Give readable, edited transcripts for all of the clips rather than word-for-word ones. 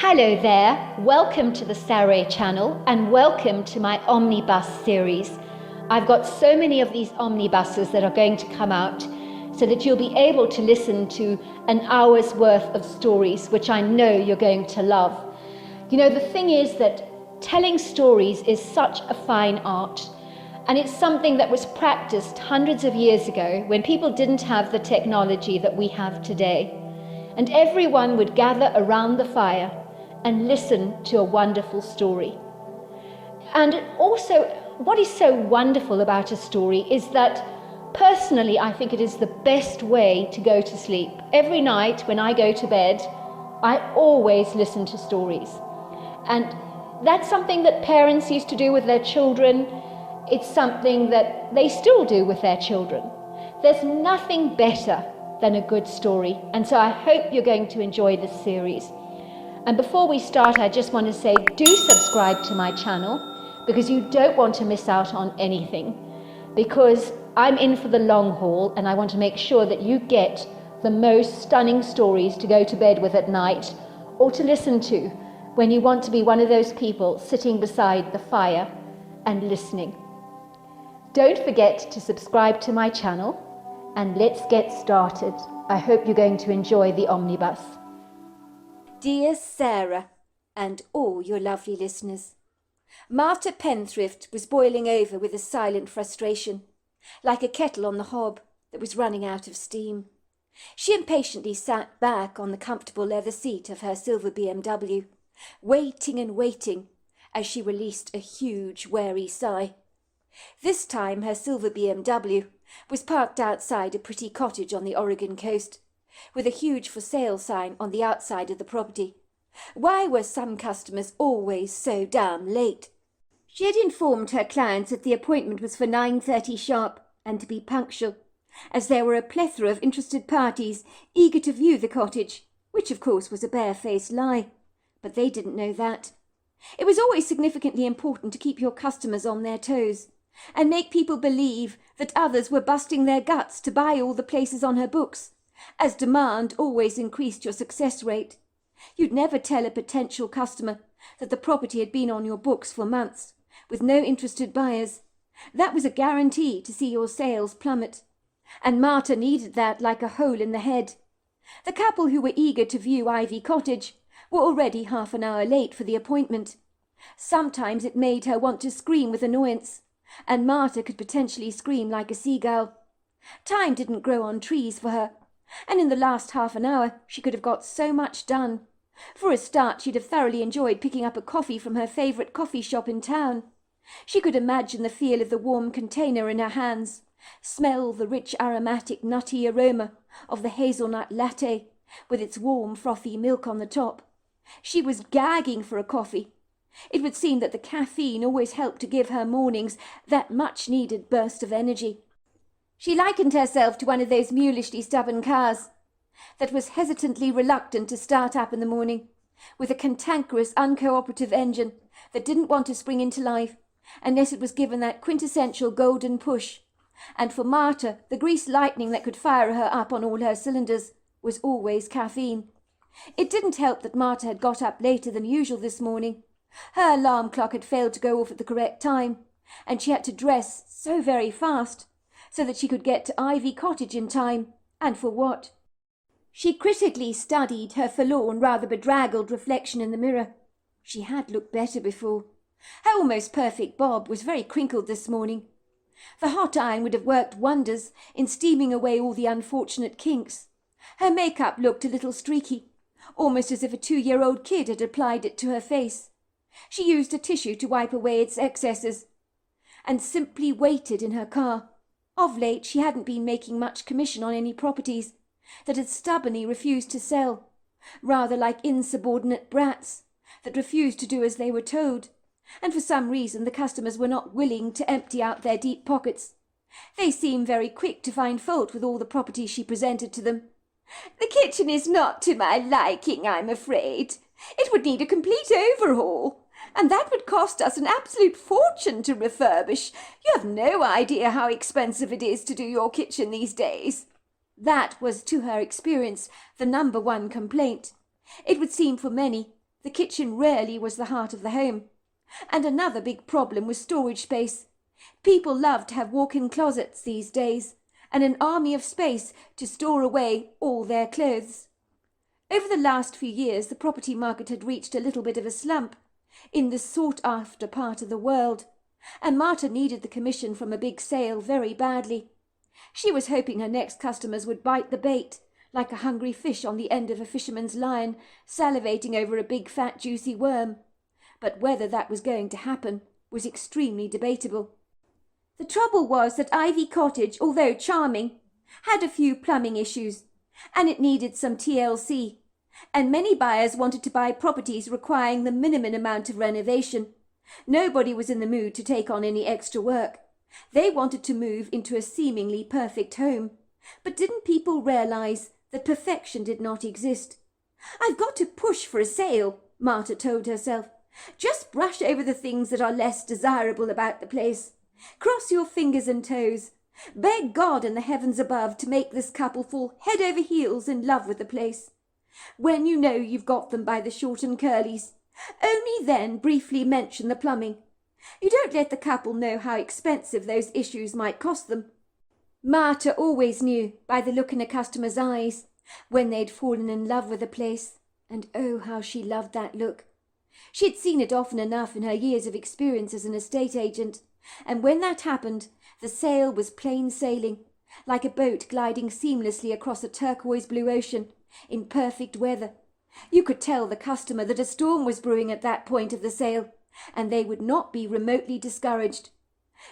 Hello there, welcome to the Saroy channel and welcome to my Omnibus series. I've got so many of these omnibuses that are going to come out so that you'll be able to listen to an hour's worth of stories, which I know you're going to love. You know, the thing is that telling stories is such a fine art, and it's something that was practiced hundreds of years ago when people didn't have the technology that we have today. And everyone would gather around the fire and listen to a wonderful story. And also, what is so wonderful about a story is that personally, I think it is the best way to go to sleep. Every night when I go to bed, I always listen to stories. And that's something that parents used to do with their children. It's something that they still do with their children. There's nothing better than a good story. And so I hope you're going to enjoy this series. And before we start, I just want to say, do subscribe to my channel because you don't want to miss out on anything. Because I'm in for the long haul and I want to make sure that you get the most stunning stories to go to bed with at night or to listen to when you want to be one of those people sitting beside the fire and listening. Don't forget to subscribe to my channel and let's get started. I hope you're going to enjoy the omnibus. Dear Sarah, and all your lovely listeners, Martha Penthrift was boiling over with a silent frustration, like a kettle on the hob that was running out of steam. She impatiently sat back on the comfortable leather seat of her silver BMW, waiting and waiting as she released a huge, weary sigh. This time her silver BMW was parked outside a pretty cottage on the Oregon coast, with a huge for sale sign on the outside of the property. Why were some customers always so damn late? She had informed her clients that the appointment was for 9:30 sharp and to be punctual, as there were a plethora of interested parties eager to view the cottage, which of course was a barefaced lie. But they didn't know that. It was always significantly important to keep your customers on their toes and make people believe that others were busting their guts to buy all the places on her books, as demand always increased your success rate. You'd never tell a potential customer that the property had been on your books for months, with no interested buyers. That was a guarantee to see your sales plummet. And Martha needed that like a hole in the head. The couple who were eager to view Ivy Cottage were already half an hour late for the appointment. Sometimes it made her want to scream with annoyance, and Martha could potentially scream like a seagull. Time didn't grow on trees for her, and in the last half an hour she could have got so much done. For a start, she'd have thoroughly enjoyed picking up a coffee from her favourite coffee shop in town. She could imagine the feel of the warm container in her hands, smell the rich aromatic nutty aroma of the hazelnut latte with its warm frothy milk on the top. She was gagging for a coffee. It would seem that the caffeine always helped to give her mornings that much-needed burst of energy. She likened herself to one of those mulishly stubborn cars that was hesitantly reluctant to start up in the morning, with a cantankerous, uncooperative engine that didn't want to spring into life unless it was given that quintessential golden push. And for Martha, the greased lightning that could fire her up on all her cylinders was always caffeine. It didn't help that Martha had got up later than usual this morning. Her alarm clock had failed to go off at the correct time, and she had to dress so very fast so that she could get to Ivy Cottage in time. And for what? She critically studied her forlorn, rather bedraggled reflection in the mirror. She had looked better before. Her almost perfect bob was very crinkled this morning. The hot iron would have worked wonders in steaming away all the unfortunate kinks. Her makeup looked a little streaky, almost as if a 2-year-old kid had applied it to her face. She used a tissue to wipe away its excesses, and simply waited in her car. Of late she hadn't been making much commission on any properties that had stubbornly refused to sell, rather like insubordinate brats that refused to do as they were told, and for some reason the customers were not willing to empty out their deep pockets. They seemed very quick to find fault with all the properties she presented to them. "The kitchen is not to my liking, I'm afraid. It would need a complete overhaul, and that would cost us an absolute fortune to refurbish. You have no idea how expensive it is to do your kitchen these days." That was, to her experience, the number one complaint. It would seem for many The kitchen rarely was the heart of the home. And another big problem was storage space. People love to have walk-in closets these days, and an army of space to store away all their clothes. Over the last few years, the property market had reached a little bit of a slump in the sought-after part of the world, and Marta needed the commission from a big sale very badly. She was hoping her next customers would bite the bait, like a hungry fish on the end of a fisherman's line, salivating over a big fat juicy worm. But whether that was going to happen was extremely debatable. The trouble was that Ivy Cottage, although charming, had a few plumbing issues, and it needed some TLC, and many buyers wanted to buy properties requiring the minimum amount of renovation. Nobody was in the mood to take on any extra work. They wanted to move into a seemingly perfect home. But didn't people realise that perfection did not exist? "I've got to push for a sale," Marta told herself. "Just brush over the things that are less desirable about the place. Cross your fingers and toes. Beg God and the heavens above to make this couple fall head over heels in love with the place. When you know you've got them by the short and curlies, only then briefly mention the plumbing. You don't let the couple know how expensive those issues might cost them." Marta always knew by the look in a customer's eyes when they'd fallen in love with a place, and oh, how she loved that look. She'd seen it often enough in her years of experience as an estate agent, and when that happened, the sale was plain sailing, like a boat gliding seamlessly across a turquoise blue ocean in perfect weather. You could tell the customer that a storm was brewing at that point of the sale, and they would not be remotely discouraged.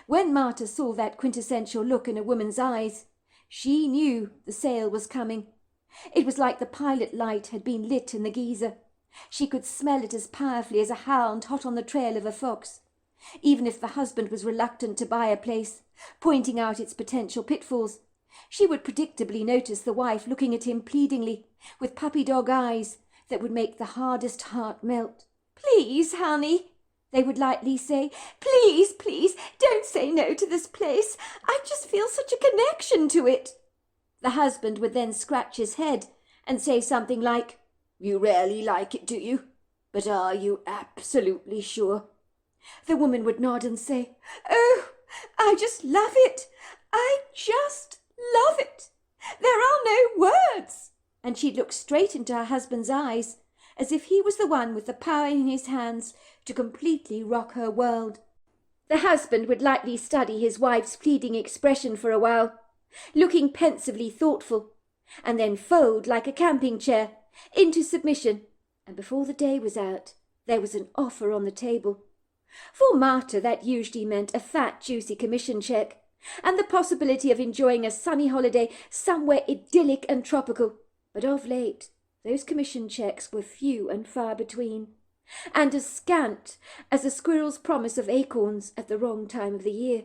When Marta saw that quintessential look in a woman's eyes, she knew the sale was coming. It was like the pilot light had been lit in the geyser. She could smell it as powerfully as a hound hot on the trail of a fox. Even if the husband was reluctant to buy a place, pointing out its potential pitfalls, she would predictably notice the wife looking at him pleadingly, with puppy-dog eyes that would make the hardest heart melt. "Please, honey," they would lightly say, "please, please, don't say no to this place. I just feel such a connection to it." The husband would then scratch his head and say something like, "You rarely like it, do you? But are you absolutely sure?" The woman would nod and say, "Oh, I just love it. I just love it. There are no words." And she'd look straight into her husband's eyes, as if he was the one with the power in his hands to completely rock her world. The husband would lightly study his wife's pleading expression for a while, looking pensively thoughtful, and then fold like a camping chair into submission, and before the day was out, there was an offer on the table. For Marta, that usually meant a fat, juicy commission cheque, and the possibility of enjoying a sunny holiday somewhere idyllic and tropical. But of late, those commission cheques were few and far between, and as scant as a squirrel's promise of acorns at the wrong time of the year.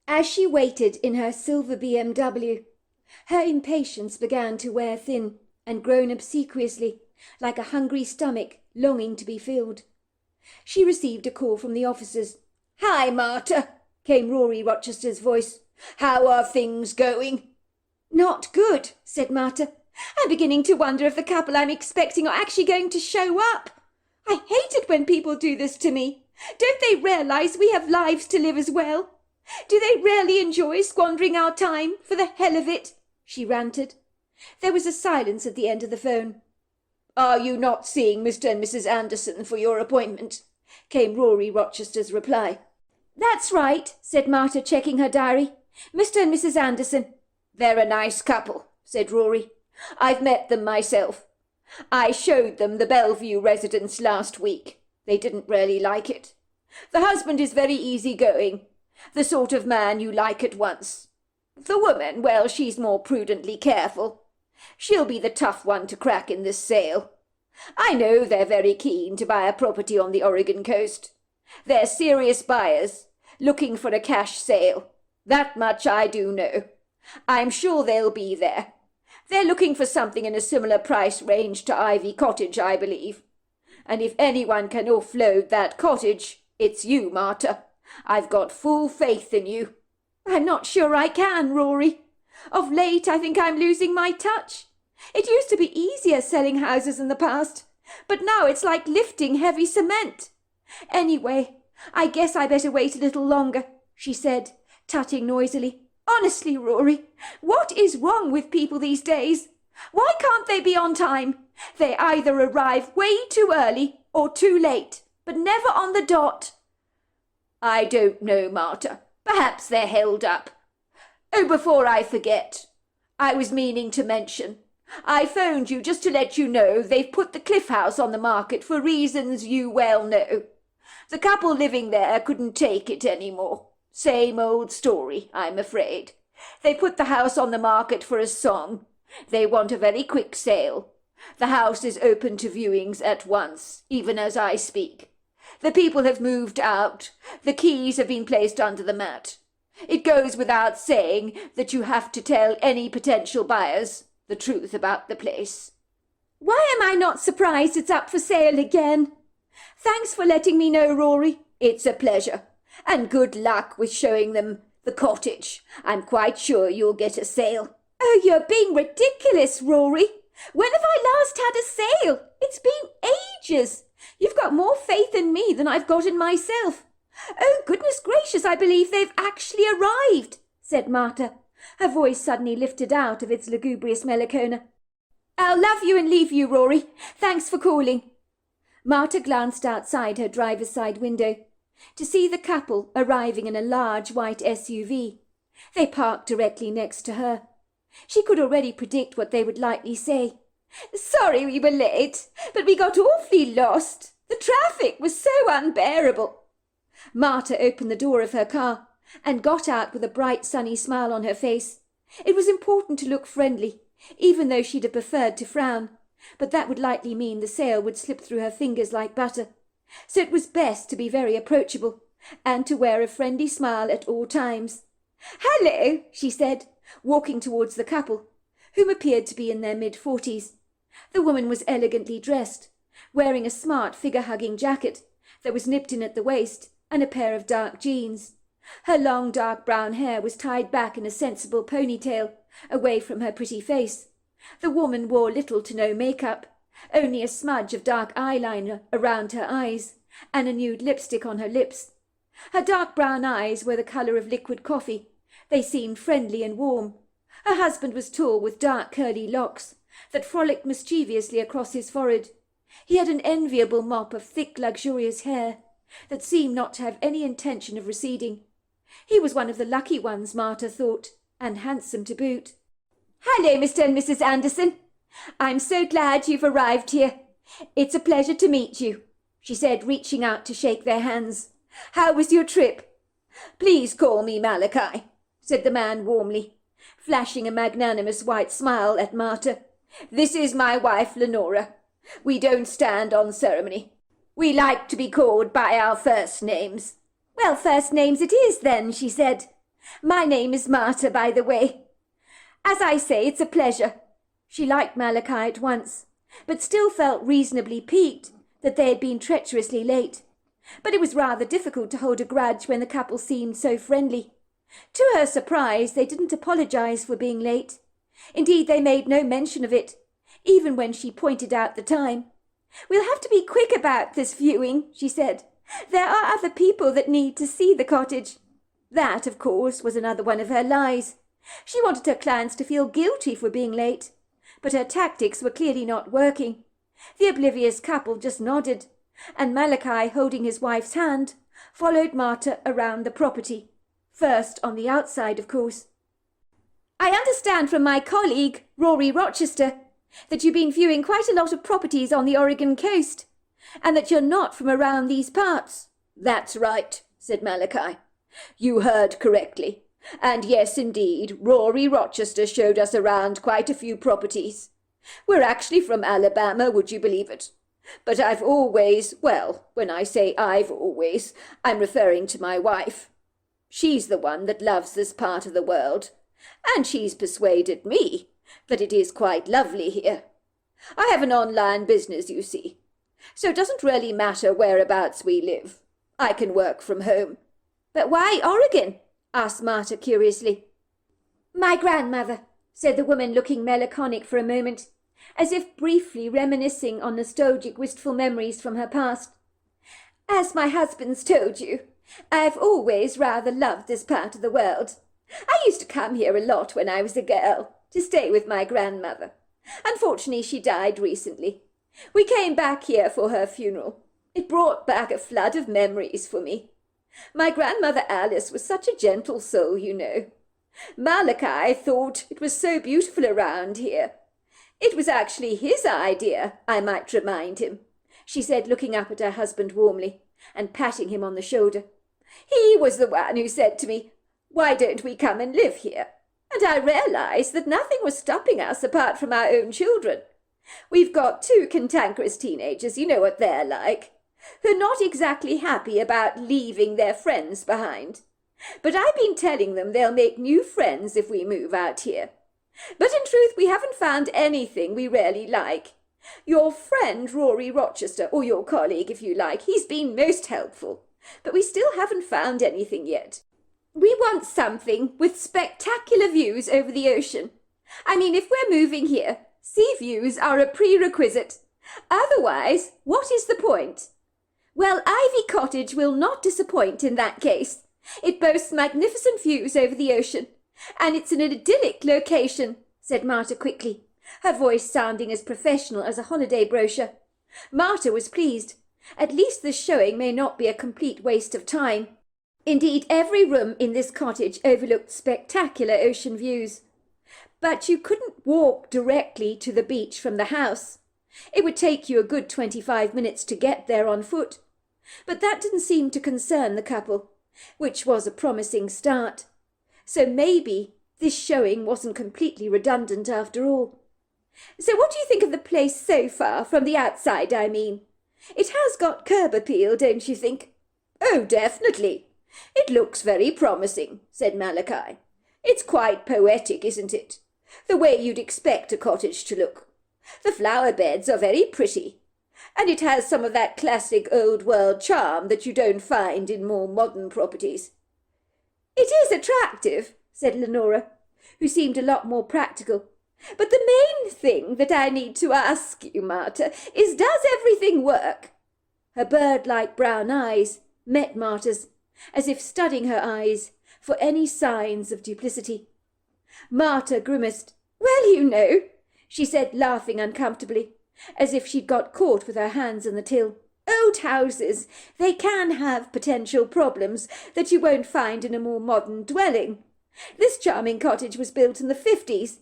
As she waited in her silver BMW, her impatience began to wear thin and groan obsequiously, like a hungry stomach longing to be filled. She received a call from the officers. "Hi, Marta," came Rory Rochester's voice. "How are things going?" "Not good," said Marta. "I'm beginning to wonder if the couple I'm expecting are actually going to show up. I hate it when people do this to me. Don't they realise we have lives to live as well? Do they really enjoy squandering our time for the hell of it?" she ranted. There was a silence at the end of the phone. "Are you not seeing Mr. and Mrs. Anderson for your appointment?" came Rory Rochester's reply. "That's right," said Marta, checking her diary. "Mr. and Mrs. Anderson." "They're a nice couple," said Rory. "I've met them myself. I showed them the Bellevue residence last week. They didn't really like it. The husband is very easygoing, the sort of man you like at once. The woman, well, she's more prudently careful. She'll be the tough one to crack in this sale. I know they're very keen to buy a property on the Oregon coast. They're serious buyers, looking for a cash sale. That much I do know. I'm sure they'll be there. They're looking for something in a similar price range to Ivy Cottage, I believe. And if anyone can offload that cottage, it's you, Marta. I've got full faith in you." "I'm not sure I can, Rory. Of late I think I'm losing my touch. It used to be easier selling houses in the past, but now it's like lifting heavy cement. Anyway, I guess I better wait a little longer, she said, tutting noisily. Honestly, Rory, what is wrong with people these days? Why can't they be on time? They either arrive way too early or too late, but never on the dot. I don't know, Marta. Perhaps they're held up. Oh, before I forget, I was meaning to mention, I phoned you just to let you know they've put the Cliff House on the market for reasons you well know. The couple living there couldn't take it any more. Same old story, I'm afraid. They put the house on the market for a song. They want a very quick sale. The house is open to viewings at once, even as I speak. The people have moved out. The keys have been placed under the mat. It goes without saying that you have to tell any potential buyers the truth about the place. Why am I not surprised it's up for sale again? Thanks for letting me know, Rory. It's a pleasure. And good luck with showing them the cottage. I'm quite sure you'll get a sale. Oh, you're being ridiculous, Rory. When have I last had a sale? It's been ages. You've got more faith in me than I've got in myself. Oh, goodness gracious, I believe they've actually arrived, said Marta, her voice suddenly lifted out of its lugubrious mellicona. I'll love you and leave you, Rory. Thanks for calling. Marta glanced outside her driver's side window to see the couple arriving in a large white SUV. They parked directly next to her. She could already predict what they would likely say. Sorry we were late, but we got awfully lost. The traffic was so unbearable. Marta opened the door of her car and got out with a bright sunny smile on her face. It was important to look friendly, even though she'd have preferred to frown, but that would likely mean the sale would slip through her fingers like butter. So it was best to be very approachable and to wear a friendly smile at all times. Hello, she said, walking towards the couple, whom appeared to be in their mid-40s. The woman was elegantly dressed, wearing a smart figure-hugging jacket that was nipped in at the waist and a pair of dark jeans. Her long dark brown hair was tied back in a sensible ponytail, away from her pretty face. The woman wore little to no makeup, only a smudge of dark eyeliner around her eyes and a nude lipstick on her lips. Her dark brown eyes were the colour of liquid coffee. They seemed friendly and warm. Her husband was tall, with dark curly locks that frolicked mischievously across his forehead. He had an enviable mop of thick, luxurious hair that seemed not to have any intention of receding. He was one of the lucky ones, Marta thought, and handsome to boot. Hello, Mr. and Mrs. Anderson. I'm so glad you've arrived here. It's a pleasure to meet you, she said, reaching out to shake their hands. How was your trip? Please call me Malachi, said the man warmly, flashing a magnanimous white smile at Marta. This is my wife, Lenora. We don't stand on ceremony. We like to be called by our first names. Well, first names it is then, she said. My name is Marta, by the way. As I say, it's a pleasure. She liked Malachi at once, but still felt reasonably piqued that they had been treacherously late. But it was rather difficult to hold a grudge when the couple seemed so friendly. To her surprise, they didn't apologize for being late. Indeed, they made no mention of it, even when she pointed out the time. We'll have to be quick about this viewing, she said. There are other people that need to see the cottage. That, of course, was another one of her lies. She wanted her clients to feel guilty for being late, but her tactics were clearly not working. The oblivious couple just nodded, and Malachi, holding his wife's hand, followed Marta around the property. First on the outside, of course. I understand from my colleague, Rory Rochester, that you've been viewing quite a lot of properties on the Oregon coast, and that you're not from around these parts. That's right, said Malachi. You heard correctly. And yes, indeed, Rory Rochester showed us around quite a few properties. We're actually from Alabama, would you believe it? But I've always, well, when I say I've always, I'm referring to my wife. She's the one that loves this part of the world, and she's persuaded me that it is quite lovely here. I have an online business, you see, so it doesn't really matter whereabouts we live. I can work from home. But why Oregon? Asked Marta curiously. My grandmother, said the woman, looking melancholic for a moment. as if briefly reminiscing on nostalgic, wistful memories from her past. "As my husband's told you, I've always rather loved this part of the world. I used to come here a lot when I was a girl, to stay with my grandmother. Unfortunately, she died recently. We came back here for her funeral. It brought back a flood of memories for me. My grandmother Alice was such a gentle soul, you know. Malachi thought it was so beautiful around here. It was actually his idea, I might remind him," she said, looking up at her husband warmly and patting him on the shoulder. "He was the one who said to me, 'Why don't we come and live here?' And I realized that nothing was stopping us apart from our own children. We've got 2 cantankerous teenagers, you know what they're like, who're not exactly happy about leaving their friends behind. But I've been telling them they'll make new friends if we move out here. But in truth, we haven't found anything we really like. Your friend Rory Rochester, or your colleague if you like, he's been most helpful. But we still haven't found anything yet. We want something with spectacular views over the ocean. I mean, if we're moving here, sea views are a prerequisite. Otherwise, what is the point?" "Well, Ivy Cottage will not disappoint in that case. It boasts magnificent views over the ocean, and it's in an idyllic location," said Martha quickly, her voice sounding as professional as a holiday brochure. Martha was pleased. At least this showing may not be a complete waste of time. Indeed, every room in this cottage overlooked spectacular ocean views. But you couldn't walk directly to the beach from the house. It would take you a good 25 minutes to get there on foot. But that didn't seem to concern the couple, which was a promising start. So maybe this showing wasn't completely redundant after all. "So what do you think of the place so far, from the outside, I mean? It has got curb appeal, don't you think?" "Oh, definitely. It looks very promising," said Malachi. "It's quite poetic, isn't it? The way you'd expect a cottage to look. The flower beds are very pretty, and it has some of that classic old-world charm that you don't find in more modern properties." "It is attractive," said Lenora, who seemed a lot more practical. "But the main thing that I need to ask you, Martha, is does everything work?" Her bird-like brown eyes met Martha's, as if studying her eyes for any signs of duplicity. Martha grimaced. "Well, you know," she said, laughing uncomfortably, as if she'd got caught with her hands in the till. "Old houses, they can have potential problems that you won't find in a more modern dwelling. This charming cottage was built in the 50s.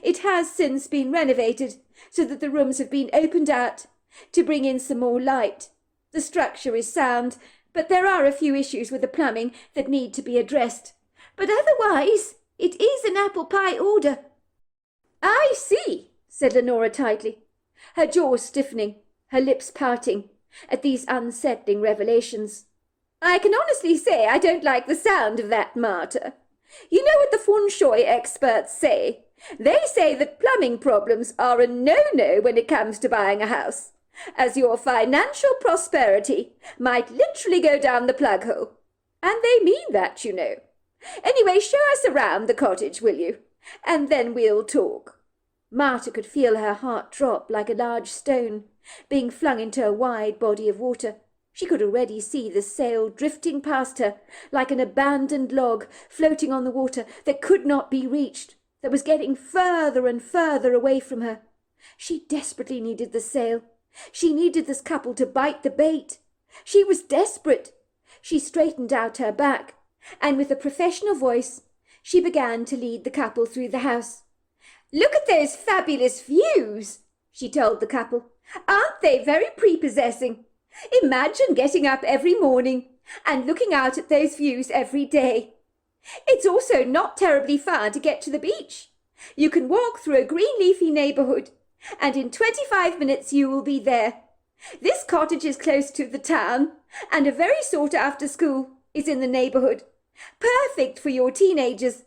It has since been renovated so that the rooms have been opened out to bring in some more light. The structure is sound, but there are a few issues with the plumbing that need to be addressed. But otherwise, it is an apple pie order." "I see," said Lenora tightly, her jaws stiffening, her lips parting at these unsettling revelations. "I can honestly say I don't like the sound of that, Martha. You know what the feng shui experts say? They say that plumbing problems are a no-no when it comes to buying a house, as your financial prosperity might literally go down the plug hole. And they mean that, you know. Anyway, show us around the cottage, will you? And then we'll talk." Martha could feel her heart drop like a large stone being flung into a wide body of water. She could already see the sail drifting past her like an abandoned log floating on the water that could not be reached, that was getting further and further away from her. She desperately needed the sail. She needed this couple to bite the bait. She was desperate. She straightened out her back, and with a professional voice, she began to lead the couple through the house. "Look at those fabulous views," she told the couple. "Aren't they very prepossessing? Imagine getting up every morning and looking out at those views every day. It's also not terribly far to get to the beach. You can walk through a green leafy neighbourhood, and in 25 minutes you will be there. This cottage is close to the town, and a very sought-after school is in the neighbourhood. Perfect for your teenagers.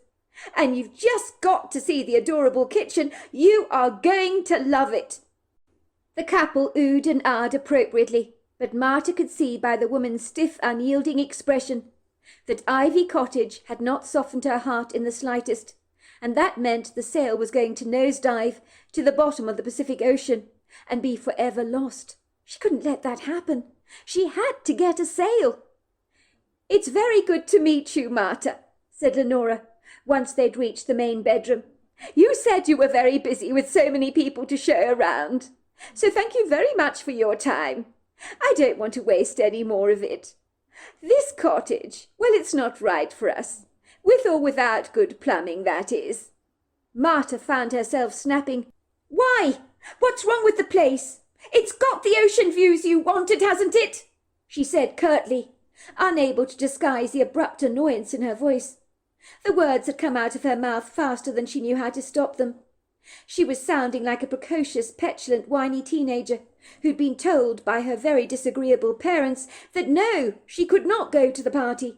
And you've just got to see the adorable kitchen. You are going to love it." The couple oohed and ahed appropriately, but Martha could see by the woman's stiff, unyielding expression that Ivy Cottage had not softened her heart in the slightest, and that meant the sail was going to nosedive to the bottom of the Pacific Ocean and be forever lost. She couldn't let that happen. She had to get a sail. "It's very good to meet you, Marta," said Leonora, once they'd reached the main bedroom. "You said you were very busy with so many people to show around, so thank you very much for your time. I don't want to waste any more of it. This cottage, well, it's not right for us, with or without good plumbing, that is." Marta found herself snapping. "Why? What's wrong with the place? It's got the ocean views you wanted, hasn't it?" she said curtly, unable to disguise the abrupt annoyance in her voice. The words had come out of her mouth faster than she knew how to stop them. She was sounding like a precocious, petulant, whiny teenager who'd been told by her very disagreeable parents that no, she could not go to the party.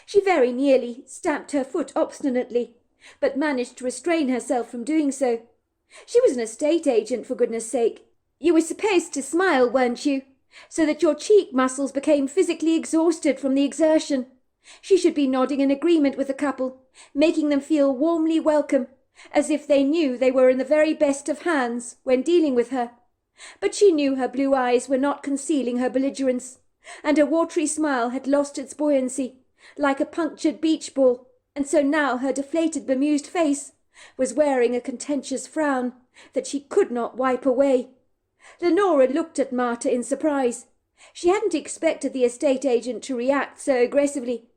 She very nearly stamped her foot obstinately, but managed to restrain herself from doing so. She was an estate agent, for goodness sake. You were supposed to smile, weren't you, so that your cheek muscles became physically exhausted from the exertion. She should be nodding in agreement with the couple, making them feel warmly welcome, as if they knew they were in the very best of hands when dealing with her. But she knew her blue eyes were not concealing her belligerence, and her watery smile had lost its buoyancy, like a punctured beach ball, and so now her deflated, bemused face was wearing a contentious frown that she could not wipe away. Leonora looked at Marta in surprise. She hadn't expected the estate agent to react so aggressively.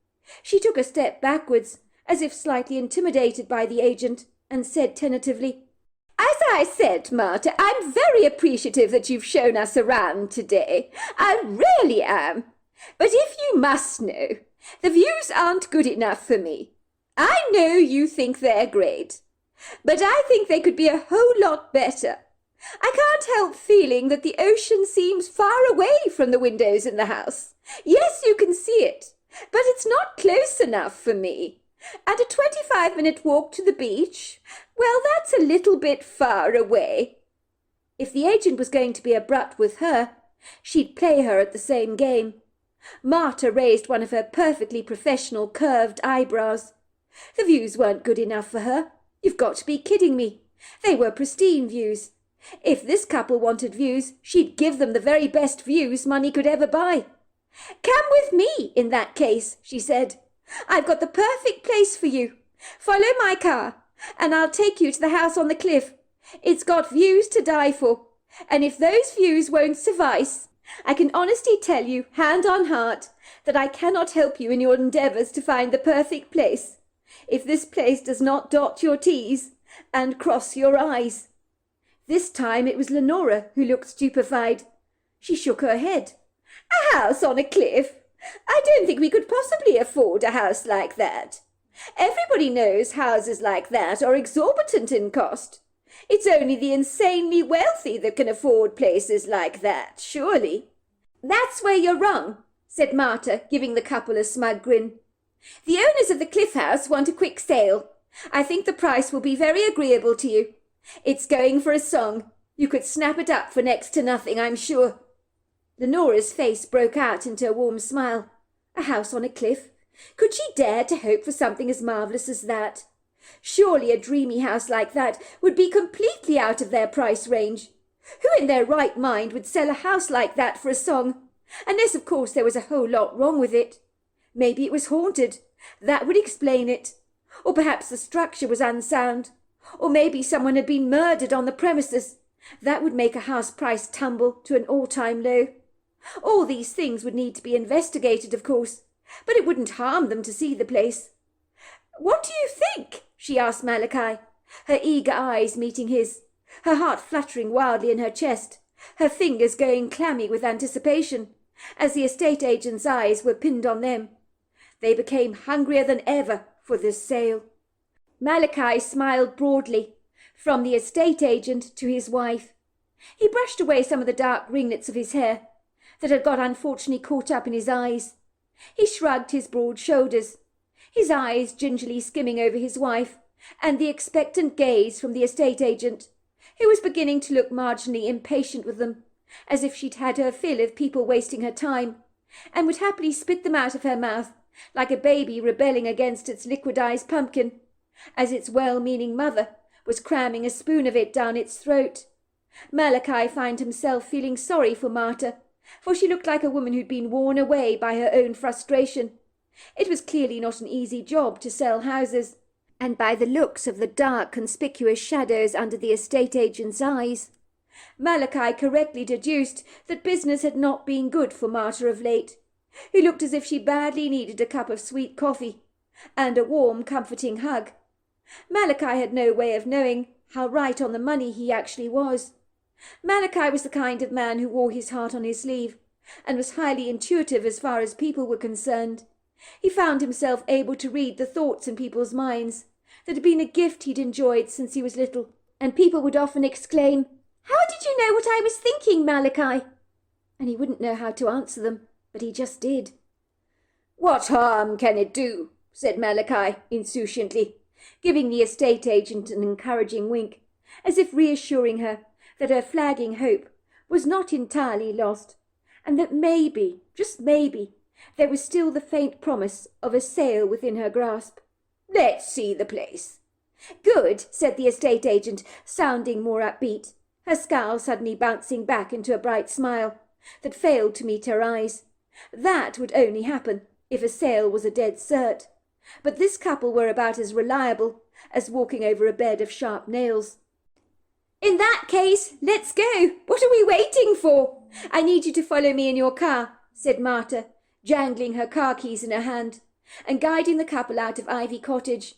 She took a step backwards, as if slightly intimidated by the agent, and said tentatively, "As I said, Marta, I'm very appreciative that you've shown us around today. I really am. But if you must know, the views aren't good enough for me. I know you think they're great, but I think they could be a whole lot better. I can't help feeling that the ocean seems far away from the windows in the house. Yes, you can see it, but it's not close enough for me. And a 25-minute walk to the beach, well, that's a little bit far away." If the agent was going to be abrupt with her, she'd play her at the same game. Marta raised one of her perfectly professional curved eyebrows. The views weren't good enough for her. You've got to be kidding me. They were pristine views. If this couple wanted views, she'd give them the very best views money could ever buy. "Come with me, in that case," she said. "I've got the perfect place for you. Follow my car, and I'll take you to the house on the cliff. It's got views to die for, and if those views won't suffice, I can honestly tell you, hand on heart, that I cannot help you in your endeavours to find the perfect place, if this place does not dot your T's and cross your I's." This time it was Leonora who looked stupefied. She shook her head. "A house on a cliff? I don't think we could possibly afford a house like that. Everybody knows houses like that are exorbitant in cost. It's only the insanely wealthy that can afford places like that, surely." "That's where you're wrong," said Marta, giving the couple a smug grin. "The owners of the cliff house want a quick sale. I think the price will be very agreeable to you. It's going for a song. You could snap it up for next to nothing, I'm sure." Leonora's face broke out into a warm smile. A house on a cliff? Could she dare to hope for something as marvellous as that? Surely a dreamy house like that would be completely out of their price range. Who in their right mind would sell a house like that for a song? Unless, of course, there was a whole lot wrong with it. Maybe it was haunted. That would explain it. Or perhaps the structure was unsound. Or maybe someone had been murdered on the premises. That would make a house price tumble to an all-time low. All these things would need to be investigated, of course, but it wouldn't harm them to see the place. "What do you think?" she asked Malachi, her eager eyes meeting his, her heart fluttering wildly in her chest, her fingers going clammy with anticipation, as the estate agent's eyes were pinned on them. They became hungrier than ever for this sale. Malachi smiled broadly, from the estate agent to his wife. He brushed away some of the dark ringlets of his hair that had got unfortunately caught up in his eyes. He shrugged his broad shoulders, his eyes gingerly skimming over his wife and the expectant gaze from the estate agent, who was beginning to look marginally impatient with them, as if she'd had her fill of people wasting her time, and would happily spit them out of her mouth like a baby rebelling against its liquidized pumpkin. as its well-meaning mother was cramming a spoon of it down its throat. Malachi found himself feeling sorry for Marta, for she looked like a woman who'd been worn away by her own frustration. It was clearly not an easy job to sell houses, and by the looks of the dark, conspicuous shadows under the estate agent's eyes, Malachi correctly deduced that business had not been good for Marta of late, who looked as if she badly needed a cup of sweet coffee and a warm, comforting hug. Malachi had no way of knowing how right on the money he actually was. Malachi was the kind of man who wore his heart on his sleeve, and was highly intuitive as far as people were concerned. He found himself able to read the thoughts in people's minds that had been a gift he'd enjoyed since he was little, and people would often exclaim, "How did you know what I was thinking, Malachi?" And he wouldn't know how to answer them, but he just did. "What harm can it do?" said Malachi insouciantly, giving the estate agent an encouraging wink, as if reassuring her that her flagging hope was not entirely lost, and that maybe, just maybe, there was still the faint promise of a sale within her grasp. "Let's see the place." "Good," said the estate agent, sounding more upbeat, her scowl suddenly bouncing back into a bright smile that failed to meet her eyes. That would only happen if a sale was a dead cert, but this couple were about as reliable as walking over a bed of sharp nails. "In that case, let's go. What are we waiting for?" "I need you to follow me in your car," said Marta, jangling her car keys in her hand and guiding the couple out of Ivy Cottage.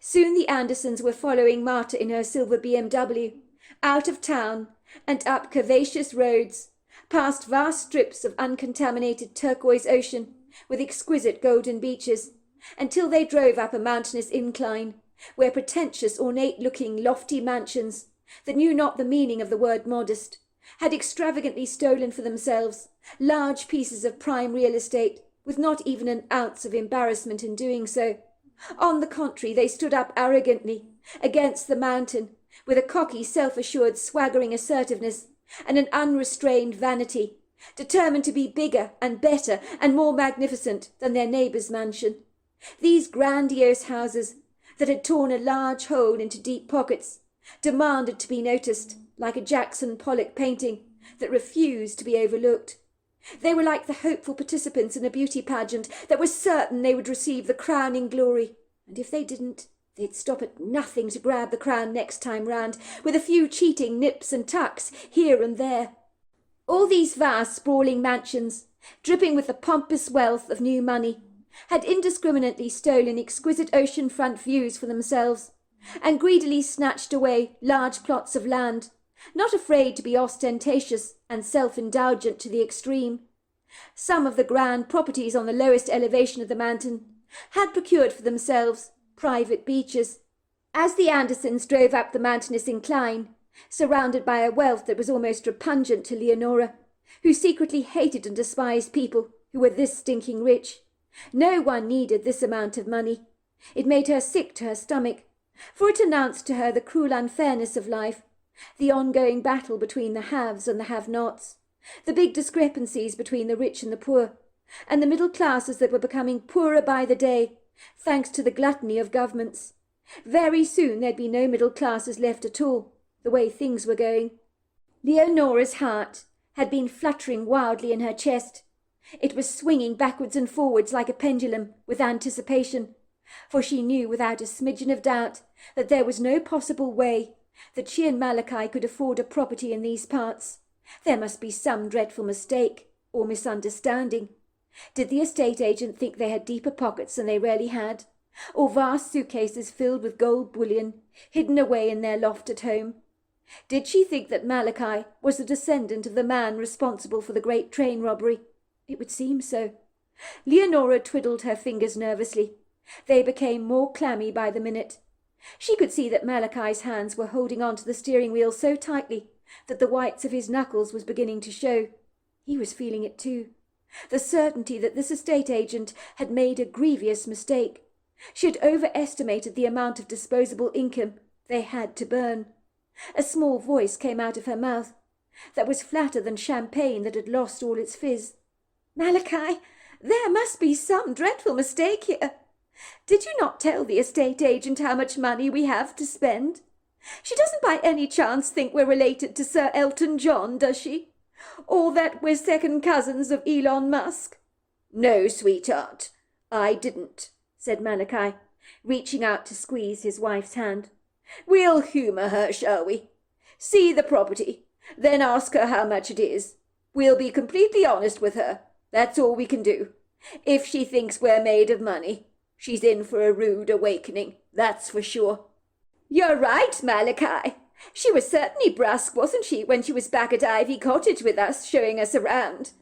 Soon the Andersons were following Marta in her silver BMW, out of town and up curvaceous roads, past vast strips of uncontaminated turquoise ocean with exquisite golden beaches, until they drove up a mountainous incline, where pretentious, ornate-looking, lofty mansions that knew not the meaning of the word modest had extravagantly stolen for themselves large pieces of prime real estate, with not even an ounce of embarrassment in doing so. On the contrary, they stood up arrogantly against the mountain, with a cocky, self-assured, swaggering assertiveness and an unrestrained vanity, determined to be bigger and better and more magnificent than their neighbour's mansion. These grandiose houses, that had torn a large hole into deep pockets, demanded to be noticed, like a Jackson Pollock painting that refused to be overlooked. They were like the hopeful participants in a beauty pageant that were certain they would receive the crowning glory, and if they didn't, they'd stop at nothing to grab the crown next time round, with a few cheating nips and tucks here and there. All these vast, sprawling mansions, dripping with the pompous wealth of new money, had indiscriminately stolen exquisite ocean-front views for themselves, and greedily snatched away large plots of land, not afraid to be ostentatious and self-indulgent to the extreme. Some of the grand properties on the lowest elevation of the mountain had procured for themselves private beaches. As the Andersons drove up the mountainous incline, surrounded by a wealth that was almost repugnant to Leonora, who secretly hated and despised people who were this stinking rich, no one needed this amount of money. It made her sick to her stomach, for it announced to her the cruel unfairness of life, the ongoing battle between the haves and the have-nots, the big discrepancies between the rich and the poor, and the middle classes that were becoming poorer by the day, thanks to the gluttony of governments. Very soon there'd be no middle classes left at all, the way things were going. Leonora's heart had been fluttering wildly in her chest. It was swinging backwards and forwards like a pendulum with anticipation, for she knew without a smidgen of doubt that there was no possible way that she and Malachi could afford a property in these parts. There must be some dreadful mistake or misunderstanding. Did the estate agent think they had deeper pockets than they really had, or vast suitcases filled with gold bullion hidden away in their loft at home? Did she think that Malachi was the descendant of the man responsible for the great train robbery? It would seem so. Leonora twiddled her fingers nervously. They became more clammy by the minute. She could see that Malachi's hands were holding on to the steering wheel so tightly that the whites of his knuckles was beginning to show. He was feeling it too. The certainty that this estate agent had made a grievous mistake. She had overestimated the amount of disposable income they had to burn. A small voice came out of her mouth that was flatter than champagne that had lost all its fizz. "Malachi, there must be some dreadful mistake here." Did you not tell the estate agent how much money we have to spend? She doesn't by any chance think we're related to Sir Elton John, does she? Or that we're second cousins of Elon Musk? No, sweetheart, I didn't, said Malachi, reaching out to squeeze his wife's hand. We'll humour her, shall we? See the property, then ask her how much it is. We'll be completely honest with her. That's all we can do. If she thinks we're made of money, she's in for a rude awakening, that's for sure. You're right, Malachi. She was certainly brusque, wasn't she, when she was back at Ivy Cottage with us, showing us around?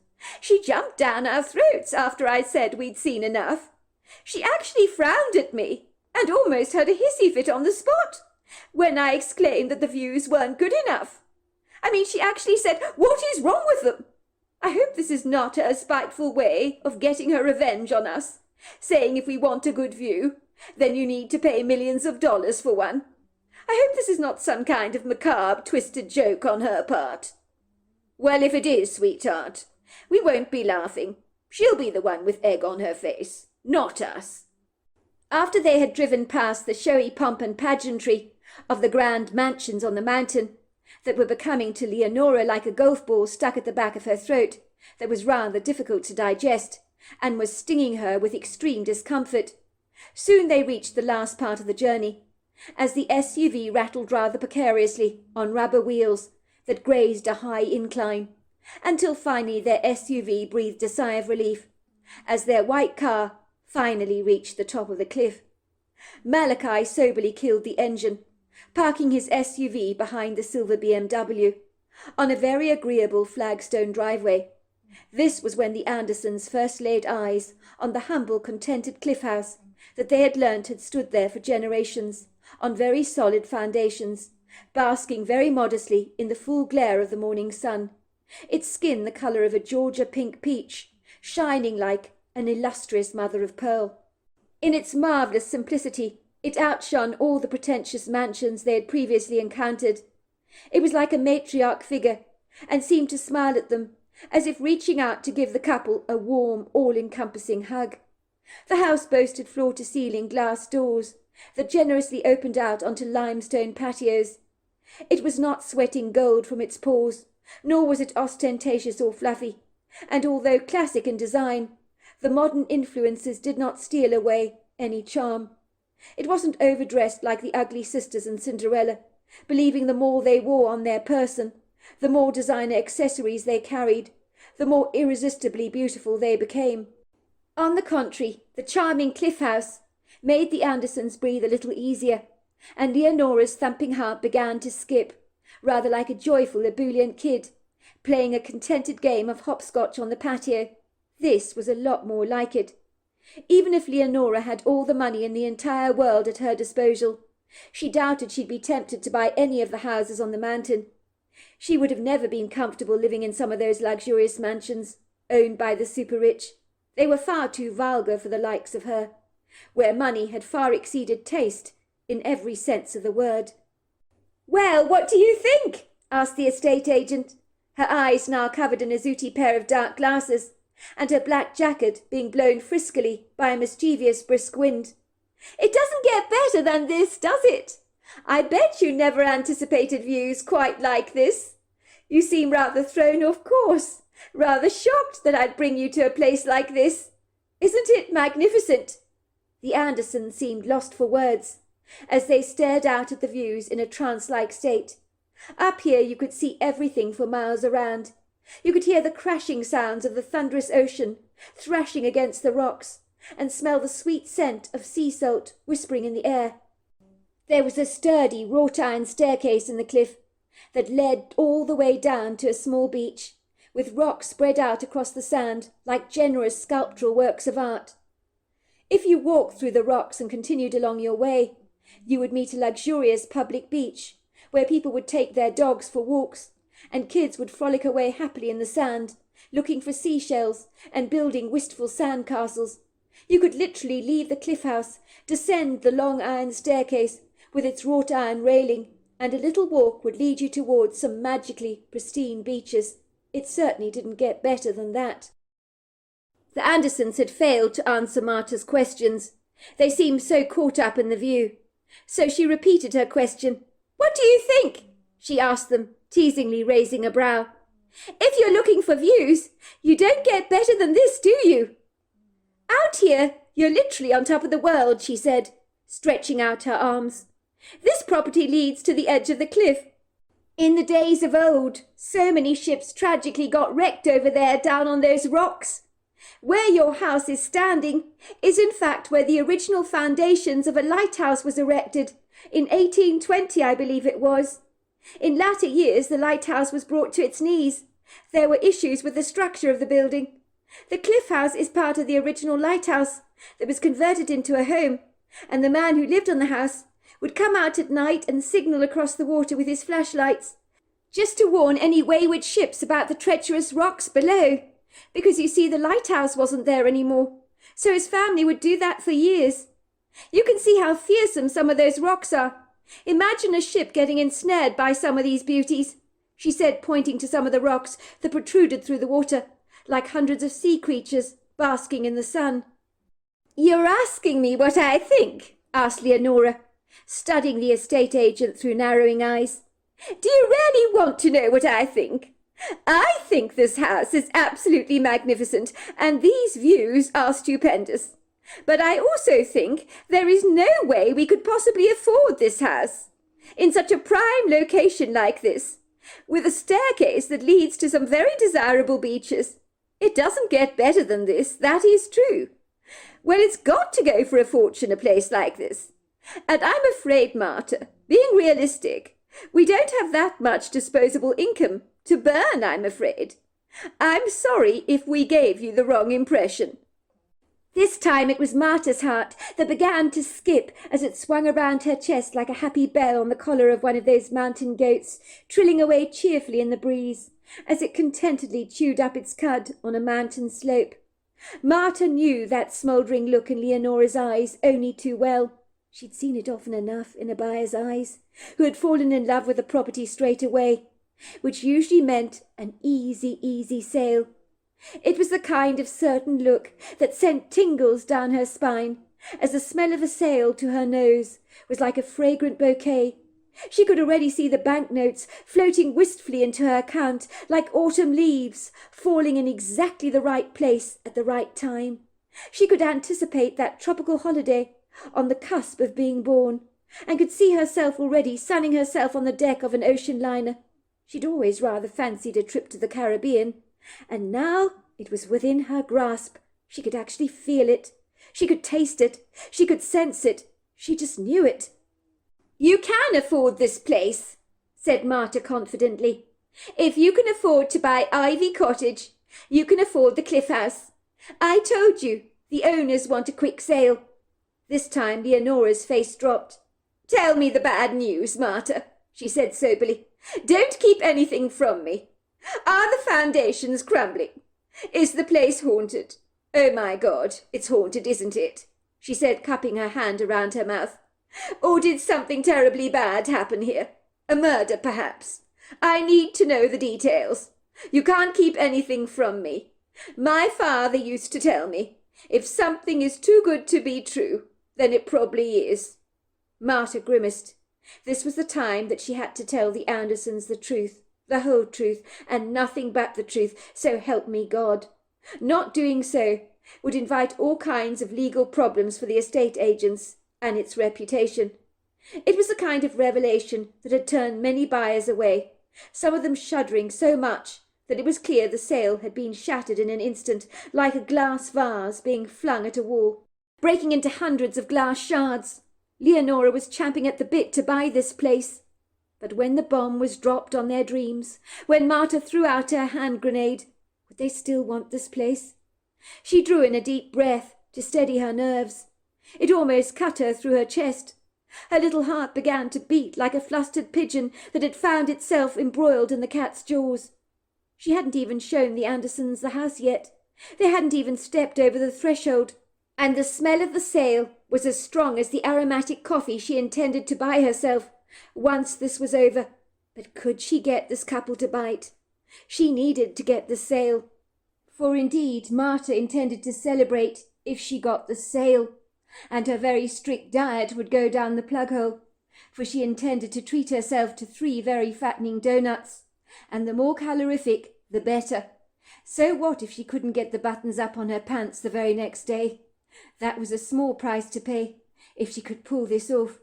She jumped down our throats after I said we'd seen enough. She actually frowned at me, and almost had a hissy fit on the spot, when I exclaimed that the views weren't good enough. I mean, she actually said, "What is wrong with them?" I hope this is not her spiteful way of getting her revenge on us, saying if we want a good view, then you need to pay millions of dollars for one. I hope this is not some kind of macabre, twisted joke on her part. Well, if it is, sweetheart, we won't be laughing. She'll be the one with egg on her face, not us. After they had driven past the showy pomp and pageantry of the grand mansions on the mountain, that were becoming to Leonora like a golf ball stuck at the back of her throat, that was rather difficult to digest, and was stinging her with extreme discomfort, soon they reached the last part of the journey, as the SUV rattled rather precariously on rubber wheels that grazed a high incline, until finally their SUV breathed a sigh of relief, as their white car finally reached the top of the cliff. Malachi soberly killed the engine, parking his SUV behind the silver BMW, on a very agreeable flagstone driveway. This was when the Andersons first laid eyes on the humble, contented cliff house that they had learnt had stood there for generations, on very solid foundations, basking very modestly in the full glare of the morning sun, its skin the colour of a Georgia pink peach, shining like an illustrious mother of pearl. In its marvellous simplicity, it outshone all the pretentious mansions they had previously encountered. It was like a matriarch figure, and seemed to smile at them, as if reaching out to give the couple a warm, all-encompassing hug. The house boasted floor-to-ceiling glass doors that generously opened out onto limestone patios. It was not sweating gold from its pores, nor was it ostentatious or fluffy, and although classic in design, the modern influences did not steal away any charm. It wasn't overdressed like the ugly sisters in Cinderella, believing the more they wore on their person, the more designer accessories they carried, the more irresistibly beautiful they became. On the contrary, the charming cliff house made the Andersons breathe a little easier, and Leonora's thumping heart began to skip, rather like a joyful, ebullient kid, playing a contented game of hopscotch on the patio. This was a lot more like it. Even if Leonora had all the money in the entire world at her disposal, she doubted she'd be tempted to buy any of the houses on the mountain. She would have never been comfortable living in some of those luxurious mansions, owned by the super-rich. They were far too vulgar for the likes of her, where money had far exceeded taste in every sense of the word. "Well, what do you think?" asked the estate agent, her eyes now covered in a zooty pair of dark glasses, and her black jacket being blown friskily by a mischievous brisk wind. "It doesn't get better than this, does it? I bet you never anticipated views quite like this. You seem rather thrown off course, rather shocked that I'd bring you to a place like this. Isn't it magnificent?" The Andersons seemed lost for words, as they stared out at the views in a trance-like state. Up here you could see everything for miles around. You could hear the crashing sounds of the thunderous ocean thrashing against the rocks, and smell the sweet scent of sea salt whispering in the air. There was a sturdy wrought-iron staircase in the cliff that led all the way down to a small beach, with rocks spread out across the sand like generous sculptural works of art. If you walked through the rocks and continued along your way, you would meet a luxurious public beach, where people would take their dogs for walks, and kids would frolic away happily in the sand, looking for seashells and building wistful sand castles. You could literally leave the cliff house, descend the long iron staircase with its wrought iron railing, and a little walk would lead you towards some magically pristine beaches. It certainly didn't get better than that. The Andersons had failed to answer Marta's questions, They seemed so caught up in the view. So she repeated her question. "What do you think?" she asked them, teasingly raising a brow. "If you're looking for views, you don't get better than this, do you?" "Out here, you're literally on top of the world," she said, stretching out her arms. "This property leads to the edge of the cliff. In the days of old, so many ships tragically got wrecked over there down on those rocks. Where your house is standing is in fact where the original foundations of a lighthouse was erected, in 1820, I believe it was. In latter years, the lighthouse was brought to its knees. There were issues with the structure of the building. The cliff house is part of the original lighthouse that was converted into a home, and the man who lived on the house would come out at night and signal across the water with his flashlights, just to warn any wayward ships about the treacherous rocks below, because you see the lighthouse wasn't there anymore, so his family would do that for years. You can see how fearsome some of those rocks are. Imagine a ship getting ensnared by some of these beauties," she said, pointing to some of the rocks that protruded through the water, like hundreds of sea creatures basking in the sun. "You're asking me what I think?" asked Leonora, studying the estate agent through narrowing eyes. "Do you really want to know what I think? I think this house is absolutely magnificent, and these views are stupendous. But I also think there is no way we could possibly afford this house. In such a prime location like this, with a staircase that leads to some very desirable beaches. It doesn't get better than this, that is true. Well, it's got to go for a fortune, a place like this. And I'm afraid, Marta, being realistic, we don't have that much disposable income to burn, I'm afraid. I'm sorry if we gave you the wrong impression." This time it was Marta's heart that began to skip as it swung around her chest like a happy bell on the collar of one of those mountain goats, trilling away cheerfully in the breeze, as it contentedly chewed up its cud on a mountain slope. Marta knew that smouldering look in Leonora's eyes only too well. She'd seen it often enough in a buyer's eyes, who had fallen in love with the property straight away, which usually meant an easy sale. It was the kind of certain look that sent tingles down her spine, as the smell of a sale to her nose was like a fragrant bouquet. She could already see the banknotes floating wistfully into her account like autumn leaves, falling in exactly the right place at the right time. She could anticipate that tropical holiday on the cusp of being born, and could see herself already sunning herself on the deck of an ocean liner. She'd always rather fancied a trip to the Caribbean, and now it was within her grasp. She could actually feel it. She could taste it. She could sense it. She just knew it. "You can afford this place," said Marta confidently. "If you can afford to buy Ivy Cottage, you can afford the Cliff House. I told you, the owners want a quick sale." This time Leonora's face dropped. "Tell me the bad news, Marta," she said soberly. "Don't keep anything from me. Are the foundations crumbling? Is the place haunted? Oh, my God, it's haunted, isn't it?" she said, cupping her hand around her mouth. "Or did something terribly bad happen here? A murder, perhaps? I need to know the details. You can't keep anything from me. My father used to tell me, if something is too good to be true, then it probably is." Marta grimaced. This was the time that she had to tell the Andersons the truth, the whole truth, and nothing but the truth, so help me God. Not doing so would invite all kinds of legal problems for the estate agents and its reputation. It was the kind of revelation that had turned many buyers away, some of them shuddering so much that it was clear the sale had been shattered in an instant, like a glass vase being flung at a wall, breaking into hundreds of glass shards. Leonora was champing at the bit to buy this place. But when the bomb was dropped on their dreams, when Marta threw out her hand grenade, would they still want this place? She drew in a deep breath to steady her nerves. It almost cut her through her chest. Her little heart began to beat like a flustered pigeon that had found itself embroiled in the cat's jaws. She hadn't even shown the Andersons the house yet. They hadn't even stepped over the threshold, and the smell of the sale was as strong as the aromatic coffee she intended to buy herself once this was over. But could she get this couple to bite? She needed to get the sale. For indeed Marta intended to celebrate if she got the sale. and her very strict diet would go down the plug hole, for she intended to treat herself to 3 very fattening doughnuts, and the more calorific, the better. So what if she couldn't get the buttons up on her pants the very next day? That was a small price to pay, if she could pull this off.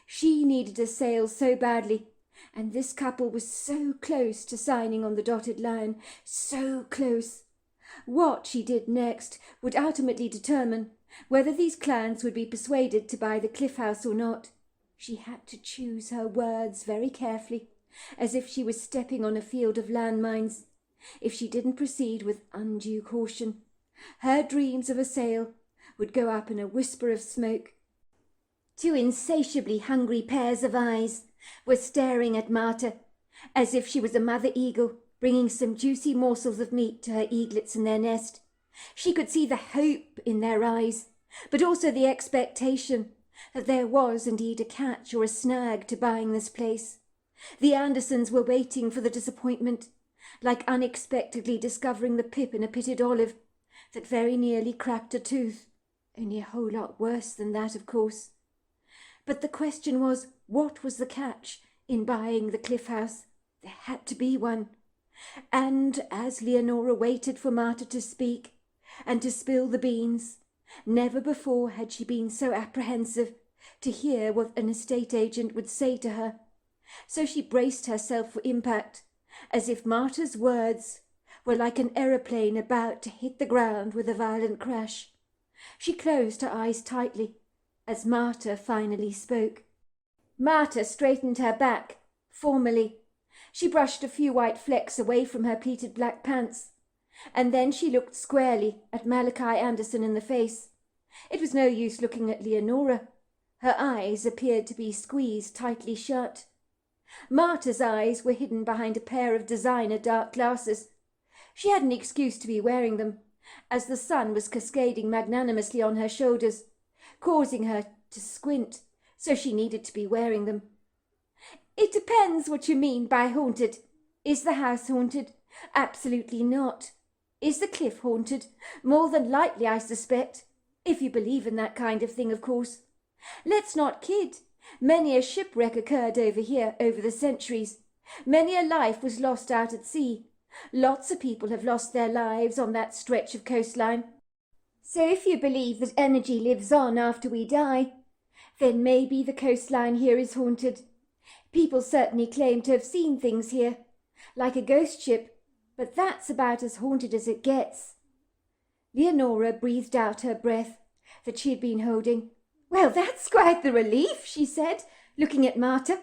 She needed a sale so badly, and this couple was so close to signing on the dotted line, so close. What she did next would ultimately determine whether these clients would be persuaded to buy the Cliff House or not. She had to choose her words very carefully, as if she was stepping on a field of landmines. If she didn't proceed with undue caution, her dreams of a sale would go up in a whisper of smoke. 2 insatiably hungry pairs of eyes were staring at Martha, as if she was a mother eagle bringing some juicy morsels of meat to her eaglets in their nest. She could see the hope in their eyes, but also the expectation that there was indeed a catch or a snag to buying this place. The Andersons were waiting for the disappointment, like unexpectedly discovering the pip in a pitted olive that very nearly cracked a tooth, only a whole lot worse than that, of course. But the question was, what was the catch in buying the Cliff House? There had to be one. And as Leonora waited for Martha to speak and to spill the beans, never before had she been so apprehensive to hear what an estate agent would say to her. So she braced herself for impact, as if Martha's words were like an aeroplane about to hit the ground with a violent crash. She closed her eyes tightly as Martha finally spoke. Martha straightened her back, formally. She brushed a few white flecks away from her pleated black pants, and then she looked squarely at Malachi Anderson in the face. It was no use looking at Leonora. Her eyes appeared to be squeezed tightly shut. Martha's eyes were hidden behind a pair of designer dark glasses. She had an excuse to be wearing them, as the sun was cascading magnanimously on her shoulders, causing her to squint, so she needed to be wearing them. "It depends what you mean by haunted. Is the house haunted? Absolutely not. Is the cliff haunted? More than likely, I suspect. If you believe in that kind of thing, of course. Let's not kid. Many a shipwreck occurred over here over the centuries. Many a life was lost out at sea. Lots of people have lost their lives on that stretch of coastline. So if you believe that energy lives on after we die, then maybe the coastline here is haunted. People certainly claim to have seen things here, like a ghost ship, but that's about as haunted as it gets." Leonora breathed out her breath that she had been holding. "Well, that's quite the relief," she said, looking at Martha.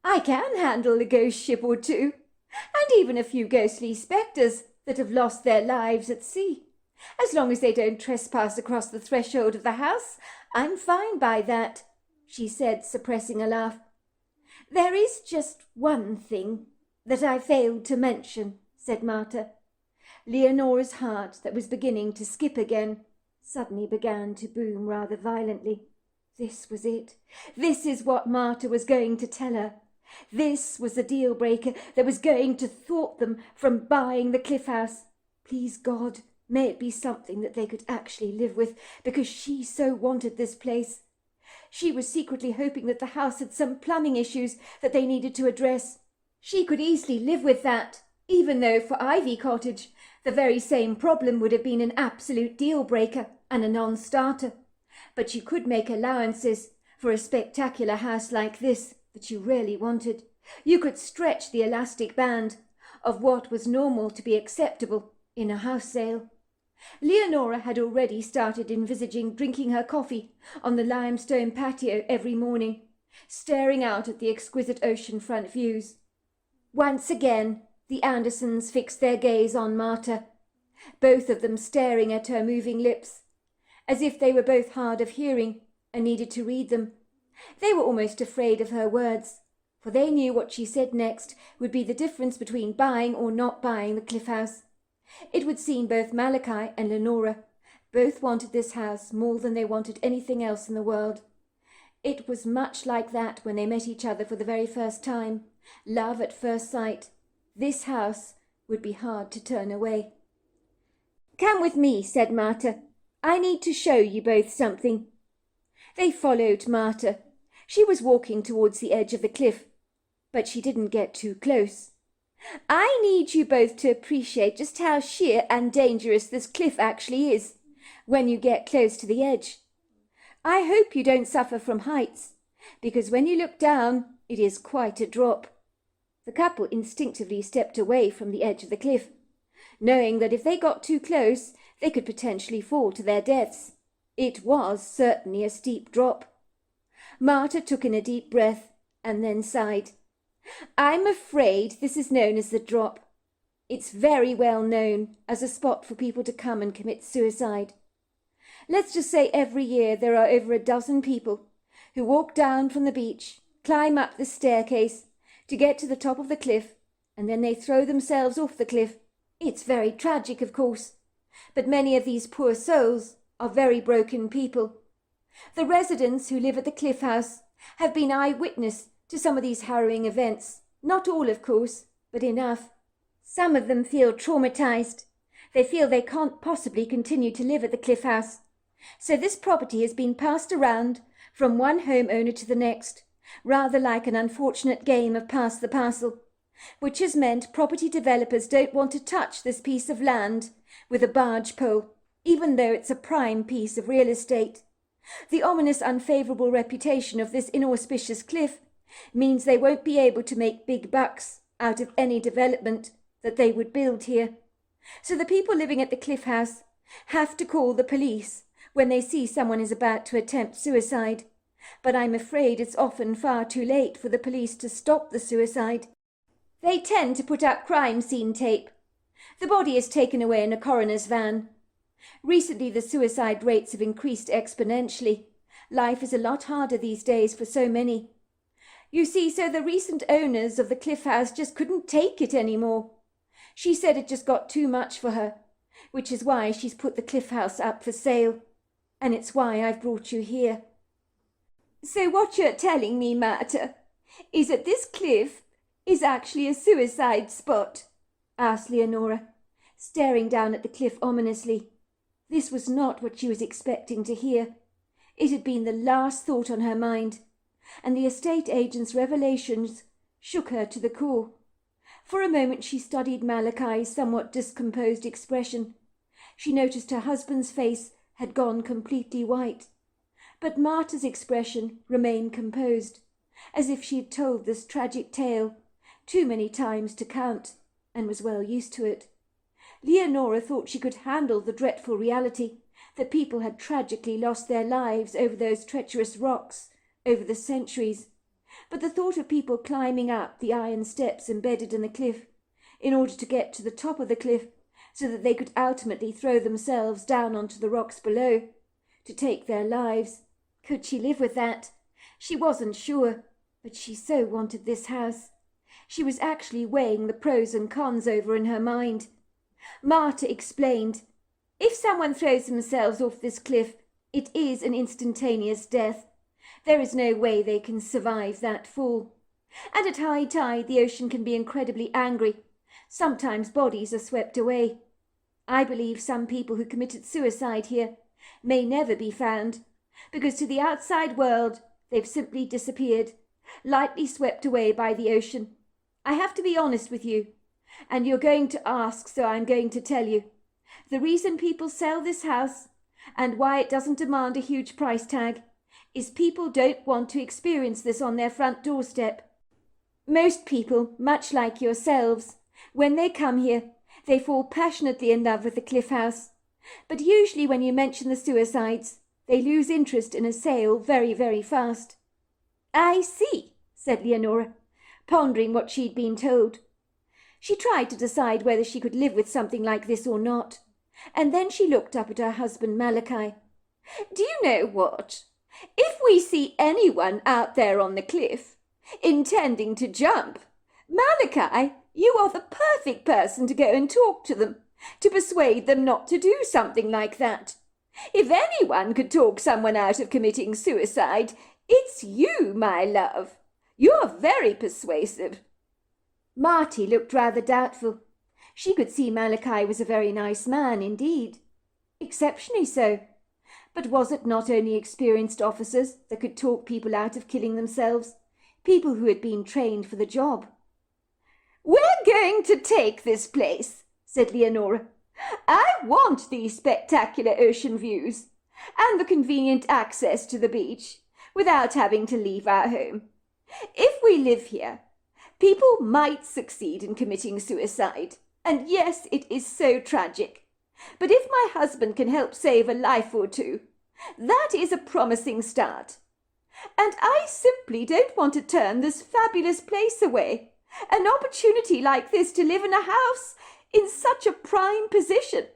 "I can handle a ghost ship or two, and even a few ghostly spectres that have lost their lives at sea. As long as they don't trespass across the threshold of the house, I'm fine by that," she said, suppressing a laugh. "There is just one thing that I failed to mention," said Martha. Leonora's heart, that was beginning to skip again, suddenly began to boom rather violently. This was it. This is what Martha was going to tell her. This was the deal-breaker that was going to thwart them from buying the Cliff House. Please God, may it be something that they could actually live with, because she so wanted this place. She was secretly hoping that the house had some plumbing issues that they needed to address. She could easily live with that, even though for Ivy Cottage the very same problem would have been an absolute deal-breaker and a non-starter. But you could make allowances for a spectacular house like this that you really wanted. You could stretch the elastic band of what was normal to be acceptable in a house sale. Leonora had already started envisaging drinking her coffee on the limestone patio every morning, staring out at the exquisite ocean-front views. Once again, the Andersons fixed their gaze on Martha, both of them staring at her moving lips, as if they were both hard of hearing and needed to read them. They were almost afraid of her words, for they knew what she said next would be the difference between buying or not buying the Cliff House. It would seem both Malachi and Leonora both wanted this house more than they wanted anything else in the world. It was much like that when they met each other for the very first time. Love at first sight. This house would be hard to turn away. "Come with me," said Martha. "I need to show you both something. They followed Marta. She was walking towards the edge of the cliff, but she didn't get too close. I need you both to appreciate just how sheer and dangerous this cliff actually is when you get close to the edge. I hope you don't suffer from heights, because when you look down, it is quite a drop. The couple instinctively stepped away from the edge of the cliff, knowing that if they got too close, they could potentially fall to their deaths. It was certainly a steep drop. Marta took in a deep breath and then sighed. I'm afraid this is known as the drop. It's very well known as a spot for people to come and commit suicide. Let's just say every year there are over a dozen people who walk down from the beach, climb up the staircase to get to the top of the cliff, and then they throw themselves off the cliff. It's very tragic, of course, but many of these poor souls are very broken people. The residents who live at the cliff house have been eyewitness to some of these harrowing events. Not all, of course, but enough. Some of them feel traumatized. They feel they can't possibly continue to live at the cliff house. So this property has been passed around from one homeowner to the next, rather like an unfortunate game of pass the parcel, which has meant property developers don't want to touch this piece of land with a barge pole, even though it's a prime piece of real estate. The ominous unfavourable reputation of this inauspicious cliff means they won't be able to make big bucks out of any development that they would build here. So the people living at the cliff house have to call the police when they see someone is about to attempt suicide. But I'm afraid it's often far too late for the police to stop the suicide. They tend to put up crime scene tape. The body is taken away in a coroner's van. Recently the suicide rates have increased exponentially. Life is a lot harder these days for so many. You see, so the recent owners of the cliff house just couldn't take it anymore. She said it just got too much for her, which is why she's put the cliff house up for sale. And it's why I've brought you here. So what you're telling me, Marta, is that this cliff is actually a suicide spot? Asked Leonora, staring down at the cliff ominously. This was not what she was expecting to hear. It had been the last thought on her mind, and the estate agent's revelations shook her to the core. For a moment she studied Malachi's somewhat discomposed expression. She noticed her husband's face had gone completely white, but Marta's expression remained composed, as if she had told this tragic tale too many times to count, and was well used to it. Leonora thought she could handle the dreadful reality that people had tragically lost their lives over those treacherous rocks over the centuries, but the thought of people climbing up the iron steps embedded in the cliff in order to get to the top of the cliff so that they could ultimately throw themselves down onto the rocks below to take their lives. Could she live with that? She wasn't sure, but she so wanted this house. She was actually weighing the pros and cons over in her mind. Marta explained, if someone throws themselves off this cliff, it is an instantaneous death. There is no way they can survive that fall. And at high tide, the ocean can be incredibly angry. Sometimes bodies are swept away. I believe some people who committed suicide here may never be found, because to the outside world they've simply disappeared, lightly swept away by the ocean. I have to be honest with you, and you're going to ask, so I'm going to tell you. The reason people sell this house, and why it doesn't demand a huge price tag, is people don't want to experience this on their front doorstep. Most people, much like yourselves, when they come here, they fall passionately in love with the cliff house. But usually when you mention the suicides, they lose interest in a sale very, very fast. I see, said Leonora, pondering what she'd been told. She tried to decide whether she could live with something like this or not, and then she looked up at her husband Malachi. Do you know what? If we see anyone out there on the cliff, intending to jump, Malachi, you are the perfect person to go and talk to them, to persuade them not to do something like that. If anyone could talk someone out of committing suicide, it's you, my love. You're very persuasive. Marty looked rather doubtful. She could see Malachi was a very nice man indeed, exceptionally so. But was it not only experienced officers that could talk people out of killing themselves? People who had been trained for the job. "We're going to take this place," said Leonora. "I want these spectacular ocean views and the convenient access to the beach without having to leave our home. If we live here, people might succeed in committing suicide. And yes, it is so tragic. But if my husband can help save a life or two, that is a promising start. And I simply don't want to turn this fabulous place away. An opportunity like this to live in a house in such a prime position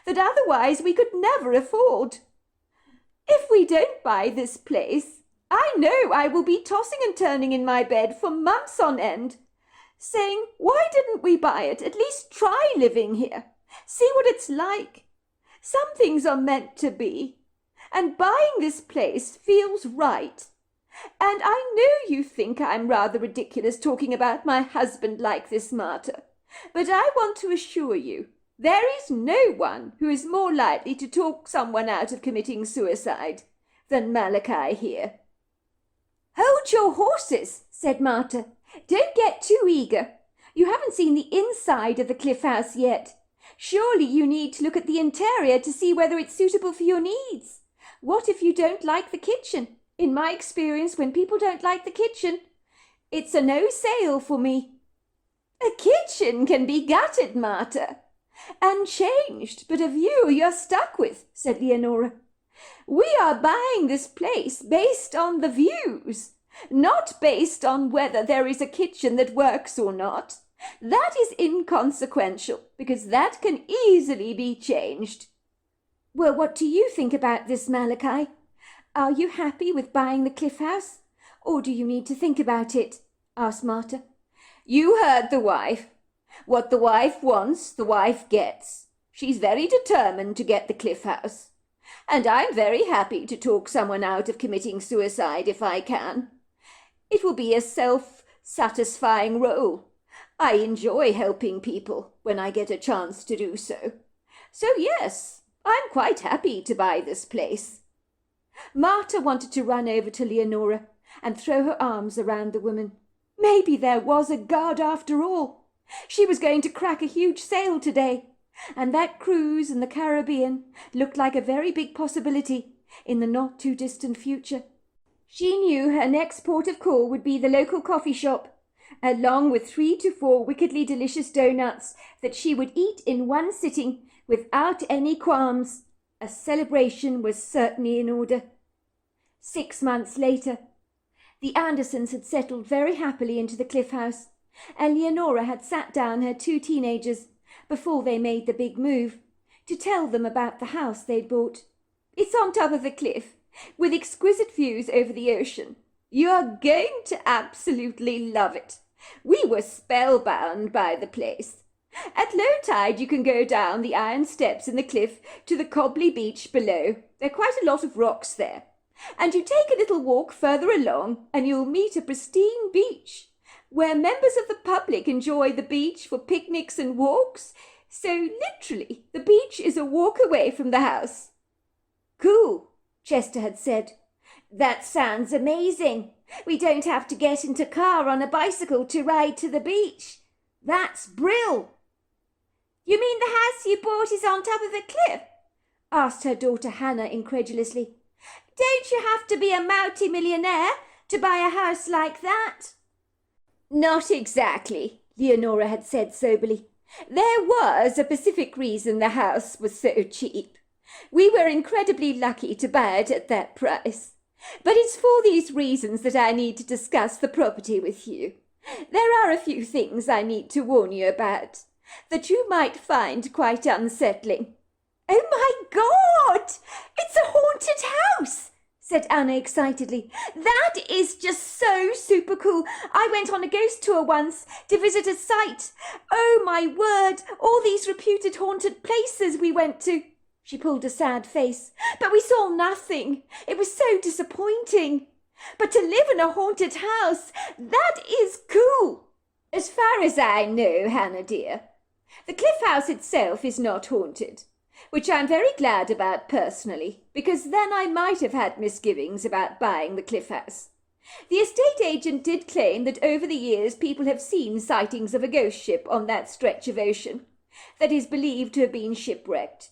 that otherwise we could never afford. If we don't buy this place, I know I will be tossing and turning in my bed for months on end, saying, why didn't we buy it? At least try living here. See what it's like. Some things are meant to be, and buying this place feels right. And I know you think I'm rather ridiculous talking about my husband like this, Marta, but I want to assure you there is no one who is more likely to talk someone out of committing suicide than Malachi here." "Hold your horses," said Marta. "Don't get too eager. You haven't seen the inside of the Cliff House yet. Surely you need to look at the interior to see whether it's suitable for your needs. What if you don't like the kitchen? In my experience, when people don't like the kitchen, it's a no sale for me." "A kitchen can be gutted, Marta, and changed, but a view you're stuck with," said Leonora. "We are buying this place based on the views, not based on whether there is a kitchen that works or not. That is inconsequential, because that can easily be changed." "Well, what do you think about this, Malachi? Are you happy with buying the Cliff House, or do you need to think about it?" asked Marta. "You heard the wife. What the wife wants, the wife gets. She's very determined to get the Cliff House. And I'm very happy to talk someone out of committing suicide if I can. It will be a self-satisfying role. I enjoy helping people when I get a chance to do so. So yes, I'm quite happy to buy this place." Marta wanted to run over to Leonora and throw her arms around the woman. Maybe there was a God after all. She was going to crack a huge sale today, and that cruise in the Caribbean looked like a very big possibility in the not-too-distant future. She knew her next port of call would be the local coffee shop, along with 3 to 4 wickedly delicious doughnuts that she would eat in one sitting without any qualms. A celebration was certainly in order. 6 months later, the Andersons had settled very happily into the Cliff House, and Leonora had sat down her 2 teenagers before they made the big move to tell them about the house they'd bought. "It's on top of a cliff, with exquisite views over the ocean. You're going to absolutely love it. We were spellbound by the place. At low tide you can go down the iron steps in the cliff to the cobbly beach below. There are quite a lot of rocks there. And you take a little walk further along and you'll meet a pristine beach, where members of the public enjoy the beach for picnics and walks. So literally, the beach is a walk away from the house." "Cool," Chester had said. "That sounds amazing. We don't have to get into a car on a bicycle to ride to the beach. That's brill." "You mean the house you bought is on top of a cliff?" asked her daughter Hannah incredulously. "Don't you have to be a multi-millionaire to buy a house like that?" "Not exactly," Leonora had said soberly. "There was a specific reason the house was so cheap. We were incredibly lucky to buy it at that price. But it's for these reasons that I need to discuss the property with you. There are a few things I need to warn you about that you might find quite unsettling." "Oh my God! It's a haunted house!" said Anna excitedly. "That is just so super cool. I went on a ghost tour once to visit a site. Oh my word, all these reputed haunted places we went to." She pulled a sad face. "But we saw nothing. It was so disappointing. But to live in a haunted house, that is cool." "As far as I know, Hannah dear, the Cliff House itself is not haunted. which I'm very glad about personally, because then I might have had misgivings about buying the cliff house. The estate agent did claim that over the years people have seen sightings of a ghost ship on that stretch of ocean that is believed to have been shipwrecked.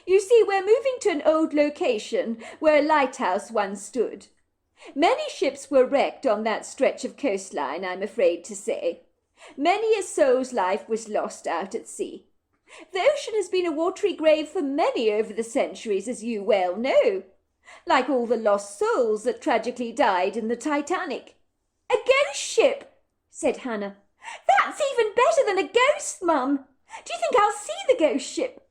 You see, we're moving to an old location where a lighthouse once stood. Many ships were wrecked on that stretch of coastline, I'm afraid to say. Many a soul's life was lost out at sea. The ocean has been a watery grave for many over the centuries, as you well know, like all the lost souls that tragically died in the Titanic. A ghost ship, said Hannah. That's even better than a ghost, Mum. Do you think I'll see the ghost ship?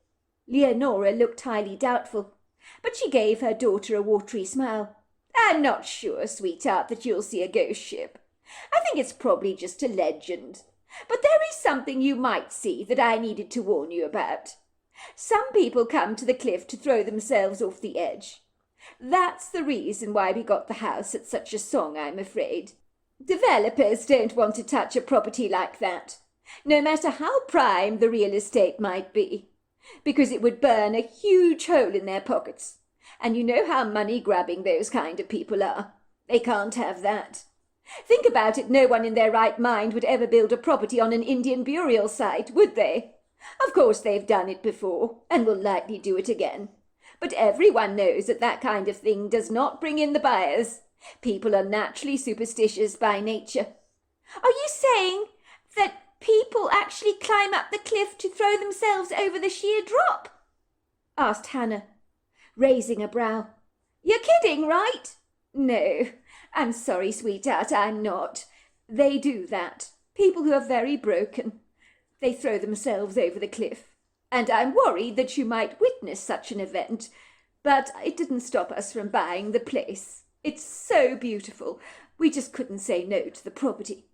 Leonora looked highly doubtful, but she gave her daughter a watery smile. I'm not sure, sweetheart, that you'll see a ghost ship. I think it's probably just a legend. But there is something you might see that I needed to warn you about. Some people come to the cliff to throw themselves off the edge. That's the reason why we got the house at such a song, I'm afraid. Developers don't want to touch a property like that, no matter how prime the real estate might be, because it would burn a huge hole in their pockets. And you know how money-grabbing those kind of people are. They can't have that. Think about it, no one in their right mind would ever build a property on an Indian burial site, would they? Of course they've done it before, and will likely do it again. But everyone knows that that kind of thing does not bring in the buyers. People are naturally superstitious by nature. Are you saying that people actually climb up the cliff to throw themselves over the sheer drop? Asked Hannah, raising a brow. You're kidding, right? No, I'm sorry, sweetheart, I'm not. They do that. People who are very broken. They throw themselves over the cliff. And I'm worried that you might witness such an event. But it didn't stop us from buying the place. It's so beautiful. We just couldn't say no to the property.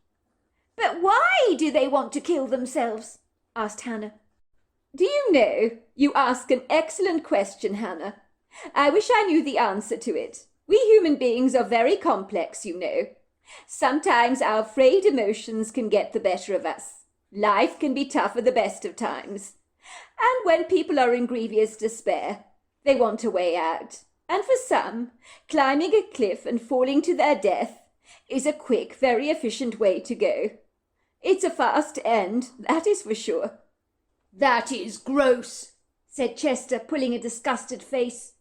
But why do they want to kill themselves? Asked Hannah. Do you know, you ask an excellent question, Hannah. I wish I knew the answer to it. We human beings are very complex, you know. Sometimes our frayed emotions can get the better of us. Life can be tough at the best of times. And when people are in grievous despair, they want a way out. And for some, climbing a cliff and falling to their death is a quick, very efficient way to go. It's a fast end, that is for sure. That is gross, said Chester, pulling a disgusted face.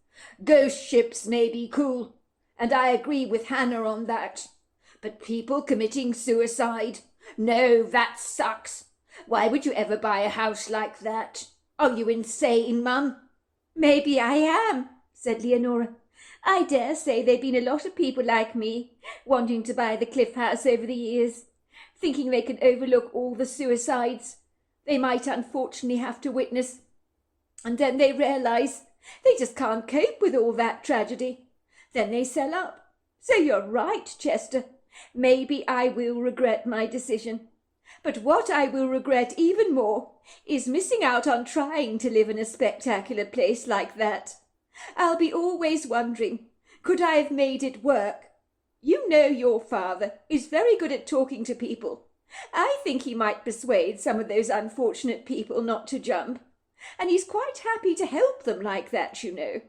Ghost ships may be cool, and I agree with Hannah on that. But people committing suicide? No, that sucks. Why would you ever buy a house like that? Are you insane, Mum? Maybe I am, said Leonora. I dare say there've been a lot of people like me wanting to buy the cliff house over the years, thinking they can overlook all the suicides they might unfortunately have to witness. And then they realise they just can't cope with all that tragedy. Then they sell up. So you're right, Chester. Maybe I will regret my decision. But what I will regret even more is missing out on trying to live in a spectacular place like that. I'll be always wondering, could I have made it work? You know your father is very good at talking to people. I think he might persuade some of those unfortunate people not to jump. And he's quite happy to help them like that, you know.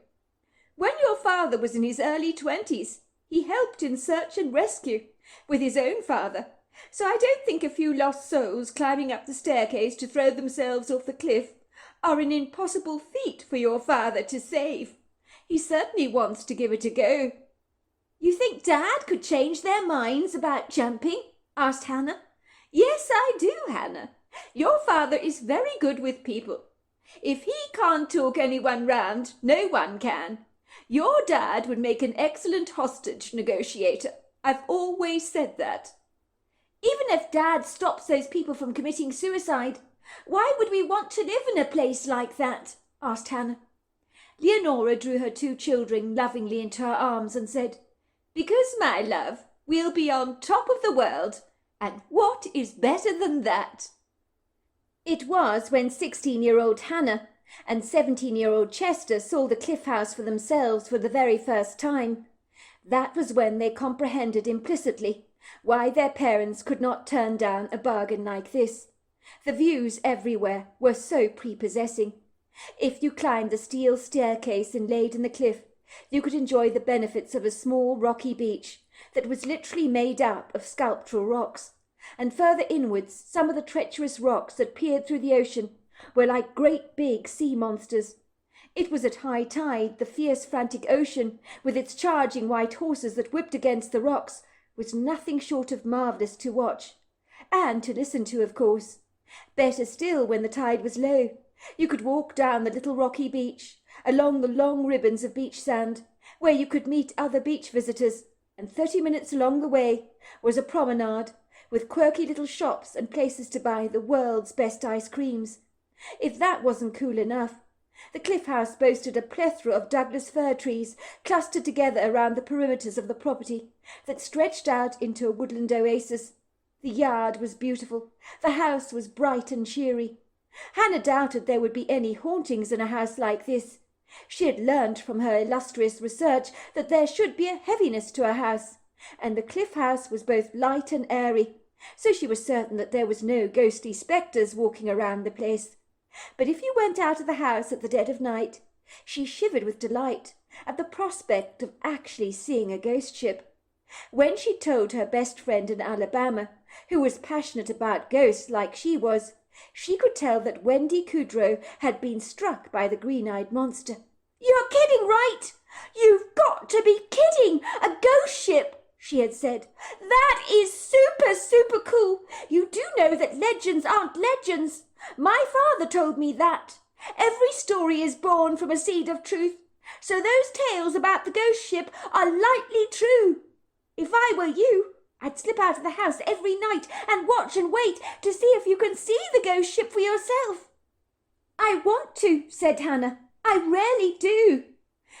When your father was in his early 20s, he helped in search and rescue with his own father. So I don't think a few lost souls climbing up the staircase to throw themselves off the cliff are an impossible feat for your father to save. He certainly wants to give it a go. You think Dad could change their minds about jumping? Asked Hannah. Yes, I do, Hannah. Your father is very good with people. If he can't talk anyone round, no one can. Your dad would make an excellent hostage negotiator. I've always said that. Even if Dad stops those people from committing suicide, why would we want to live in a place like that? Asked Hannah. Leonora drew her two children lovingly into her arms and said, Because, my love, we'll be on top of the world, and what is better than that? It was when 16-year-old Hannah and 17-year-old Chester saw the cliff house for themselves for the very first time. That was when they comprehended implicitly why their parents could not turn down a bargain like this. The views everywhere were so prepossessing. If you climbed the steel staircase and laid in the cliff, you could enjoy the benefits of a small rocky beach that was literally made up of sculptural rocks, and further inwards some of the treacherous rocks that peered through the ocean were like great big sea monsters. It was at high tide. The fierce frantic ocean, with its charging white horses that whipped against the rocks, was nothing short of marvellous to watch, and to listen to, of course. Better still when the tide was low. You could walk down the little rocky beach, along the long ribbons of beach sand, where you could meet other beach visitors, and 30 minutes along the way was a promenade, with quirky little shops and places to buy the world's best ice creams. If that wasn't cool enough, the cliff house boasted a plethora of Douglas fir trees clustered together around the perimeters of the property that stretched out into a woodland oasis. The yard was beautiful. The house was bright and cheery. Hannah doubted there would be any hauntings in a house like this. She had learned from her illustrious research that there should be a heaviness to a house, and the cliff house was both light and airy, so she was certain that there was no ghostly spectres walking around the place. But if you went out of the house at the dead of night, she shivered with delight at the prospect of actually seeing a ghost ship. When she told her best friend in Alabama, who was passionate about ghosts like she was, she could tell that Wendy Kudrow had been struck by the green-eyed monster. "You're kidding, right? You've got to be kidding! A ghost ship!" she had said. "That is super, super cool. You do know that legends aren't legends. My father told me that. Every story is born from a seed of truth, so those tales about the ghost ship are likely true. If I were you, I'd slip out of the house every night and watch and wait to see if you can see the ghost ship for yourself." "I want to," said Hannah. "I really do.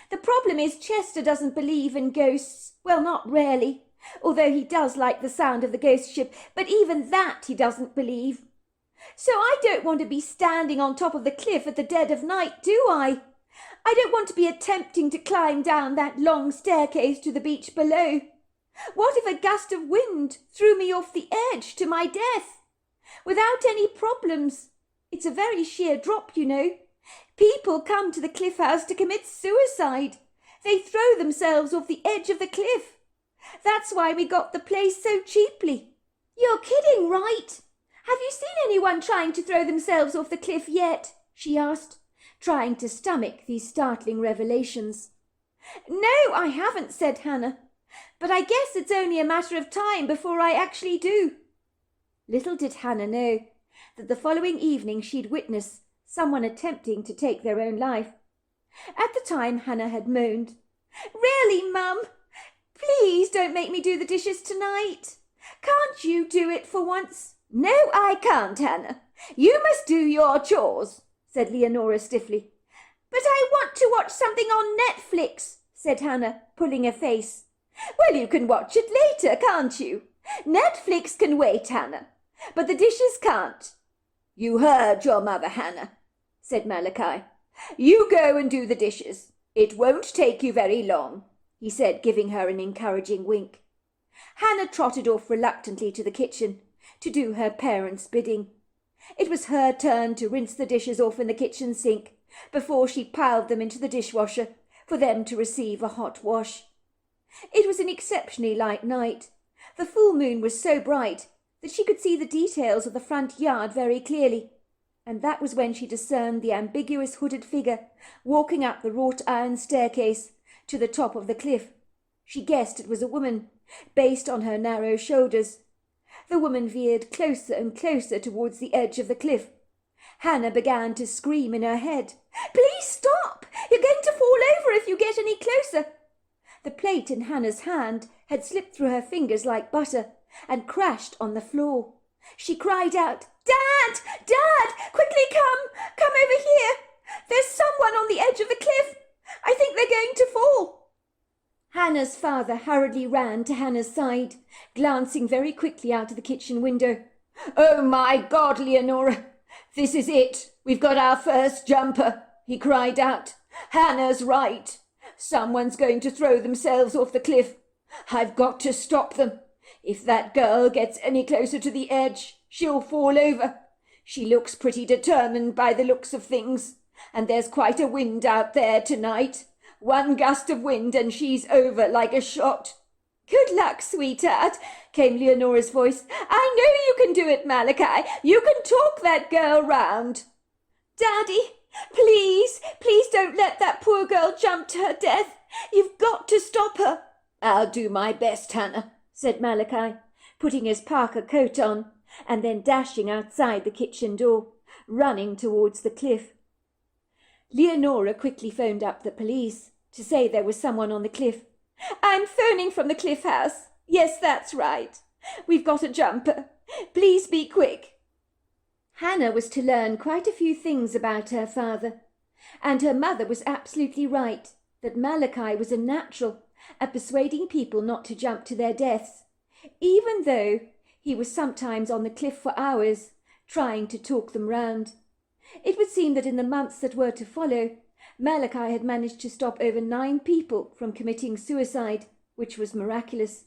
The problem is Chester doesn't believe in ghosts. Well, not really, although he does like the sound of the ghost ship, but even that he doesn't believe. So I don't want to be standing on top of the cliff at the dead of night, do I? I don't want to be attempting to climb down that long staircase to the beach below. What if a gust of wind threw me off the edge to my death? Without any problems. It's a very sheer drop, you know. People come to the cliff house to commit suicide. They throw themselves off the edge of the cliff. That's why we got the place so cheaply." "You're kidding, right? Have you seen anyone trying to throw themselves off the cliff yet?" she asked, trying to stomach these startling revelations. "No, I haven't," said Hannah. "But I guess it's only a matter of time before I actually do." Little did Hannah know that the following evening she'd witness someone attempting to take their own life. At the time, Hannah had moaned, "Really, Mum? Please don't make me do the dishes tonight. Can't you do it for once?" "No, I can't, Hannah. You must do your chores," said Leonora stiffly. "But I want to watch something on Netflix," said Hannah, pulling a face. "Well, you can watch it later, can't you? Netflix can wait, Hannah, but the dishes can't." "You heard your mother, Hannah," said Malachi. "You go and do the dishes. It won't take you very long," he said, giving her an encouraging wink. Hannah trotted off reluctantly to the kitchen to do her parents' bidding. It was her turn to rinse the dishes off in the kitchen sink before she piled them into the dishwasher for them to receive a hot wash. It was an exceptionally light night. The full moon was so bright that she could see the details of the front yard very clearly, and that was when she discerned the ambiguous hooded figure walking up the wrought iron staircase to the top of the cliff. She guessed it was a woman, based on her narrow shoulders. The woman veered closer and closer towards the edge of the cliff. Hannah began to scream in her head. "Please stop! You're going to fall over if you get any closer." The plate in Hannah's hand had slipped through her fingers like butter and crashed on the floor. She cried out, "Dad! Dad! Quickly come! Come over here! There's someone on the edge of the cliff! I think they're going to fall!" Hannah's father hurriedly ran to Hannah's side, glancing very quickly out of the kitchen window. "Oh, my God, Leonora! This is it! We've got our first jumper!" he cried out. "Hannah's right. Someone's going to throw themselves off the cliff. I've got to stop them. If that girl gets any closer to the edge, she'll fall over. She looks pretty determined by the looks of things. And there's quite a wind out there tonight. One gust of wind and she's over like a shot." "Good luck, sweetheart," came Leonora's voice. "I know you can do it, Malachi. You can talk that girl round." "Daddy, please, please don't let that poor girl jump to her death. You've got to stop her." "I'll do my best, Hannah," said Malachi, putting his parka coat on and then dashing outside the kitchen door, running towards the cliff. Leonora quickly phoned up the police to say there was someone on the cliff. "I'm phoning from the cliff house. Yes, that's right. We've got a jumper. Please be quick." Hannah was to learn quite a few things about her father, and her mother was absolutely right that Malachi was a natural at persuading people not to jump to their deaths, even though he was sometimes on the cliff for hours trying to talk them round. It would seem that in the months that were to follow, Malachi had managed to stop over 9 people from committing suicide, which was miraculous.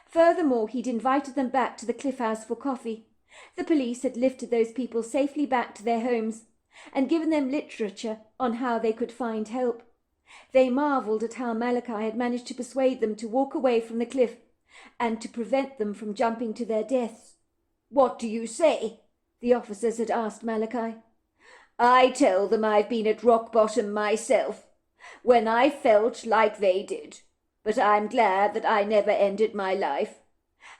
Furthermore, he'd invited them back to the cliff house for coffee. The police had lifted those people safely back to their homes and given them literature on how they could find help. They marvelled at how Malachi had managed to persuade them to walk away from the cliff and to prevent them from jumping to their deaths. "What do you say?" the officers had asked Malachi. "I tell them I've been at rock bottom myself, when I felt like they did, but I'm glad that I never ended my life,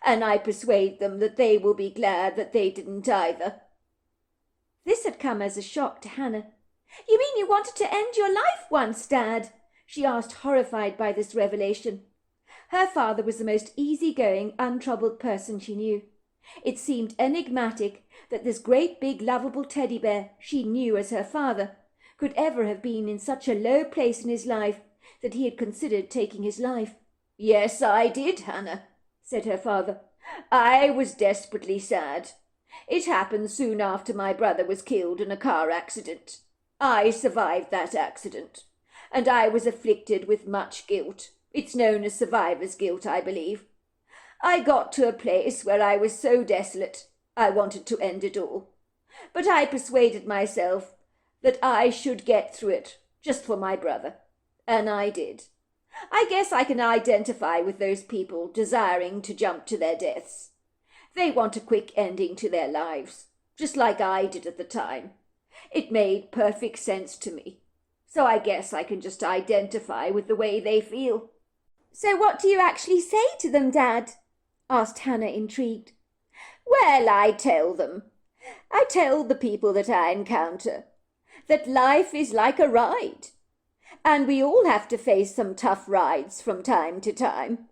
and I persuade them that they will be glad that they didn't either." This had come as a shock to Hannah. "You mean you wanted to end your life once, Dad?" she asked, horrified by this revelation. Her father was the most easy-going, untroubled person she knew. It seemed enigmatic that this great big lovable teddy bear she knew as her father could ever have been in such a low place in his life that he had considered taking his life. "Yes, I did, Hannah," said her father. "I was desperately sad. It happened soon after my brother was killed in a car accident. I survived that accident, and I was afflicted with much guilt. It's known as survivor's guilt, I believe. I got to a place where I was so desolate I wanted to end it all. But I persuaded myself that I should get through it, just for my brother. And I did. I guess I can identify with those people desiring to jump to their deaths. They want a quick ending to their lives, just like I did at the time. It made perfect sense to me. So I guess I can just identify with the way they feel." "So what do you actually say to them, Dad?" asked Hannah, intrigued. "Well, I tell the people that I encounter, that life is like a ride, and we all have to face some tough rides from time to time.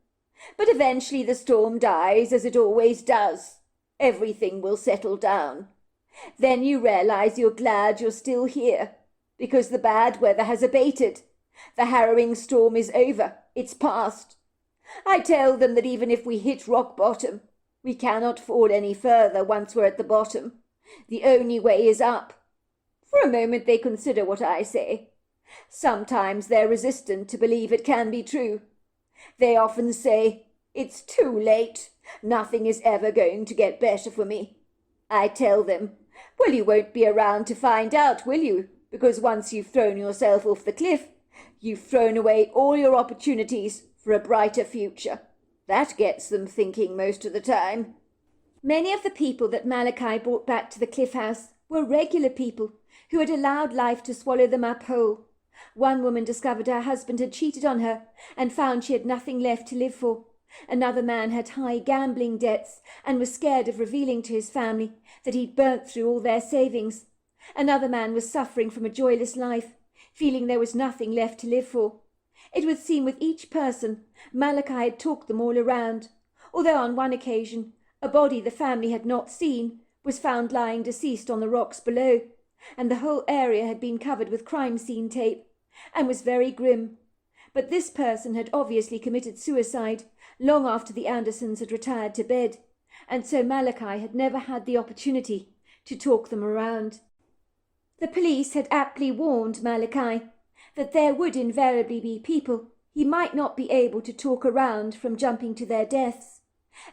But eventually the storm dies, as it always does. Everything will settle down. Then you realize you're glad you're still here, because the bad weather has abated. The harrowing storm is over. It's past. I tell them that even if we hit rock bottom, we cannot fall any further once we're at the bottom. The only way is up." For a moment they consider what I say. Sometimes they're resistant to believe it can be true. They often say, "It's too late. Nothing is ever going to get better for me." I tell them, "Well, you won't be around to find out, will you? Because once you've thrown yourself off the cliff, you've thrown away all your opportunities for a brighter future." That gets them thinking most of the time. Many of the people that Malachi brought back to the cliff house were regular people who had allowed life to swallow them up whole. One woman discovered her husband had cheated on her and found she had nothing left to live for. Another man had high gambling debts and was scared of revealing to his family that he'd burnt through all their savings. Another man was suffering from a joyless life, feeling there was nothing left to live for. It would seem with each person, Malachi had talked them all around, although on one occasion a body the family had not seen was found lying deceased on the rocks below, and the whole area had been covered with crime scene tape, and was very grim. But this person had obviously committed suicide long after the Andersons had retired to bed, and so Malachi had never had the opportunity to talk them around. The police had aptly warned Malachi that there would invariably be people he might not be able to talk around from jumping to their deaths,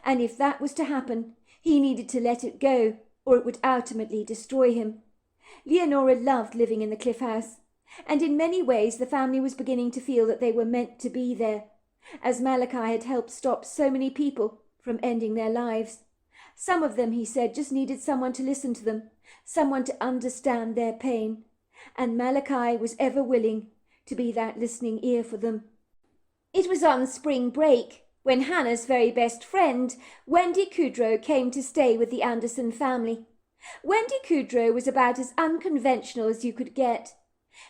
and if that was to happen, he needed to let it go, or it would ultimately destroy him. Leonora loved living in the Cliff House, and in many ways the family was beginning to feel that they were meant to be there, as Malachi had helped stop so many people from ending their lives. Some of them, he said, just needed someone to listen to them, someone to understand their pain, and Malachi was ever willing to be that listening ear for them. It was on spring break when Hannah's very best friend, Wendy Kudrow, came to stay with the Anderson family. Wendy Kudrow was about as unconventional as you could get.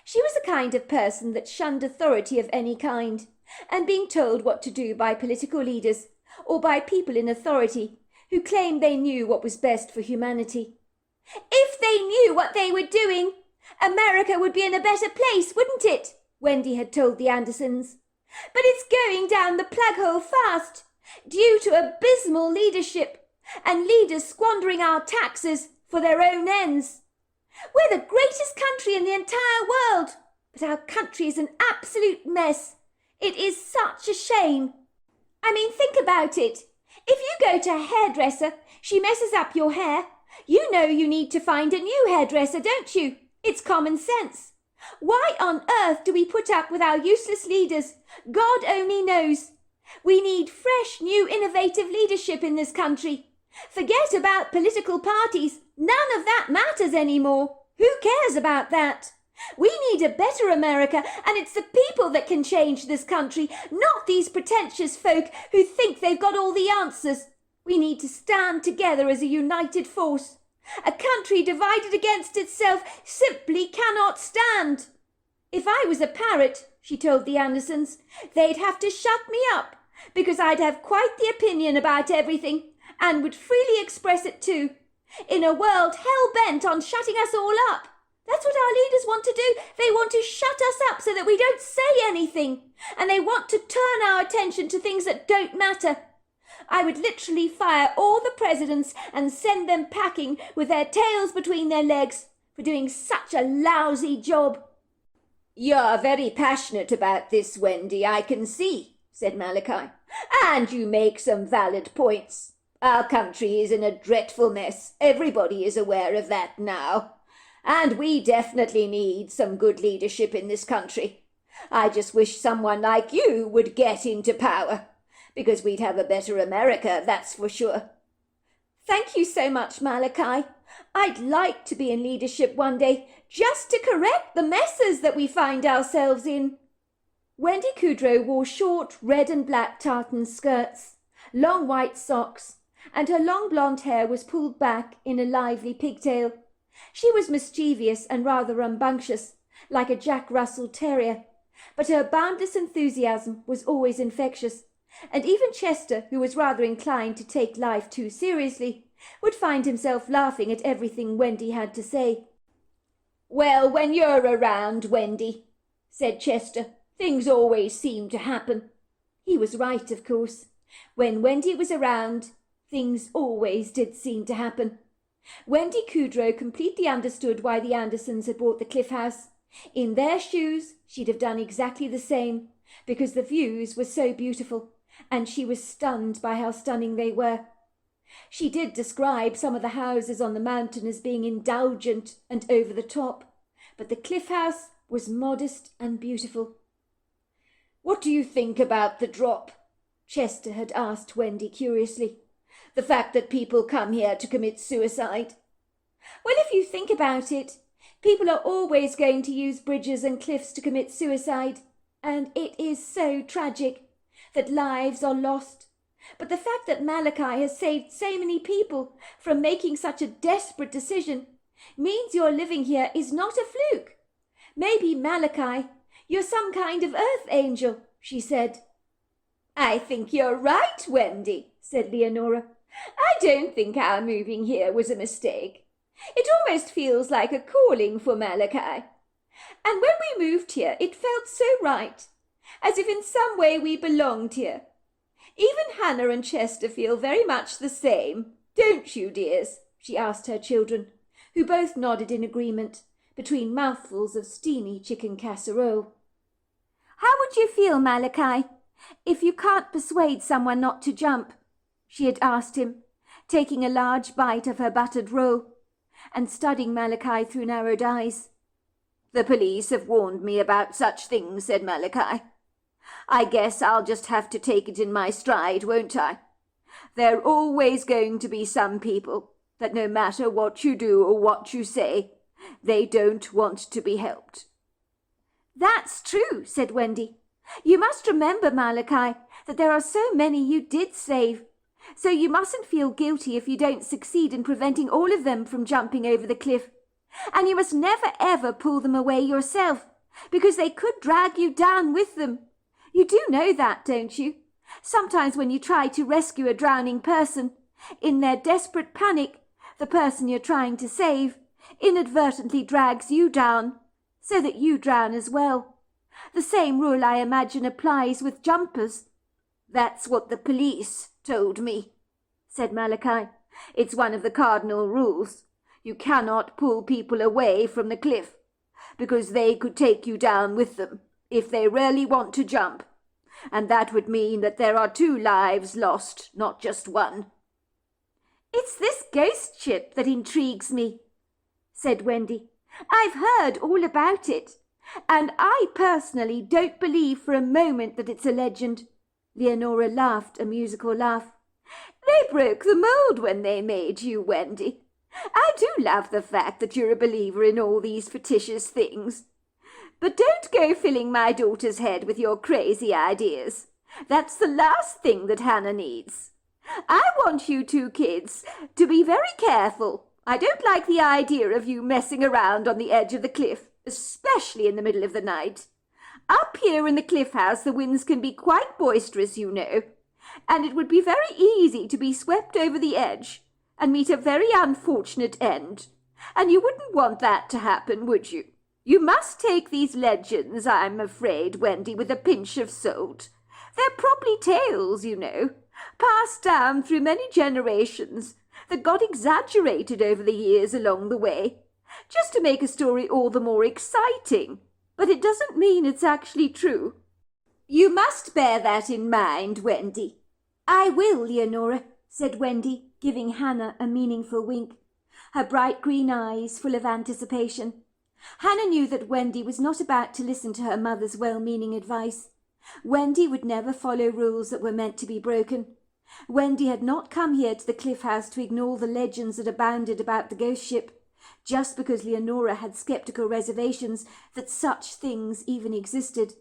She was the kind of person that shunned authority of any kind, and being told what to do by political leaders or by people in authority who claimed they knew what was best for humanity. If they knew what they were doing, America would be in a better place, wouldn't it? Wendy had told the Andersons. But it's going down the plug hole fast, due to abysmal leadership, and leaders squandering our taxes for their own ends. We're the greatest country in the entire world, but our country is an absolute mess. It is such a shame. I mean, think about it. If you go to a hairdresser, she messes up your hair. You know you need to find a new hairdresser, don't you? It's common sense. Why on earth do we put up with our useless leaders? God only knows. We need fresh, new, innovative leadership in this country. Forget about political parties. None of that matters anymore. Who cares about that? We need a better America, and it's the people that can change this country, not these pretentious folk who think they've got all the answers. We need to stand together as a united force. A country divided against itself simply cannot stand. If I was a parrot, she told the Andersons, they'd have to shut me up, because I'd have quite the opinion about everything, and would freely express it too, in a world hell-bent on shutting us all up. That's what our leaders want to do. They want to shut us up so that we don't say anything, and they want to turn our attention to things that don't matter. I would literally fire all the presidents and send them packing with their tails between their legs for doing such a lousy job. You're very passionate about this, Wendy, I can see, said Malachi. And you make some valid points. Our country is in a dreadful mess. Everybody is aware of that now. And we definitely need some good leadership in this country. I just wish someone like you would get into power, because we'd have a better America, that's for sure. Thank you so much, Malachi. I'd like to be in leadership one day, just to correct the messes that we find ourselves in. Wendy Kudrow wore short red and black tartan skirts, long white socks, and her long blonde hair was pulled back in a lively pigtail. She was mischievous and rather rambunctious, like a Jack Russell Terrier, but her boundless enthusiasm was always infectious, and even Chester, who was rather inclined to take life too seriously, would find himself laughing at everything Wendy had to say. Well, when you're around, Wendy, said Chester, things always seem to happen. He was right, of course. When Wendy was around, things always did seem to happen. Wendy Kudrow completely understood why the Andersons had bought the Cliff House. In their shoes, she'd have done exactly the same, because the views were so beautiful, and she was stunned by how stunning they were. She did describe some of the houses on the mountain as being indulgent and over the top, but the Cliff House was modest and beautiful. What do you think about the drop? Chester had asked Wendy curiously. The fact that people come here to commit suicide. Well, if you think about it, people are always going to use bridges and cliffs to commit suicide, and it is so tragic that lives are lost. But the fact that Malachi has saved so many people from making such a desperate decision means your living here is not a fluke. Maybe, Malachi, you're some kind of earth angel, she said. I think you're right, Wendy, said Leonora. I don't think our moving here was a mistake. It almost feels like a calling for Malachi. And when we moved here, it felt so right, as if in some way we belonged here. Even Hannah and Chester feel very much the same, don't you, dears? She asked her children, who both nodded in agreement, between mouthfuls of steamy chicken casserole. How would you feel, Malachi, if you can't persuade someone not to jump? She had asked him, taking a large bite of her buttered roll. and studying Malachi through narrowed eyes. "The police have warned me about such things," said Malachi. "I guess I'll just have to take it in my stride, won't I? There are always going to be some people that no matter what you do or what you say, they don't want to be helped." "That's true," said Wendy. "You must remember, Malachi, that there are so many you did save. So you mustn't feel guilty if you don't succeed in preventing all of them from jumping over the cliff. And you must never ever pull them away yourself, because they could drag you down with them. You do know that, don't you? Sometimes when you try to rescue a drowning person, in their desperate panic, the person you're trying to save inadvertently drags you down, so that you drown as well. The same rule, I imagine, applies with jumpers." "That's what the police told me," said Malachi. "It's one of the cardinal rules. You cannot pull people away from the cliff, because they could take you down with them if they really want to jump. And that would mean that there are 2 lives lost, not just 1. "It's this ghost ship that intrigues me," said Wendy. "I've heard all about it, and I personally don't believe for a moment that it's a legend." Leonora laughed a musical laugh. "They broke the mould when they made you, Wendy. I do love the fact that you're a believer in all these fictitious things. But don't go filling my daughter's head with your crazy ideas. That's the last thing that Hannah needs. I want you 2 kids to be very careful. I don't like the idea of you messing around on the edge of the cliff, especially in the middle of the night. Up here in the cliff house the winds can be quite boisterous, you know, and it would be very easy to be swept over the edge and meet a very unfortunate end. And you wouldn't want that to happen, would you? You must take these legends, I'm afraid, Wendy, with a pinch of salt. They're probably tales, you know, passed down through many generations that got exaggerated over the years along the way, just to make a story all the more exciting. But it doesn't mean it's actually true. You must bear that in mind, Wendy." "I will, Leonora," said Wendy, giving Hannah a meaningful wink, her bright green eyes full of anticipation. Hannah knew that Wendy was not about to listen to her mother's well-meaning advice. Wendy would never follow rules that were meant to be broken. Wendy had not come here to the cliff house to ignore the legends that abounded about the ghost ship, just because Leonora had sceptical reservations that such things even existed.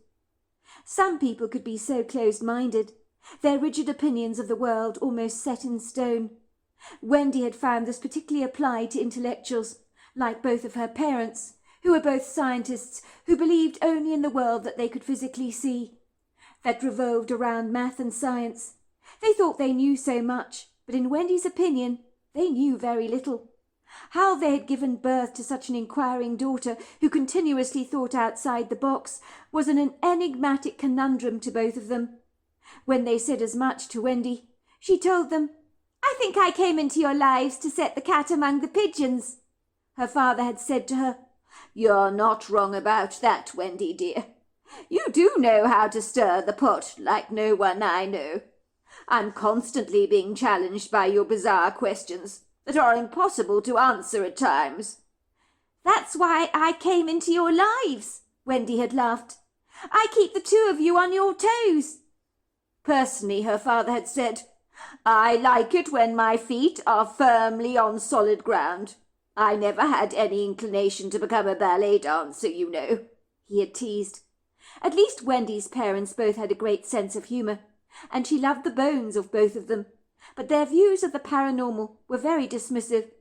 Some people could be so closed-minded, their rigid opinions of the world almost set in stone. Wendy had found this particularly applied to intellectuals, like both of her parents, who were both scientists who believed only in the world that they could physically see, that revolved around math and science. They thought they knew so much, but in Wendy's opinion, they knew very little. How they had given birth to such an inquiring daughter who continuously thought outside the box was an enigmatic conundrum to both of them. When they said as much to Wendy, she told them, "I think I came into your lives to set the cat among the pigeons." Her father had said to her, "You're not wrong about that, Wendy dear. You do know how to stir the pot like no one I know. I'm constantly being challenged by your bizarre questions that are impossible to answer at times." "That's why I came into your lives," Wendy had laughed. "I keep the 2 of you on your toes." Personally, her father had said, "I like it when my feet are firmly on solid ground. I never had any inclination to become a ballet dancer, you know," he had teased. At least Wendy's parents both had a great sense of humour, and she loved the bones of both of them. But their views of the paranormal were very dismissive.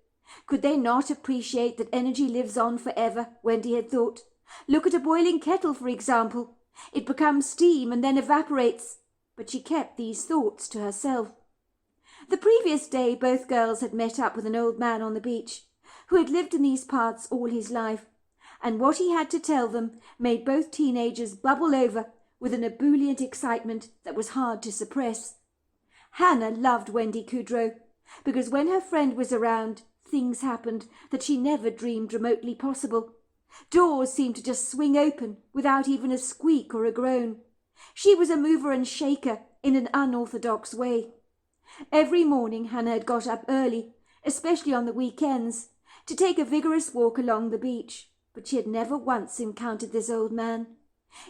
Could they not appreciate that energy lives on forever, Wendy had thought. Look at a boiling kettle, for example. It becomes steam and then evaporates. But she kept these thoughts to herself. The previous day both girls had met up with an old man on the beach, who had lived in these parts all his life, and what he had to tell them made both teenagers bubble over with an ebullient excitement that was hard to suppress. Hannah loved Wendy Kudrow, because when her friend was around, things happened that she never dreamed remotely possible. Doors seemed to just swing open without even a squeak or a groan. She was a mover and shaker in an unorthodox way. Every morning Hannah had got up early, especially on the weekends, to take a vigorous walk along the beach, but she had never once encountered this old man.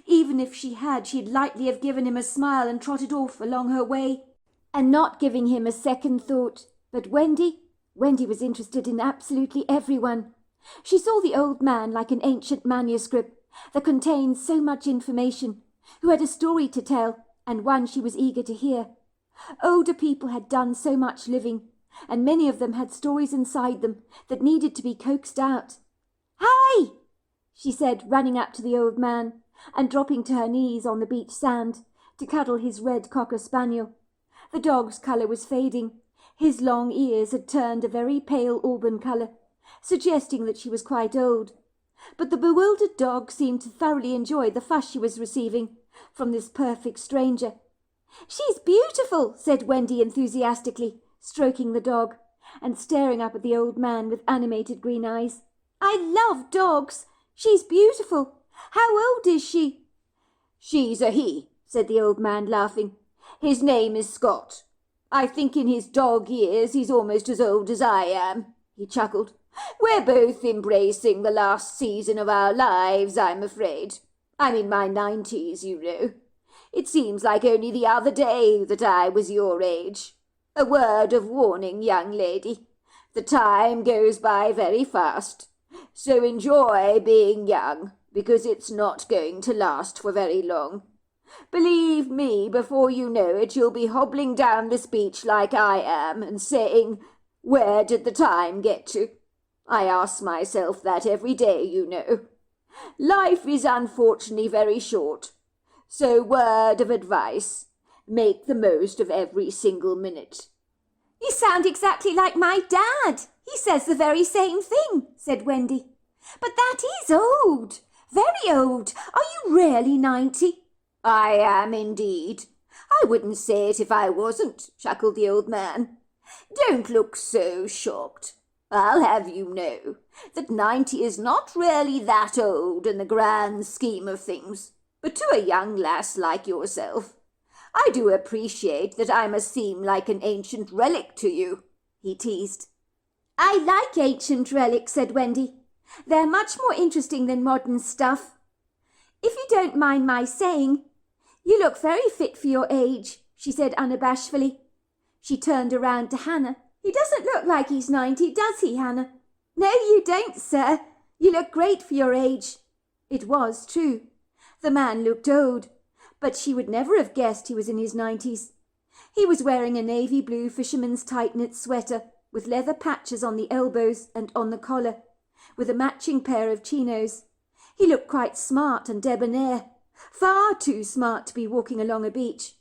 Even if she had, she'd lightly have given him a smile and trotted off along her way, and not giving him a second thought. But Wendy was interested in absolutely everyone. She saw the old man like an ancient manuscript that contained so much information, who had a story to tell, and one she was eager to hear. Older people had done so much living, and many of them had stories inside them that needed to be coaxed out. "Hi!" she said, running up to the old man and dropping to her knees on the beach sand to cuddle his red cocker spaniel. The dog's colour was fading. His long ears had turned a very pale auburn colour, suggesting that she was quite old. But the bewildered dog seemed to thoroughly enjoy the fuss she was receiving from this perfect stranger. "She's beautiful," said Wendy enthusiastically, stroking the dog and staring up at the old man with animated green eyes. "I love dogs. She's beautiful. How old is she?" "She's a he," said the old man, laughing. "His name is Scott. I think in his dog years he's almost as old as I am," he chuckled. "We're both embracing the last season of our lives, I'm afraid. I'm in my 90s, you know. It seems like only the other day that I was your age. A word of warning, young lady. The time goes by very fast. So enjoy being young, because it's not going to last for very long. Believe me, before you know it, you'll be hobbling down this beach like I am and saying, 'Where did the time get to?' I ask myself that every day, you know. Life is unfortunately very short. So word of advice, make the most of every single minute." "You sound exactly like my dad. He says the very same thing," said Wendy. "But that is old. Very old. Are you really 90? "I am indeed. I wouldn't say it if I wasn't," chuckled the old man. "Don't look so shocked. I'll have you know that 90 is not really that old in the grand scheme of things. But to a young lass like yourself, I do appreciate that I must seem like an ancient relic to you," he teased. "I like ancient relics," said Wendy. "They're much more interesting than modern stuff. If you don't mind my saying, you look very fit for your age," she said unabashedly. She turned around to Hannah. "He doesn't look like he's 90, does he, Hannah?" "No, you don't, sir. You look great for your age." It was true. The man looked old, but she would never have guessed he was in his 90s. He was wearing a navy blue fisherman's tight-knit sweater with leather patches on the elbows and on the collar, with a matching pair of chinos. He looked quite smart and debonair, far too smart to be walking along a beach.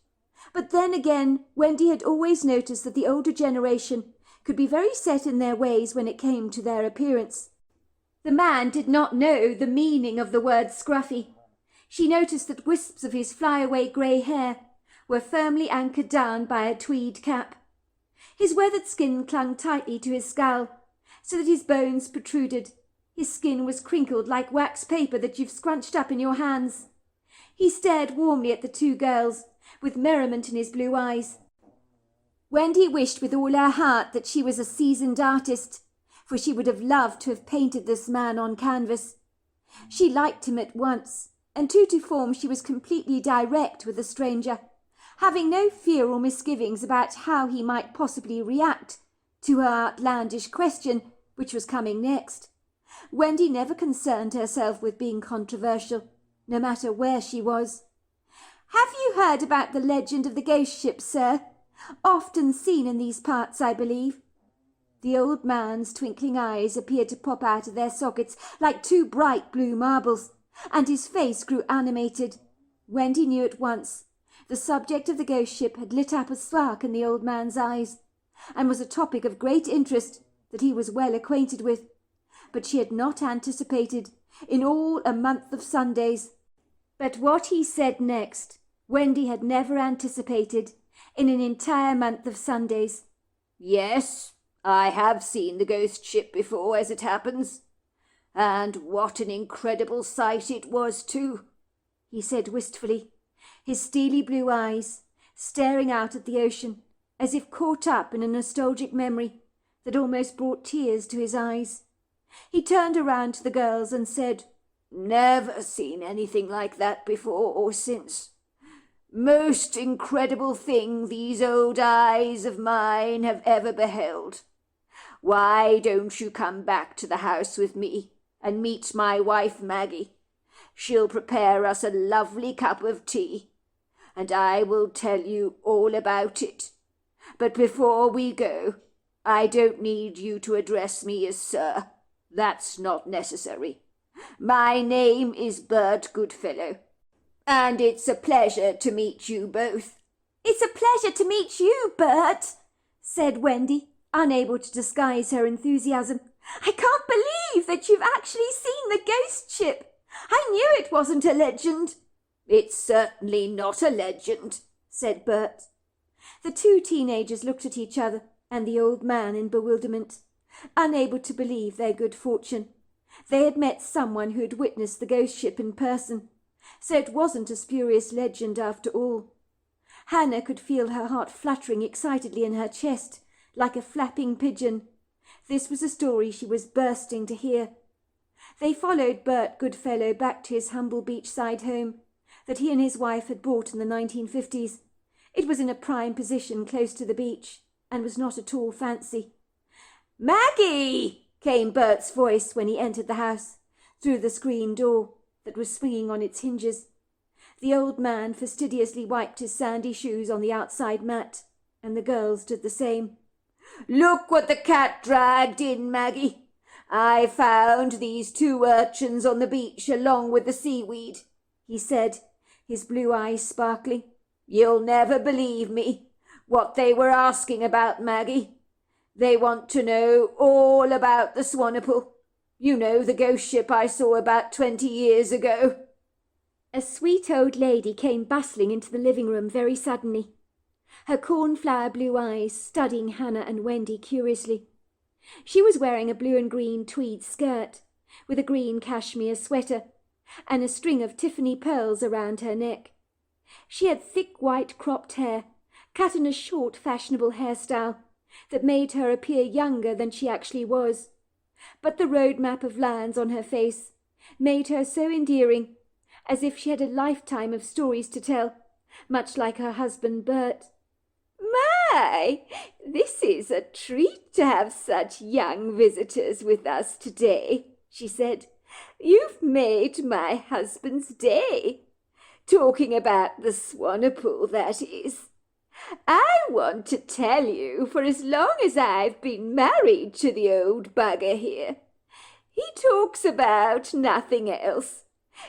But then again, Wendy had always noticed that the older generation could be very set in their ways when it came to their appearance. The man did not know the meaning of the word scruffy. She noticed that wisps of his flyaway grey hair were firmly anchored down by a tweed cap. His weathered skin clung tightly to his skull, so that his bones protruded. His skin was crinkled like wax paper that you've scrunched up in your hands. He stared warmly at the two girls, with merriment in his blue eyes. Wendy wished with all her heart that she was a seasoned artist, for she would have loved to have painted this man on canvas. She liked him at once, and true to form she was completely direct with the stranger, having no fear or misgivings about how he might possibly react to her outlandish question, which was coming next. Wendy never concerned herself with being controversial, no matter where she was. "Have you heard about the legend of the ghost ship, sir? Often seen in these parts, I believe." The old man's twinkling eyes appeared to pop out of their sockets like two bright blue marbles, and his face grew animated. Wendy knew at once. The subject of the ghost ship had lit up a spark in the old man's eyes, and was a topic of great interest that he was well acquainted with. But she had not anticipated, in all a month of Sundays. But what he said next, Wendy had never anticipated in an entire month of Sundays. "Yes, I have seen the ghost ship before, as it happens. And what an incredible sight it was, too," he said wistfully, his steely blue eyes staring out at the ocean, as if caught up in a nostalgic memory that almost brought tears to his eyes. He turned around to the girls and said, "Never seen anything like that before or since. Most incredible thing these old eyes of mine have ever beheld. Why don't you come back to the house with me and meet my wife Maggie? She'll prepare us a lovely cup of tea, and I will tell you all about it. But before we go, I don't need you to address me as Sir. That's not necessary. My name is Bert Goodfellow, and it's a pleasure to meet you both." "It's a pleasure to meet you, Bert," said Wendy, unable to disguise her enthusiasm. "I can't believe that you've actually seen the ghost ship. I knew it wasn't a legend." "It's certainly not a legend," said Bert. The two teenagers looked at each other and the old man in bewilderment, unable to believe their good fortune. They had met someone who had witnessed the ghost ship in person, so it wasn't a spurious legend after all. Hannah could feel her heart fluttering excitedly in her chest, like a flapping pigeon. This was a story she was bursting to hear. They followed Bert Goodfellow back to his humble beachside home that he and his wife had bought in the 1950s. It was in a prime position close to the beach and was not at all fancy. "Maggie!" came Bert's voice when he entered the house, through the screen door that was swinging on its hinges. The old man fastidiously wiped his sandy shoes on the outside mat, and the girls did the same. "Look what the cat dragged in, Maggie. I found these two urchins on the beach along with the seaweed," he said, his blue eyes sparkling. "You'll never believe me. What they were asking about, Maggie. They want to know all about the Swanepoel. You know, the ghost ship I saw about 20 years ago." A sweet old lady came bustling into the living room very suddenly, her cornflower blue eyes studying Hannah and Wendy curiously. She was wearing a blue and green tweed skirt, with a green cashmere sweater, and a string of Tiffany pearls around her neck. She had thick white cropped hair, cut in a short fashionable hairstyle that made her appear younger than she actually was. But the road map of lands on her face made her so endearing, as if she had a lifetime of stories to tell, much like her husband Bert. "My, this is a treat to have such young visitors with us today," she said. "You've made my husband's day. Talking about the Swanepoel, that is. I want to tell you, for as long as I've been married to the old bugger here, he talks about nothing else.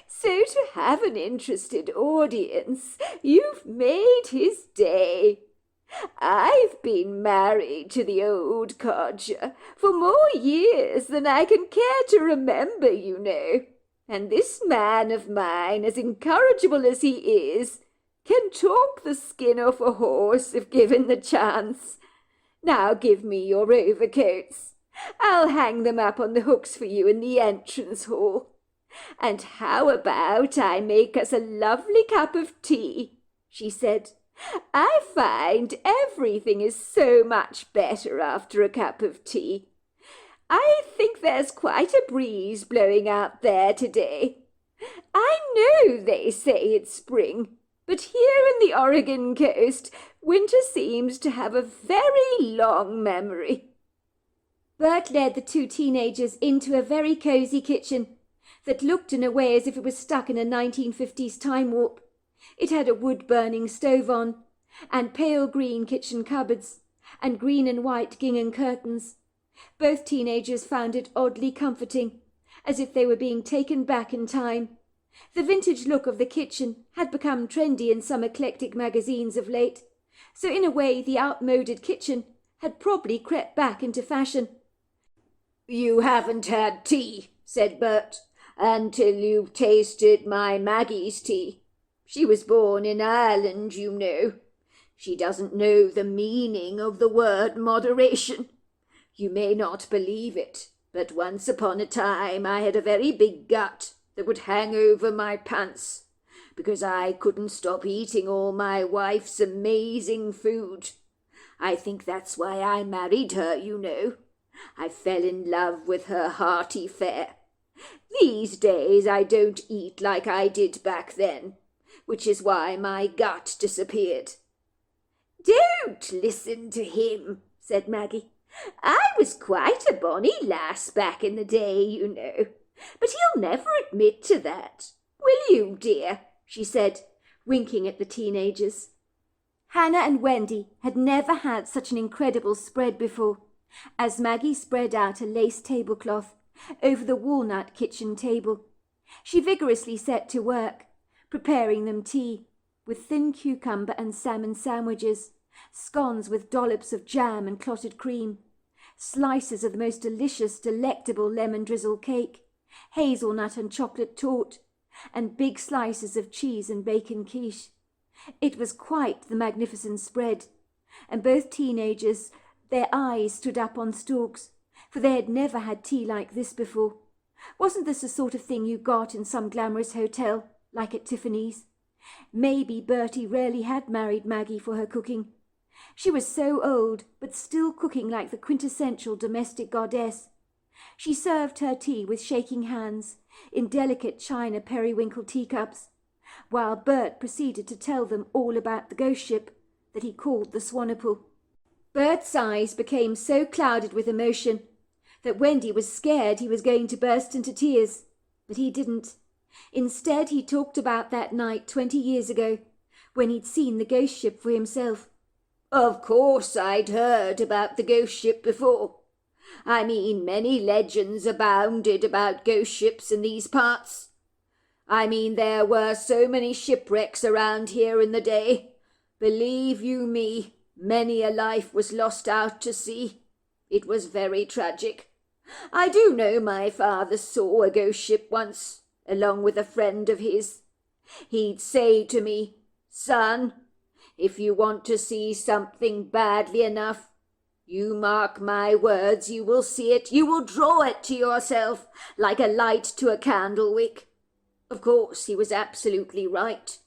So to have an interested audience, you've made his day. I've been married to the old codger for more years than I can care to remember, you know, and this man of mine, as incorrigible as he is, can talk the skin off a horse if given the chance. Now give me your overcoats. I'll hang them up on the hooks for you in the entrance hall. And how about I make us a lovely cup of tea?" she said. "I find everything is so much better after a cup of tea. I think there's quite a breeze blowing out there today. I know they say it's spring, but here in the Oregon coast, winter seems to have a very long memory." Bert led the two teenagers into a very cosy kitchen that looked in a way as if it was stuck in a 1950s time warp. It had a wood-burning stove on, and pale green kitchen cupboards, and green and white gingham curtains. Both teenagers found it oddly comforting, as if they were being taken back in time. The vintage look of the kitchen had become trendy in some eclectic magazines of late, so in a way the outmoded kitchen had probably crept back into fashion. "You haven't had tea," said Bert, "until you've tasted my Maggie's tea. She was born in Ireland, you know. She doesn't know the meaning of the word moderation. You may not believe it, but once upon a time I had a very big gut that would hang over my pants, because I couldn't stop eating all my wife's amazing food. I think that's why I married her, you know. I fell in love with her hearty fare. These days I don't eat like I did back then, which is why my gut disappeared." "Don't listen to him," said Maggie. "I was quite a bonny lass back in the day, you know, but he'll never admit to that. Will you, dear?" she said, winking at the teenagers. Hannah and Wendy had never had such an incredible spread before, as Maggie spread out a lace tablecloth over the walnut kitchen table. She vigorously set to work, preparing them tea, with thin cucumber and salmon sandwiches, scones with dollops of jam and clotted cream, slices of the most delicious, delectable lemon drizzle cake, hazelnut and chocolate torte, and big slices of cheese and bacon quiche. It was quite the magnificent spread, and both teenagers, their eyes stood up on stalks, for they had never had tea like this before. Wasn't this the sort of thing you got in some glamorous hotel, like at Tiffany's? Maybe Bertie really had married Maggie for her cooking. She was so old, but still cooking like the quintessential domestic goddess. She served her tea with shaking hands, in delicate china periwinkle teacups, while Bert proceeded to tell them all about the ghost ship that he called the Swaniple. Bert's eyes became so clouded with emotion that Wendy was scared he was going to burst into tears, but he didn't. Instead, he talked about that night 20 years ago, when he'd seen the ghost ship for himself. "Of course I'd heard about the ghost ship before. I mean, many legends abounded about ghost ships in these parts. I mean, there were so many shipwrecks around here in the day. Believe you me, many a life was lost out to sea. It was very tragic. I do know my father saw a ghost ship once, along with a friend of his. He'd say to me, 'Son, if you want to see something badly enough, you mark my words, you will see it, you will draw it to yourself, like a light to a candle wick.' Of course, he was absolutely right.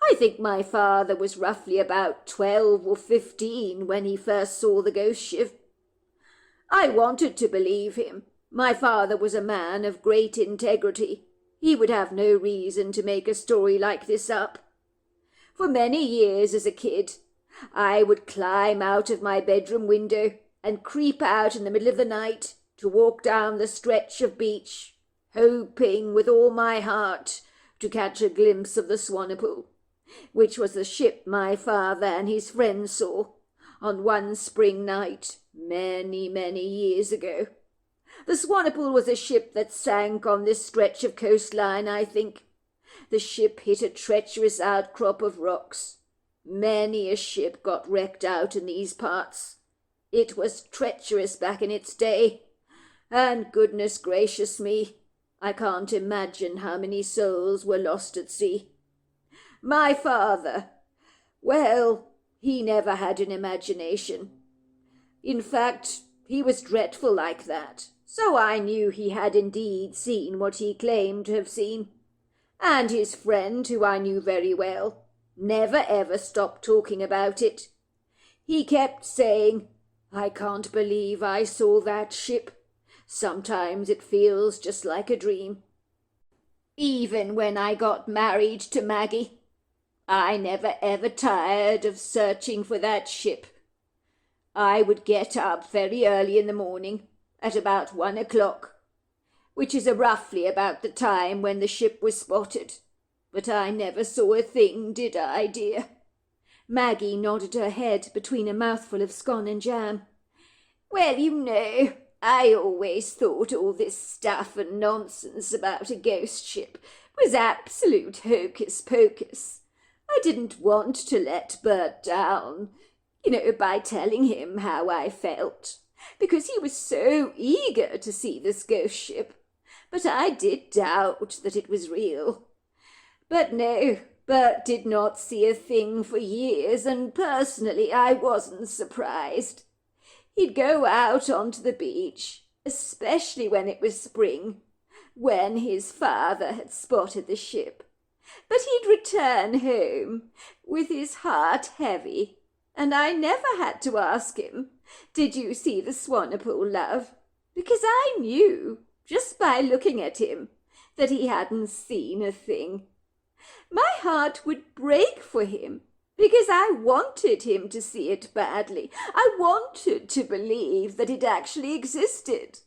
I think my father was roughly about 12 or 15 when he first saw the ghost ship. I wanted to believe him. My father was a man of great integrity. He would have no reason to make a story like this up. For many years as a kid, I would climb out of my bedroom window and creep out in the middle of the night to walk down the stretch of beach, hoping with all my heart to catch a glimpse of the Swaniple, which was the ship my father and his friends saw on one spring night many, many years ago. The Swaniple was a ship that sank on this stretch of coastline, I think. The ship hit a treacherous outcrop of rocks. Many a ship got wrecked out in these parts. It was treacherous back in its day, and goodness gracious me, I can't imagine how many souls were lost at sea. My father, well, he never had an imagination. In fact, he was dreadful like that, so I knew he had indeed seen what he claimed to have seen. And his friend, who I knew very well, never ever stopped talking about it. He kept saying, "I can't believe I saw that ship. Sometimes it feels just like a dream." Even when I got married to Maggie, I never ever tired of searching for that ship. I would get up very early in the morning, at about 1 o'clock, which is roughly about the time when the ship was spotted. But I never saw a thing, did I, dear? Maggie nodded her head between a mouthful of scone and jam. "Well, you know, I always thought all this stuff and nonsense about a ghost ship was absolute hocus-pocus. I didn't want to let Bert down, by telling him how I felt, because he was so eager to see this ghost ship. But I did doubt that it was real. But no, Bert did not see a thing for years, and personally I wasn't surprised. He'd go out onto the beach, especially when it was spring, when his father had spotted the ship. But he'd return home with his heart heavy, and I never had to ask him Did you see the Swanipool, love? Because I knew, just by looking at him, that he hadn't seen a thing. My heart would break for him, because I wanted him to see it badly. I wanted to believe that it actually existed.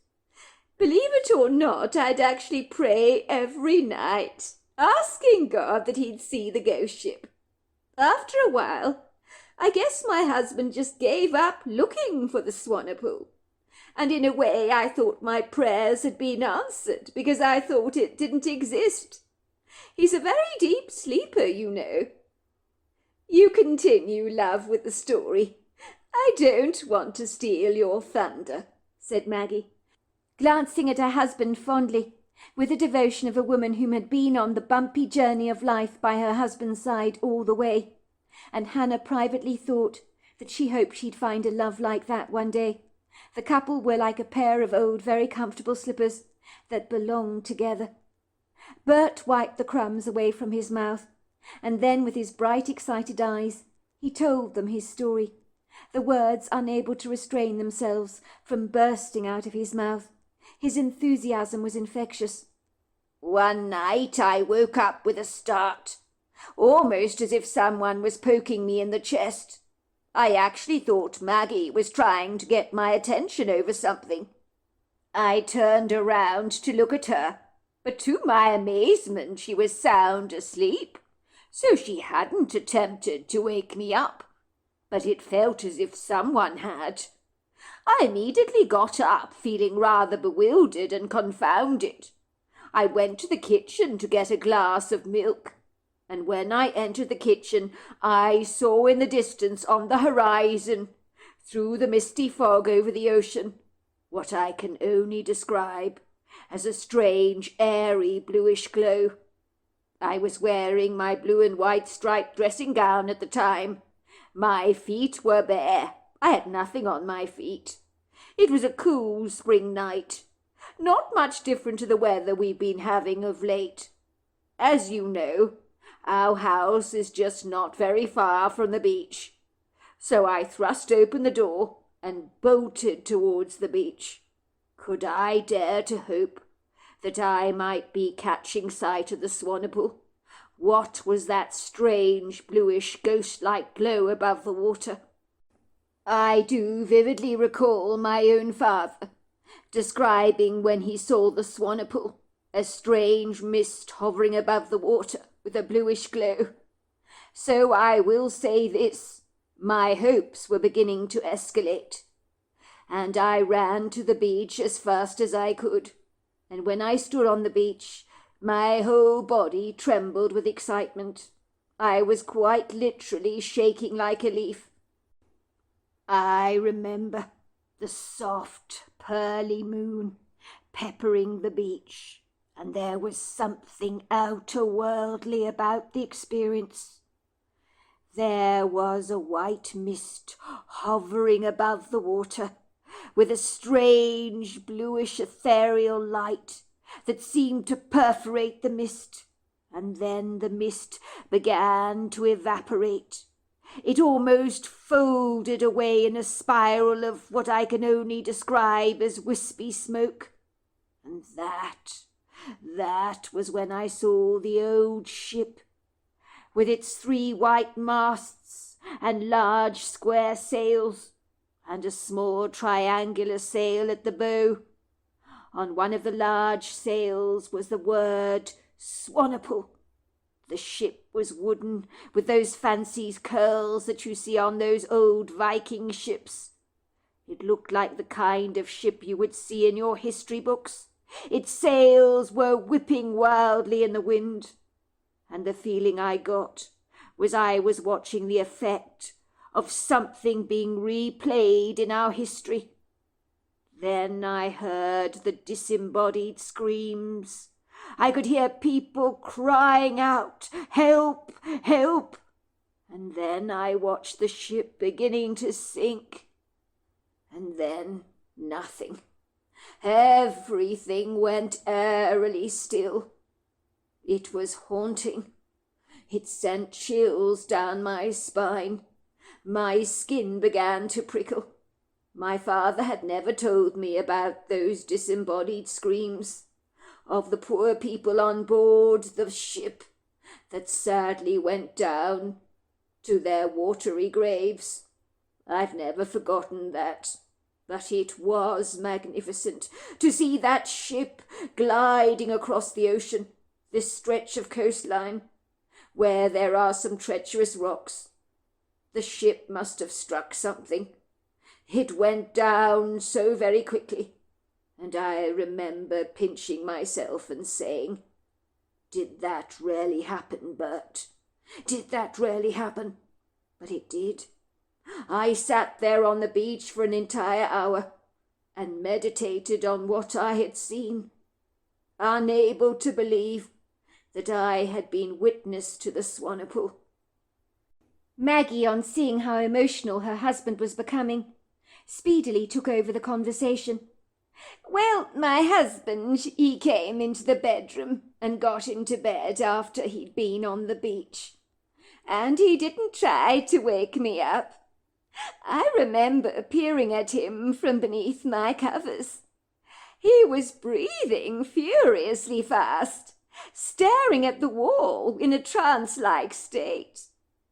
Believe it or not, I'd actually pray every night, asking God that he'd see the ghost ship. After a while, I guess my husband just gave up looking for the Swanipool. And in a way, I thought my prayers had been answered because I thought it didn't exist. He's a very deep sleeper, you know. You continue, love, with the story. I don't want to steal your thunder, said Maggie, glancing at her husband fondly, with the devotion of a woman whom had been on the bumpy journey of life by her husband's side all the way. And Hannah privately thought that she hoped she'd find a love like that one day. The couple were like a pair of old, very comfortable slippers that belonged together. Bert wiped the crumbs away from his mouth, and then with his bright, excited eyes, he told them his story, the words unable to restrain themselves from bursting out of his mouth. His enthusiasm was infectious. One night I woke up with a start, almost as if someone was poking me in the chest. I actually thought Maggie was trying to get my attention over something. I turned around to look at her, but to my amazement she was sound asleep, so she hadn't attempted to wake me up, but it felt as if someone had. I immediately got up, feeling rather bewildered and confounded. I went to the kitchen to get a glass of milk, and when I entered the kitchen, I saw in the distance on the horizon, through the misty fog over the ocean, what I can only describe as a strange, airy, bluish glow. I was wearing my blue and white striped dressing gown at the time. My feet were bare. I had nothing on my feet. It was a cool spring night, not much different to the weather we've been having of late. As you know, our house is just not very far from the beach. So I thrust open the door and bolted towards the beach. Could I dare to hope that I might be catching sight of the Swanipool? What was that strange, bluish, ghost-like glow above the water? I do vividly recall my own father describing when he saw the Swanipool, a strange mist hovering above the water with a bluish glow. So I will say this, my hopes were beginning to escalate, and I ran to the beach as fast as I could, and when I stood on the beach, my whole body trembled with excitement. I was quite literally shaking like a leaf. I remember the soft, pearly moon peppering the beach, and there was something outer-worldly about the experience. There was a white mist hovering above the water, with a strange, bluish, ethereal light that seemed to perforate the mist, and then the mist began to evaporate. It almost folded away in a spiral of what I can only describe as wispy smoke. And that was when I saw the old ship, with its 3 white masts and large square sails, and a small triangular sail at the bow. On one of the large sails was the word Swanipool. The ship was wooden, with those fancy curls that you see on those old Viking ships. It looked like the kind of ship you would see in your history books. Its sails were whipping wildly in the wind, and the feeling I got was I was watching the effect of something being replayed in our history. Then I heard the disembodied screams. I could hear people crying out, "Help! Help!" And then I watched the ship beginning to sink. And then nothing. Everything went eerily still. It was haunting. It sent chills down my spine. My skin began to prickle. My father had never told me about those disembodied screams of the poor people on board the ship that sadly went down to their watery graves. I've never forgotten that. But it was magnificent to see that ship gliding across the ocean, this stretch of coastline, where there are some treacherous rocks. The ship must have struck something. It went down so very quickly, and I remember pinching myself and saying, "Did that really happen, Bert? Did that really happen?" But it did. I sat there on the beach for an entire hour and meditated on what I had seen, unable to believe that I had been witness to the Swanipool. Maggie, on seeing how emotional her husband was becoming, speedily took over the conversation. "Well, my husband, he came into the bedroom and got into bed after he'd been on the beach. And he didn't try to wake me up. I remember peering at him from beneath my covers. He was breathing furiously fast, staring at the wall in a trance-like state.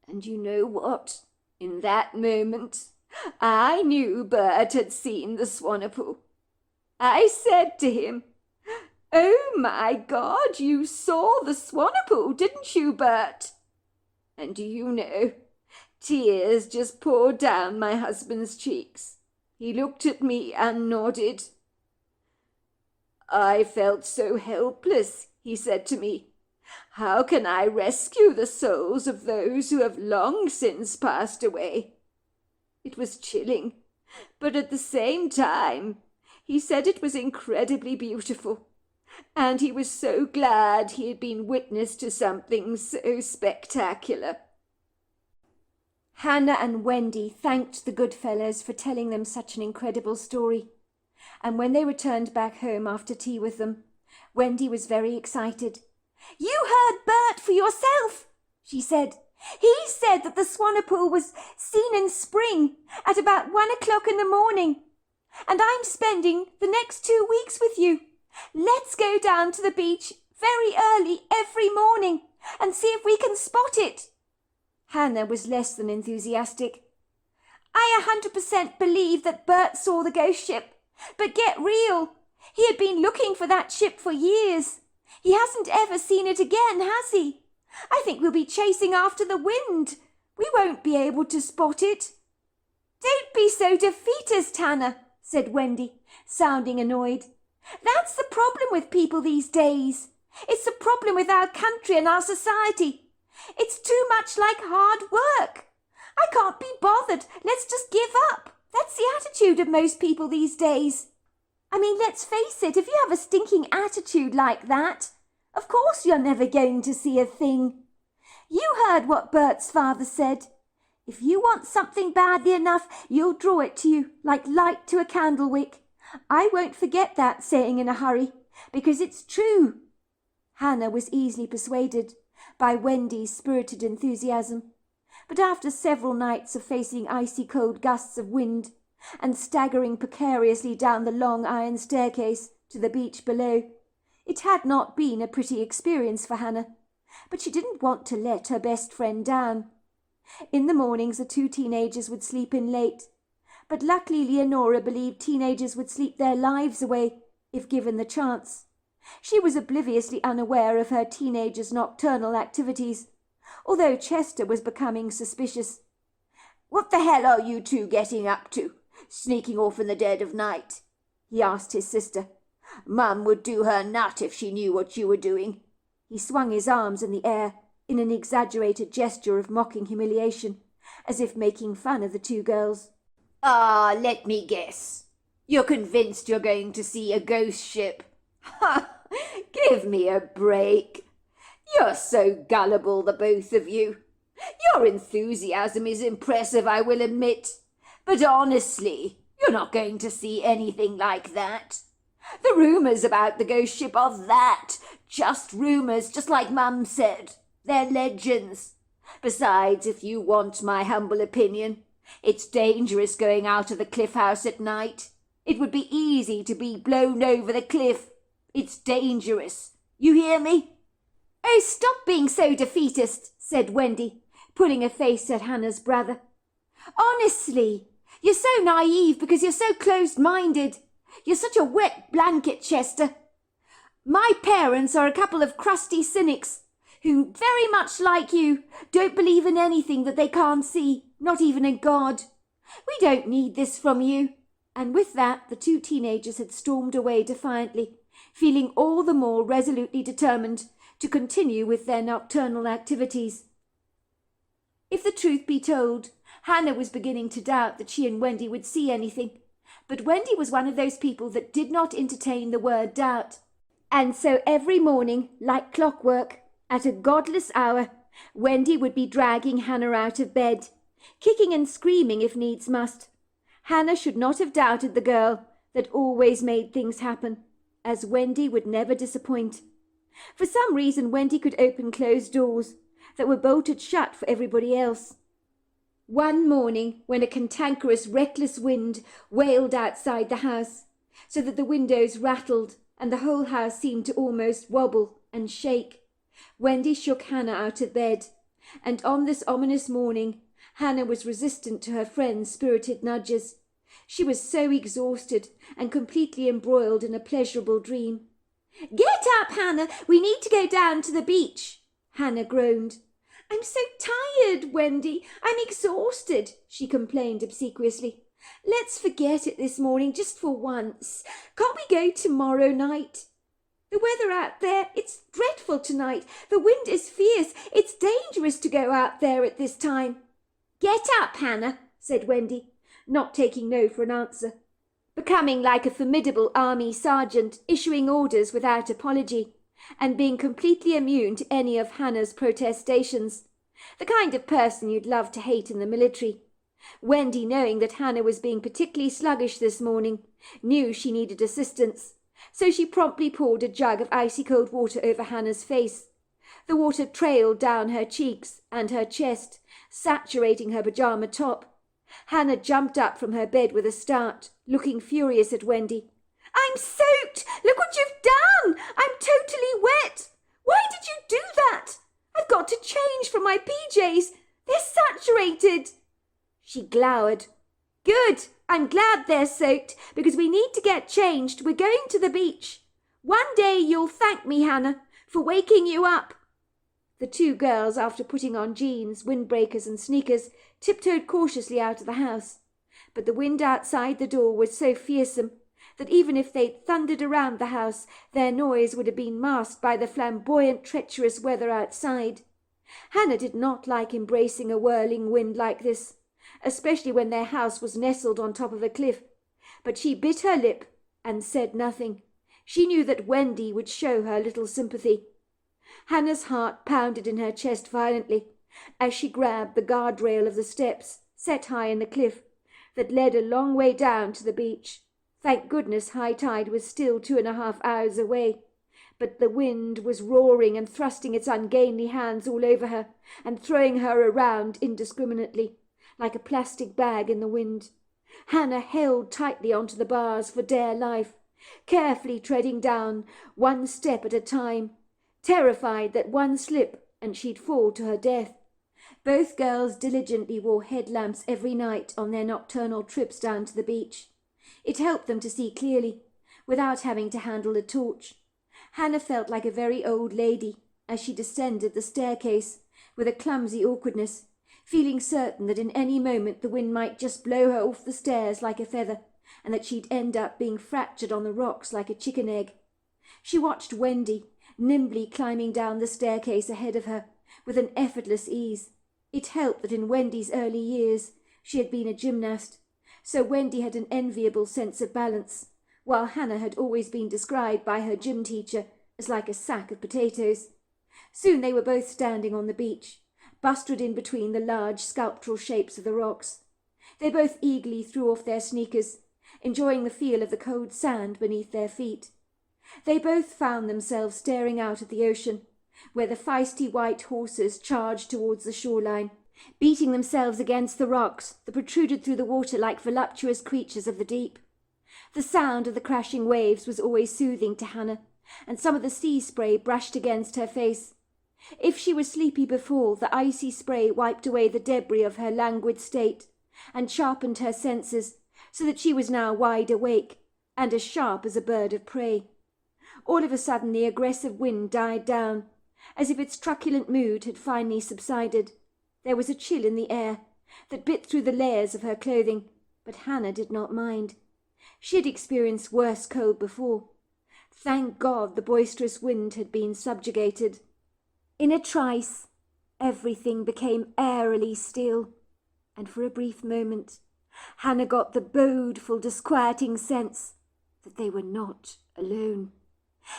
And you know what? In that moment, I knew Bert had seen the Swanipool. I said to him, 'Oh my God, you saw the Swanipool, didn't you, Bert?' And do you know, tears just poured down my husband's cheeks. He looked at me and nodded. 'I felt so helpless,' he said to me. 'How can I rescue the souls of those who have long since passed away?' It was chilling, but at the same time, he said it was incredibly beautiful, and he was so glad he had been witness to something so spectacular." Hannah and Wendy thanked the good fellows for telling them such an incredible story, and when they returned back home after tea with them, Wendy was very excited. "You heard Bert for yourself," she said. "He said that the Swanipool was seen in spring at about 1 o'clock in the morning, and I'm spending the next 2 weeks with you. Let's go down to the beach very early every morning and see if we can spot it." Hannah was less than enthusiastic. "I 100% believe that Bert saw the ghost ship, but get real. He had been looking for that ship for years. He hasn't ever seen it again, has he? I think we'll be chasing after the wind. We won't be able to spot it." "Don't be so defeatist, Hannah," said Wendy, sounding annoyed. "That's the problem with people these days. It's the problem with our country and our society. It's too much like hard work. I can't be bothered. Let's just give up. That's the attitude of most people these days. I mean, let's face it, if you have a stinking attitude like that, of course you're never going to see a thing. You heard what Bert's father said. If you want something badly enough, you'll draw it to you like light to a candle wick. I won't forget that saying in a hurry, because it's true." Hannah was easily persuaded by Wendy's spirited enthusiasm, but after several nights of facing icy cold gusts of wind and staggering precariously down the long iron staircase to the beach below, it had not been a pretty experience for Hannah, but she didn't want to let her best friend down. In the mornings the two teenagers would sleep in late, but luckily Leonora believed teenagers would sleep their lives away if given the chance. She was obliviously unaware of her teenagers' nocturnal activities, although Chester was becoming suspicious. "What the hell are you two getting up to, sneaking off in the dead of night?" he asked his sister. "Mum would do her nut if she knew what you were doing." He swung his arms in the air in an exaggerated gesture of mocking humiliation, as if making fun of the two girls. Let me guess. You're convinced you're going to see a ghost ship? Ha! Give me a break. You're so gullible, the both of you. Your enthusiasm is impressive, I will admit. But honestly, you're not going to see anything like that. The rumours about the ghost ship are that. Just rumours, just like Mum said. They're legends. Besides, if you want my humble opinion, It's dangerous going out of the cliff house at night. It would be easy to be blown over the cliff. It's dangerous. You hear me?" "Oh, stop being so defeatist," said Wendy, pulling a face at Hannah's brother. "Honestly, you're so naive because you're so closed-minded. You're such a wet blanket, Chester. My parents are a couple of crusty cynics who, very much like you, don't believe in anything that they can't see, not even in God. We don't need this from you." And with that, the two teenagers had stormed away defiantly, feeling all the more resolutely determined to continue with their nocturnal activities. If the truth be told, Hannah was beginning to doubt that she and Wendy would see anything, but Wendy was one of those people that did not entertain the word doubt. And so every morning, like clockwork, at a godless hour, Wendy would be dragging Hannah out of bed, kicking and screaming if needs must. Hannah should not have doubted the girl that always made things happen, as Wendy would never disappoint. For some reason, Wendy could open closed doors that were bolted shut for everybody else. One morning, when a cantankerous, reckless wind wailed outside the house, so that the windows rattled and the whole house seemed to almost wobble and shake, Wendy shook Hannah out of bed, and on this ominous morning, Hannah was resistant to her friend's spirited nudges. She was so exhausted and completely embroiled in a pleasurable dream. "Get up, Hannah! We need to go down to the beach," Hannah groaned. "I'm so tired, Wendy. I'm exhausted," she complained obsequiously. "Let's forget it this morning, just for once. Can't we go tomorrow night? The weather out there, it's dreadful tonight. The wind is fierce. It's dangerous to go out there at this time." "Get up, Hannah," said Wendy, not taking no for an answer, becoming like a formidable army sergeant, issuing orders without apology, and being completely immune to any of Hannah's protestations. The kind of person you'd love to hate in the military. Wendy, knowing that Hannah was being particularly sluggish this morning, knew she needed assistance, so she promptly poured a jug of icy-cold water over Hannah's face. The water trailed down her cheeks and her chest, saturating her pyjama top. Hannah jumped up from her bed with a start, looking furious at Wendy. "I'm soaked! Look what you've done! I'm totally wet! Why did you do that? I've got to change from my PJs. They're saturated." She glowered. "Good! I'm glad they're soaked, because we need to get changed. We're going to the beach. One day you'll thank me, Hannah, for waking you up." The two girls, after putting on jeans, windbreakers and sneakers, tiptoed cautiously out of the house. But the wind outside the door was so fearsome that even if they'd thundered around the house, their noise would have been masked by the flamboyant, treacherous weather outside. Hannah did not like embracing a whirling wind like this, especially when their house was nestled on top of a cliff. But she bit her lip and said nothing. She knew that Wendy would show her little sympathy. Hannah's heart pounded in her chest violently as she grabbed the guardrail of the steps, set high in the cliff, that led a long way down to the beach. Thank goodness high tide was still 2.5 hours away, but the wind was roaring and thrusting its ungainly hands all over her and throwing her around indiscriminately, like a plastic bag in the wind. Hannah held tightly onto the bars for dear life, carefully treading down, one step at a time, terrified that one slip and she'd fall to her death. Both girls diligently wore headlamps every night on their nocturnal trips down to the beach. It helped them to see clearly, without having to handle a torch. Hannah felt like a very old lady as she descended the staircase with a clumsy awkwardness, feeling certain that in any moment the wind might just blow her off the stairs like a feather, and that she'd end up being fractured on the rocks like a chicken egg. She watched Wendy, nimbly climbing down the staircase ahead of her, with an effortless ease. It helped that in Wendy's early years she had been a gymnast, so Wendy had an enviable sense of balance, while Hannah had always been described by her gym teacher as like a sack of potatoes. Soon they were both standing on the beach, bustard in between the large sculptural shapes of the rocks. They both eagerly threw off their sneakers, enjoying the feel of the cold sand beneath their feet. They both found themselves staring out at the ocean, where the feisty white horses charged towards the shoreline, beating themselves against the rocks that protruded through the water like voluptuous creatures of the deep. The sound of the crashing waves was always soothing to Hannah, and some of the sea spray brushed against her face. If she was sleepy before, the icy spray wiped away the debris of her languid state and sharpened her senses, so that she was now wide awake and as sharp as a bird of prey. All of a sudden the aggressive wind died down, as if its truculent mood had finally subsided. There was a chill in the air that bit through the layers of her clothing, but Hannah did not mind. She had experienced worse cold before. Thank God the boisterous wind had been subjugated. In a trice, everything became airily still, and for a brief moment Hannah got the bodeful, disquieting sense that they were not alone.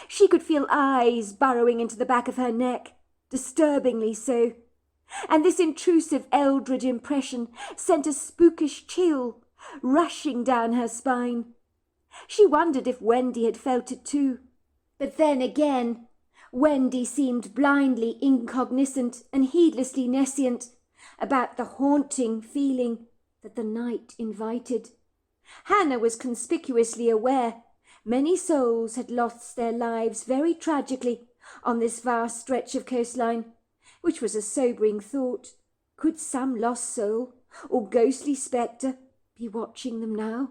She could feel eyes burrowing into the back of her neck, disturbingly so, and this intrusive eldritch impression sent a spookish chill rushing down her spine. She wondered if Wendy had felt it too, but then again Wendy seemed blindly incognizant and heedlessly nescient about the haunting feeling that the night invited. Hannah was conspicuously aware many souls had lost their lives very tragically on this vast stretch of coastline, which was a sobering thought. Could some lost soul or ghostly spectre be watching them now?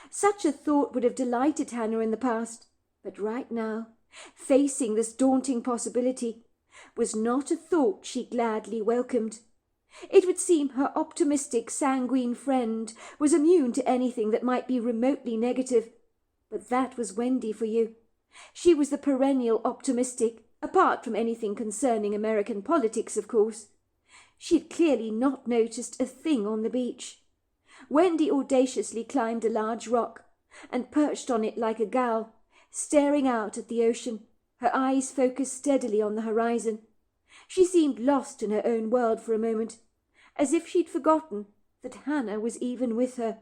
Such a thought would have delighted Hannah in the past, but right now, facing this daunting possibility, was not a thought she gladly welcomed. It would seem her optimistic, sanguine friend was immune to anything that might be remotely negative. But that was Wendy for you. She was the perennial optimistic, apart from anything concerning American politics, of course. She had clearly not noticed a thing on the beach. Wendy audaciously climbed a large rock and perched on it like a gull, staring out at the ocean, her eyes focused steadily on the horizon. She seemed lost in her own world for a moment, as if she'd forgotten that Hannah was even with her.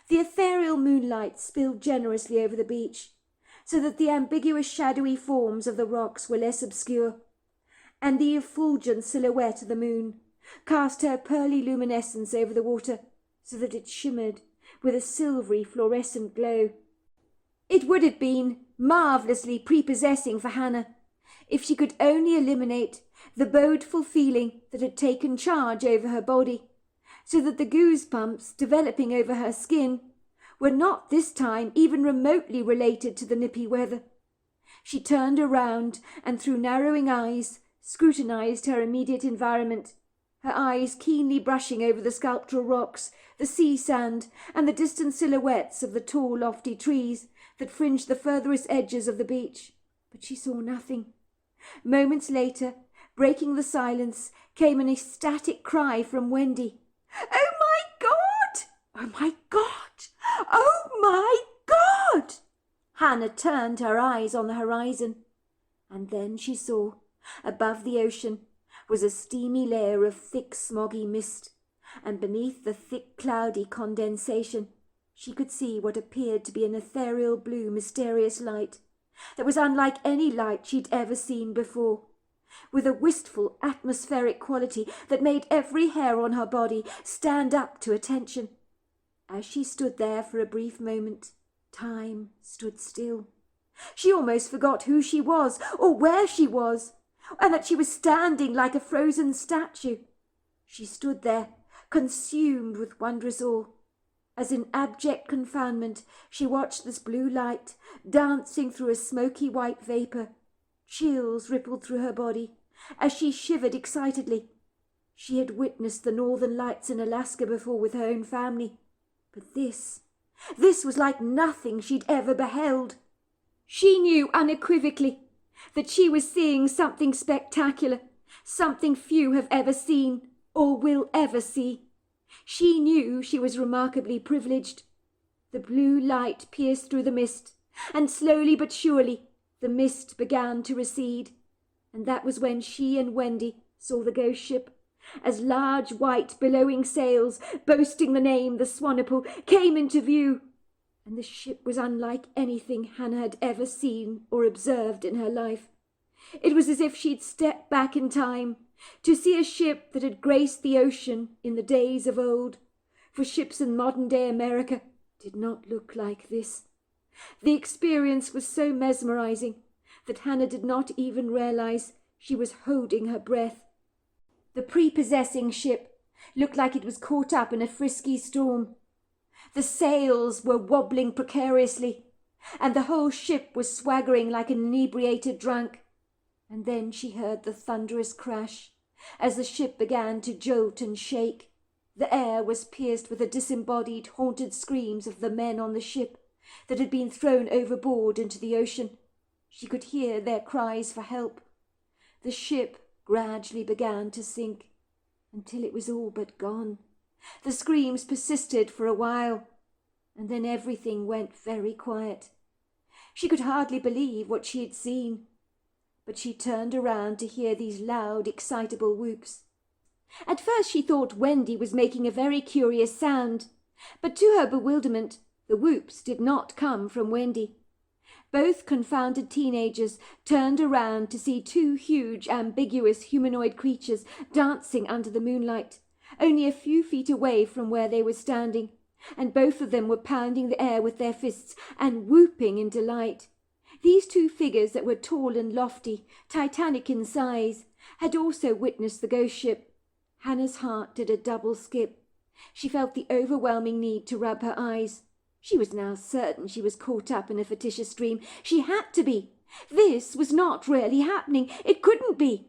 The ethereal moonlight spilled generously over the beach, so that the ambiguous shadowy forms of the rocks were less obscure, and the effulgent silhouette of the moon cast her pearly luminescence over the water, so that it shimmered with a silvery fluorescent glow. It would have been marvellously prepossessing for Hannah if she could only eliminate the bodeful feeling that had taken charge over her body, so that the goosebumps developing over her skin were not this time even remotely related to the nippy weather. She turned around and through narrowing eyes scrutinized her immediate environment, her eyes keenly brushing over the sculptural rocks, the sea sand, and the distant silhouettes of the tall, lofty trees that fringed the furthest edges of the beach. But she saw nothing. Moments later, breaking the silence, came an ecstatic cry from Wendy. "Oh, my God! Oh, my God! Oh, my God!" Hannah turned her eyes on the horizon, and then she saw, above the ocean, was a steamy layer of thick, smoggy mist, and beneath the thick, cloudy condensation she could see what appeared to be an ethereal blue, mysterious light that was unlike any light she'd ever seen before, with a wistful, atmospheric quality that made every hair on her body stand up to attention. As she stood there for a brief moment, time stood still. She almost forgot who she was or where she was, and that she was standing like a frozen statue. She stood there, consumed with wondrous awe, as in abject confoundment she watched this blue light dancing through a smoky white vapour. Chills rippled through her body as she shivered excitedly. She had witnessed the northern lights in Alaska before with her own family, but this was like nothing she'd ever beheld. She knew unequivocally that she was seeing something spectacular, something few have ever seen or will ever see. She knew she was remarkably privileged. The blue light pierced through the mist, and slowly but surely the mist began to recede, and that was when she and Wendy saw the ghost ship, as large white billowing sails boasting the name the Swanepoel came into view, and the ship was unlike anything Hannah had ever seen or observed in her life. It was as if she'd stepped back in time to see a ship that had graced the ocean in the days of old, for ships in modern-day America did not look like this. The experience was so mesmerizing that Hannah did not even realize she was holding her breath. The prepossessing ship looked like it was caught up in a frisky storm. The sails were wobbling precariously, and the whole ship was swaggering like an inebriated drunk. And then she heard the thunderous crash as the ship began to jolt and shake. The air was pierced with the disembodied, haunted screams of the men on the ship that had been thrown overboard into the ocean. She could hear their cries for help. The ship gradually began to sink until it was all but gone. The screams persisted for a while, and then everything went very quiet. She could hardly believe what she had seen, but she turned around to hear these loud, excitable whoops. At first she thought Wendy was making a very curious sound, but to her bewilderment, the whoops did not come from Wendy. Both confounded teenagers turned around to see two huge, ambiguous humanoid creatures dancing under the moonlight, only a few feet away from where they were standing, and both of them were pounding the air with their fists and whooping in delight. These two figures that were tall and lofty, titanic in size, had also witnessed the ghost ship. Hannah's heart did a double skip. She felt the overwhelming need to rub her eyes. She was now certain she was caught up in a fictitious dream. She had to be. This was not really happening. It couldn't be.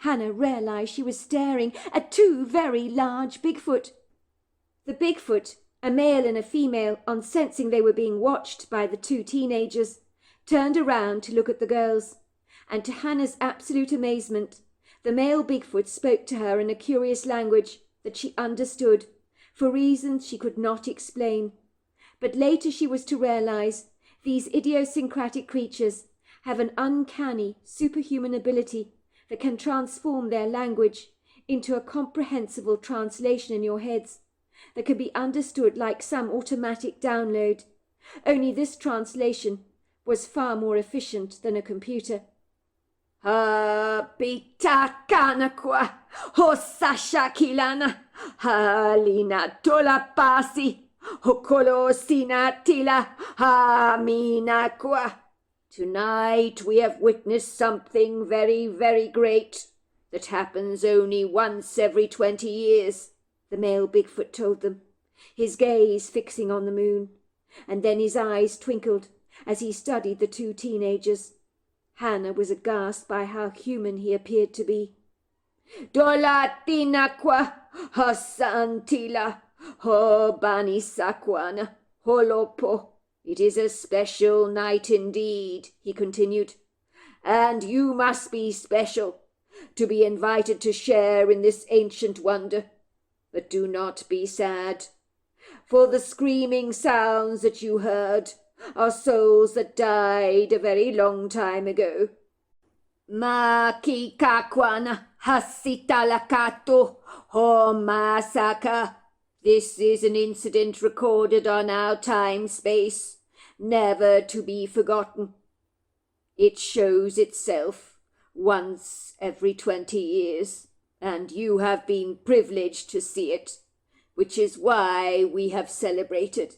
Hannah realized she was staring at two very large Bigfoot. The Bigfoot, a male and a female, on sensing they were being watched by the two teenagers, turned around to look at the girls, and to Hannah's absolute amazement, the male Bigfoot spoke to her in a curious language that she understood, for reasons she could not explain. But later she was to realize these idiosyncratic creatures have an uncanny, superhuman ability that can transform their language into a comprehensible translation in your heads that can be understood like some automatic download. Only this translation was far more efficient than a computer. Pitakana hosashakilana halina tolapasi hokolosinatila haminakwa. Tonight we have witnessed something very, very great that happens only once every 20 years, the male Bigfoot told them, his gaze fixing on the moon, and then his eyes twinkled as he studied the two teenagers. Hannah was aghast by how human he appeared to be. Dolatinakwa hasantila hobanisakwana holopo. It is a special night indeed, he continued, and you must be special to be invited to share in this ancient wonder. But do not be sad, for the screaming sounds that you heard are souls that died a very long time ago. Makikakwana hasitalakato homasaka. This is an incident recorded on our time-space, never to be forgotten. It shows itself once every 20 years, and you have been privileged to see it, which is why we have celebrated.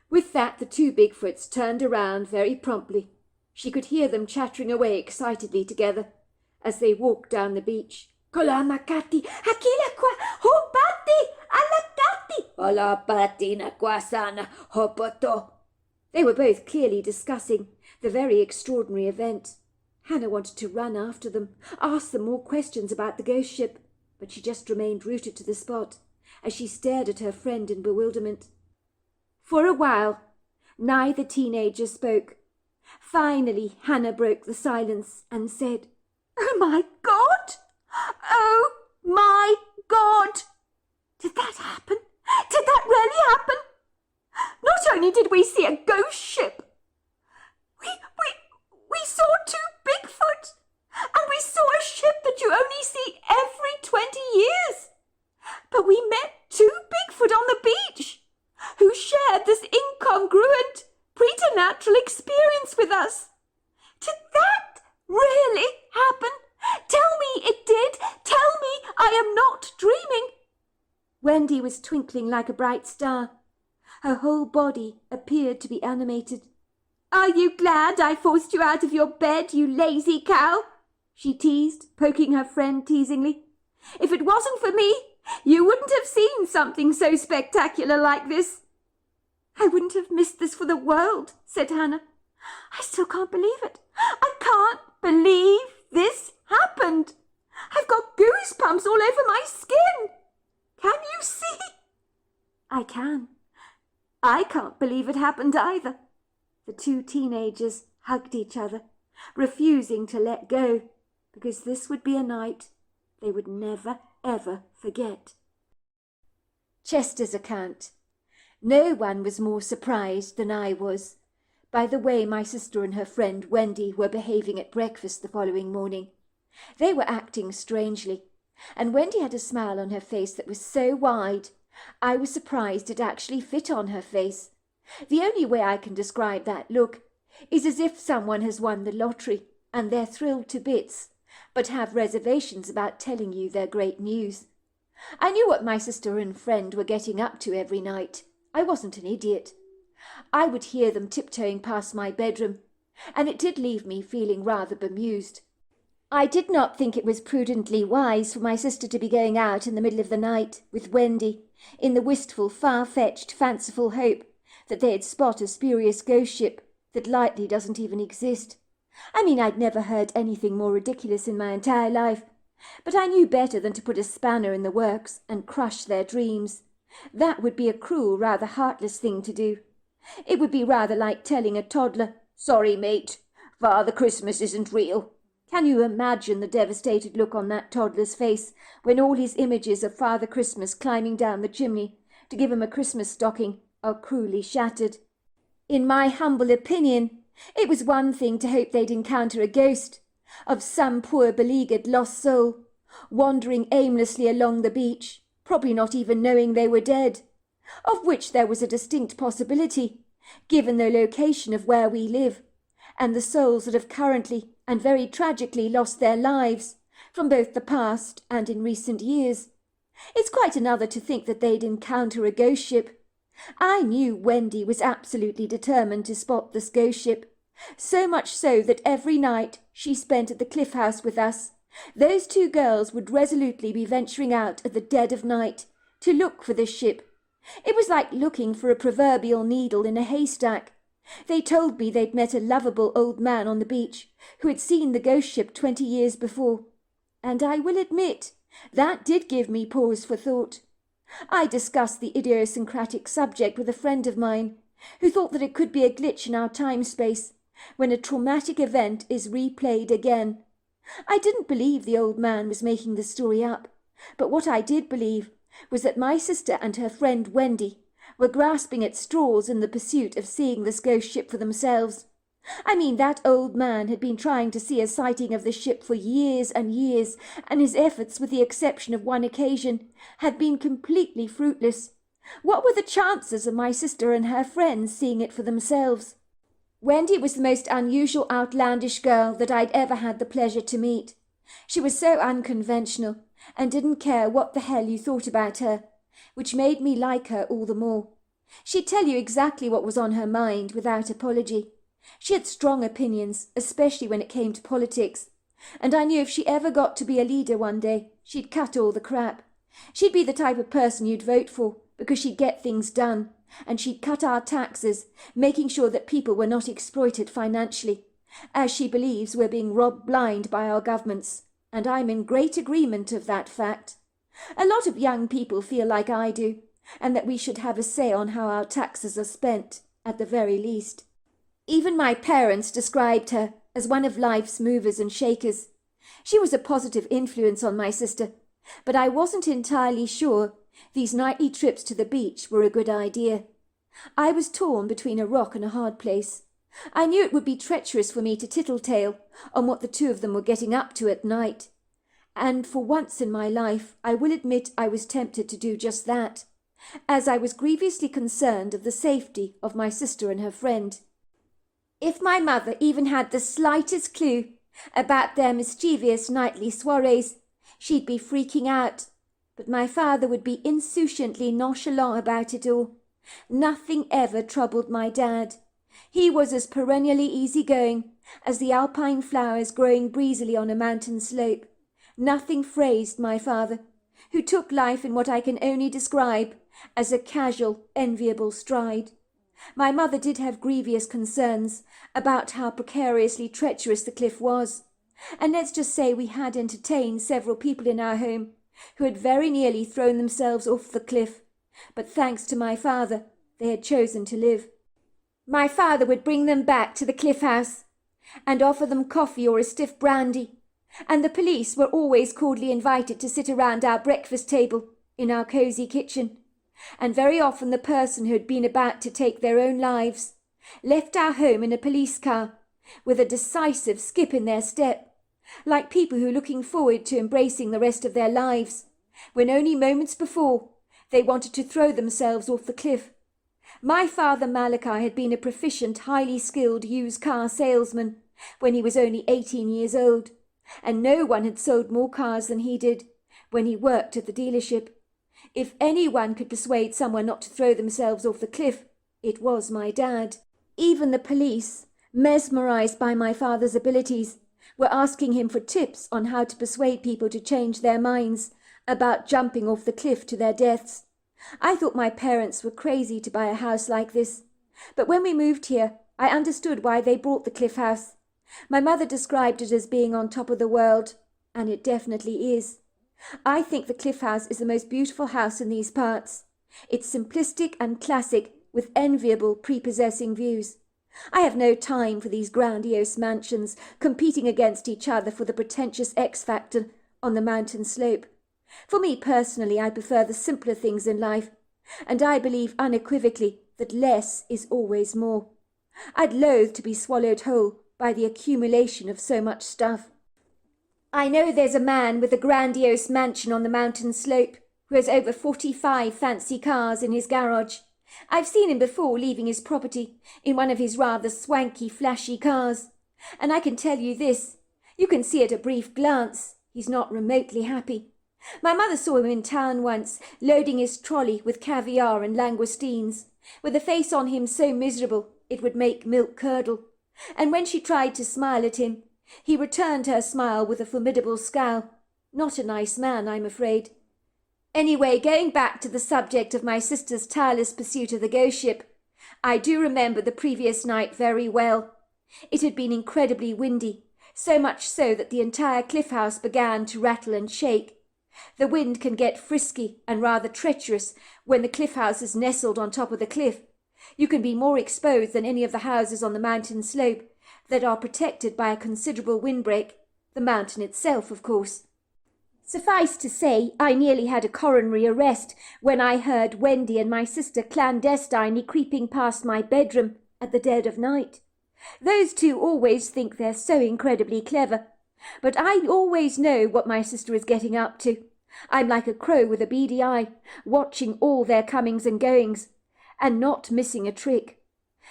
With that, the two Bigfoots turned around very promptly. She could hear them chattering away excitedly together as they walked down the beach. Kolamakati, hakilakwa, hobati, alakati, olapati nakwasana, hopoto. They were both clearly discussing the very extraordinary event. Hannah wanted to run after them, ask them more questions about the ghost ship, but she just remained rooted to the spot as she stared at her friend in bewilderment. For a while, neither teenager spoke. Finally, Hannah broke the silence and said, "Oh, my God! Oh, my God! Did that happen? Did that really happen? Not only did we see a ghost ship, we saw two Bigfoot, and we saw a ship that you only see every 20 years. But we met two Bigfoot on the beach who shared this incongruent, preternatural experience with us. Did that really happen? Tell me it did. Tell Wendy was twinkling like a bright star. Her whole body appeared to be animated. "Are you glad I forced you out of your bed, you lazy cow?" she teased, poking her friend teasingly. "If it wasn't for me, you wouldn't have seen something so spectacular like this." "I wouldn't have missed this for the world," said Hannah. "I still can't believe it. I can't believe this happened. I've got goosebumps all over my skin. Can you see?" "I can. I can't believe it happened either." The two teenagers hugged each other, refusing to let go, because this would be a night they would never, ever forget. Chester's account. No one was more surprised than I was by the way my sister and her friend Wendy were behaving at breakfast the following morning. They were acting strangely, and Wendy had a smile on her face that was so wide I was surprised it actually fit on her face. The only way I can describe that look is as if someone has won the lottery and they're thrilled to bits, but have reservations about telling you their great news. I knew what my sister and friend were getting up to every night. I wasn't an idiot. I would hear them tiptoeing past my bedroom, and it did leave me feeling rather bemused. I did not think it was prudently wise for my sister to be going out in the middle of the night with Wendy, in the wistful, far-fetched, fanciful hope that they'd spot a spurious ghost ship that likely doesn't even exist. I mean, I'd never heard anything more ridiculous in my entire life, but I knew better than to put a spanner in the works and crush their dreams. That would be a cruel, rather heartless thing to do. It would be rather like telling a toddler, "Sorry, mate, Father Christmas isn't real." Can you imagine the devastated look on that toddler's face when all his images of Father Christmas climbing down the chimney to give him a Christmas stocking are cruelly shattered? In my humble opinion, it was one thing to hope they'd encounter a ghost of some poor beleaguered lost soul, wandering aimlessly along the beach, probably not even knowing they were dead, of which there was a distinct possibility, given the location of where we live, and the souls that have currently and very tragically lost their lives from both the past and in recent years. It's quite another to think that they'd encounter a ghost ship. I knew Wendy was absolutely determined to spot this ghost ship, so much so that every night she spent at the Cliff House with us, those two girls would resolutely be venturing out at the dead of night to look for this ship. It was like looking for a proverbial needle in a haystack. They told me they'd met a lovable old man on the beach who had seen the ghost ship 20 years before, and I will admit that did give me pause for thought. I discussed the idiosyncratic subject with a friend of mine who thought that it could be a glitch in our time-space when a traumatic event is replayed again. I didn't believe the old man was making the story up, but what I did believe was that my sister and her friend Wendy were grasping at straws in the pursuit of seeing this ghost ship for themselves. I mean, that old man had been trying to see a sighting of the ship for years and years, and his efforts, with the exception of one occasion, had been completely fruitless. What were the chances of my sister and her friends seeing it for themselves? Wendy was the most unusual, outlandish girl that I'd ever had the pleasure to meet. She was so unconventional, and didn't care what the hell you thought about her, which made me like her all the more. She'd tell you exactly what was on her mind without apology. She had strong opinions, especially when it came to politics, and I knew if she ever got to be a leader one day, she'd cut all the crap. She'd be the type of person you'd vote for, because she'd get things done, and she'd cut our taxes, making sure that people were not exploited financially, as she believes we're being robbed blind by our governments, and I'm in great agreement of that fact. A lot of young people feel like I do, and that we should have a say on how our taxes are spent, at the very least. Even my parents described her as one of life's movers and shakers. She was a positive influence on my sister, but I wasn't entirely sure these nightly trips to the beach were a good idea. I was torn between a rock and a hard place. I knew it would be treacherous for me to tittle-tale on what the two of them were getting up to at night, and for once in my life I will admit I was tempted to do just that, as I was grievously concerned of the safety of my sister and her friend. If my mother even had the slightest clue about their mischievous nightly soirees, she'd be freaking out. But my father would be insouciantly nonchalant about it all. Nothing ever troubled my dad. He was as perennially easygoing as the alpine flowers growing breezily on a mountain slope. Nothing phrased my father, who took life in what I can only describe as a casual, enviable stride. My mother did have grievous concerns about how precariously treacherous the cliff was, and let's just say we had entertained several people in our home who had very nearly thrown themselves off the cliff, but thanks to my father, they had chosen to live. My father would bring them back to the cliff house and offer them coffee or a stiff brandy, and the police were always cordially invited to sit around our breakfast table in our cosy kitchen, and very often the person who had been about to take their own lives left our home in a police car with a decisive skip in their step, like people who are looking forward to embracing the rest of their lives, when only moments before they wanted to throw themselves off the cliff. My father Malachi had been a proficient, highly skilled used car salesman when he was only 18 years old, and no one had sold more cars than he did when he worked at the dealership. If anyone could persuade someone not to throw themselves off the cliff, it was my dad. Even the police, mesmerized by my father's abilities, were asking him for tips on how to persuade people to change their minds about jumping off the cliff to their deaths. I thought my parents were crazy to buy a house like this, but when we moved here, I understood why they bought the cliff house. My mother described it as being on top of the world, and it definitely is. I think the cliff house is the most beautiful house in these parts. It's simplistic and classic, with enviable prepossessing views. I have no time for these grandiose mansions competing against each other for the pretentious X factor on the mountain slope. For me personally, I prefer the simpler things in life, and I believe unequivocally that less is always more. I'd loathe to be swallowed whole by the accumulation of so much stuff. I know there's a man with a grandiose mansion on the mountain slope who has over 45 fancy cars in his garage. I've seen him before leaving his property in one of his rather swanky, flashy cars, and I can tell you this, you can see at a brief glance he's not remotely happy. My mother saw him in town once, loading his trolley with caviar and langoustines, with a face on him so miserable it would make milk curdle, and when she tried to smile at him, he returned her smile with a formidable scowl. Not a nice man, I'm afraid. Anyway, going back to the subject of my sister's tireless pursuit of the ghost ship, I do remember the previous night very well. It had been incredibly windy, so much so that the entire cliff house began to rattle and shake. The wind can get frisky and rather treacherous when the cliff house is nestled on top of the cliff. You can be more exposed than any of the houses on the mountain slope that are protected by a considerable windbreak, the mountain itself, of course. Suffice to say, I nearly had a coronary arrest when I heard Wendy and my sister clandestinely creeping past my bedroom at the dead of night. Those two always think they're so incredibly clever, but I always know what my sister is getting up to. I'm like a crow with a beady eye, watching all their comings and goings, and not missing a trick.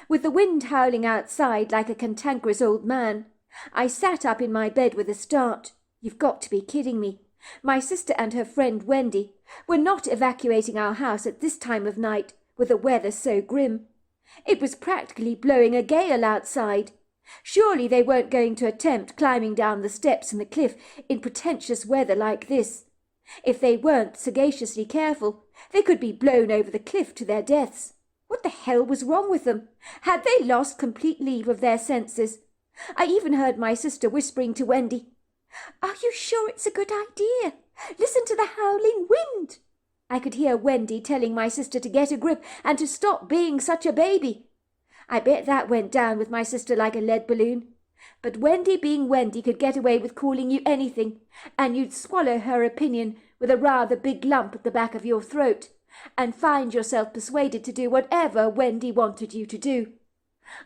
With the wind howling outside like a cantankerous old man, I sat up in my bed with a start. You've got to be kidding me. My sister and her friend Wendy were not evacuating our house at this time of night with the weather so grim. It was practically blowing a gale outside. Surely they weren't going to attempt climbing down the steps and the cliff in pretentious weather like this. If they weren't sagaciously careful, they could be blown over the cliff to their deaths. What the hell was wrong with them? Had they lost complete leave of their senses? I even heard my sister whispering to Wendy, "Are you sure it's a good idea? Listen to the howling wind." I could hear Wendy telling my sister to get a grip and to stop being such a baby. I bet that went down with my sister like a lead balloon. But Wendy being Wendy could get away with calling you anything, and you'd swallow her opinion with a rather big lump at the back of your throat, and find yourself persuaded to do whatever Wendy wanted you to do.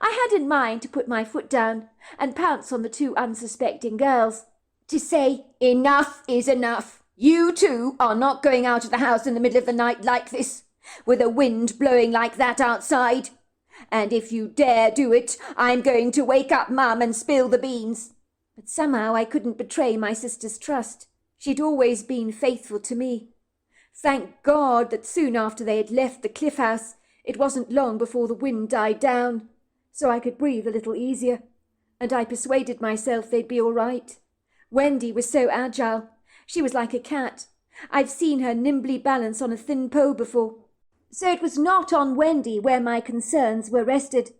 I had in mind to put my foot down and pounce on the two unsuspecting girls, to say, "Enough is enough. You two are not going out of the house in the middle of the night like this, with a wind blowing like that outside. And if you dare do it, I'm going to wake up Mum and spill the beans." But somehow I couldn't betray my sister's trust. She'd always been faithful to me. Thank God that soon after they had left the cliff house, it wasn't long before the wind died down, so I could breathe a little easier, and I persuaded myself they'd be all right. Wendy was so agile. She was like a cat. I've seen her nimbly balance on a thin pole before. So it was not on Wendy where my concerns were rested.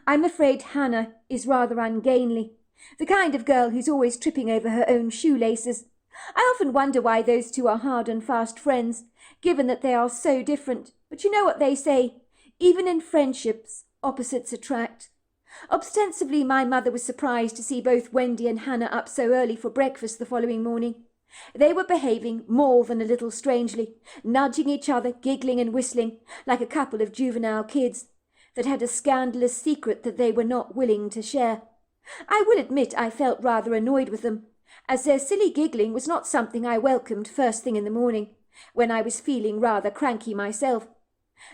I'm afraid Hannah is rather ungainly, the kind of girl who's always tripping over her own shoelaces. I often wonder why those two are hard and fast friends, given that they are so different. But you know what they say, even in friendships, opposites attract. Ostensibly, my mother was surprised to see both Wendy and Hannah up so early for breakfast the following morning. They were behaving more than a little strangely, nudging each other, giggling and whistling, like a couple of juvenile kids that had a scandalous secret that they were not willing to share. I will admit I felt rather annoyed with them, as their silly giggling was not something I welcomed first thing in the morning, when I was feeling rather cranky myself.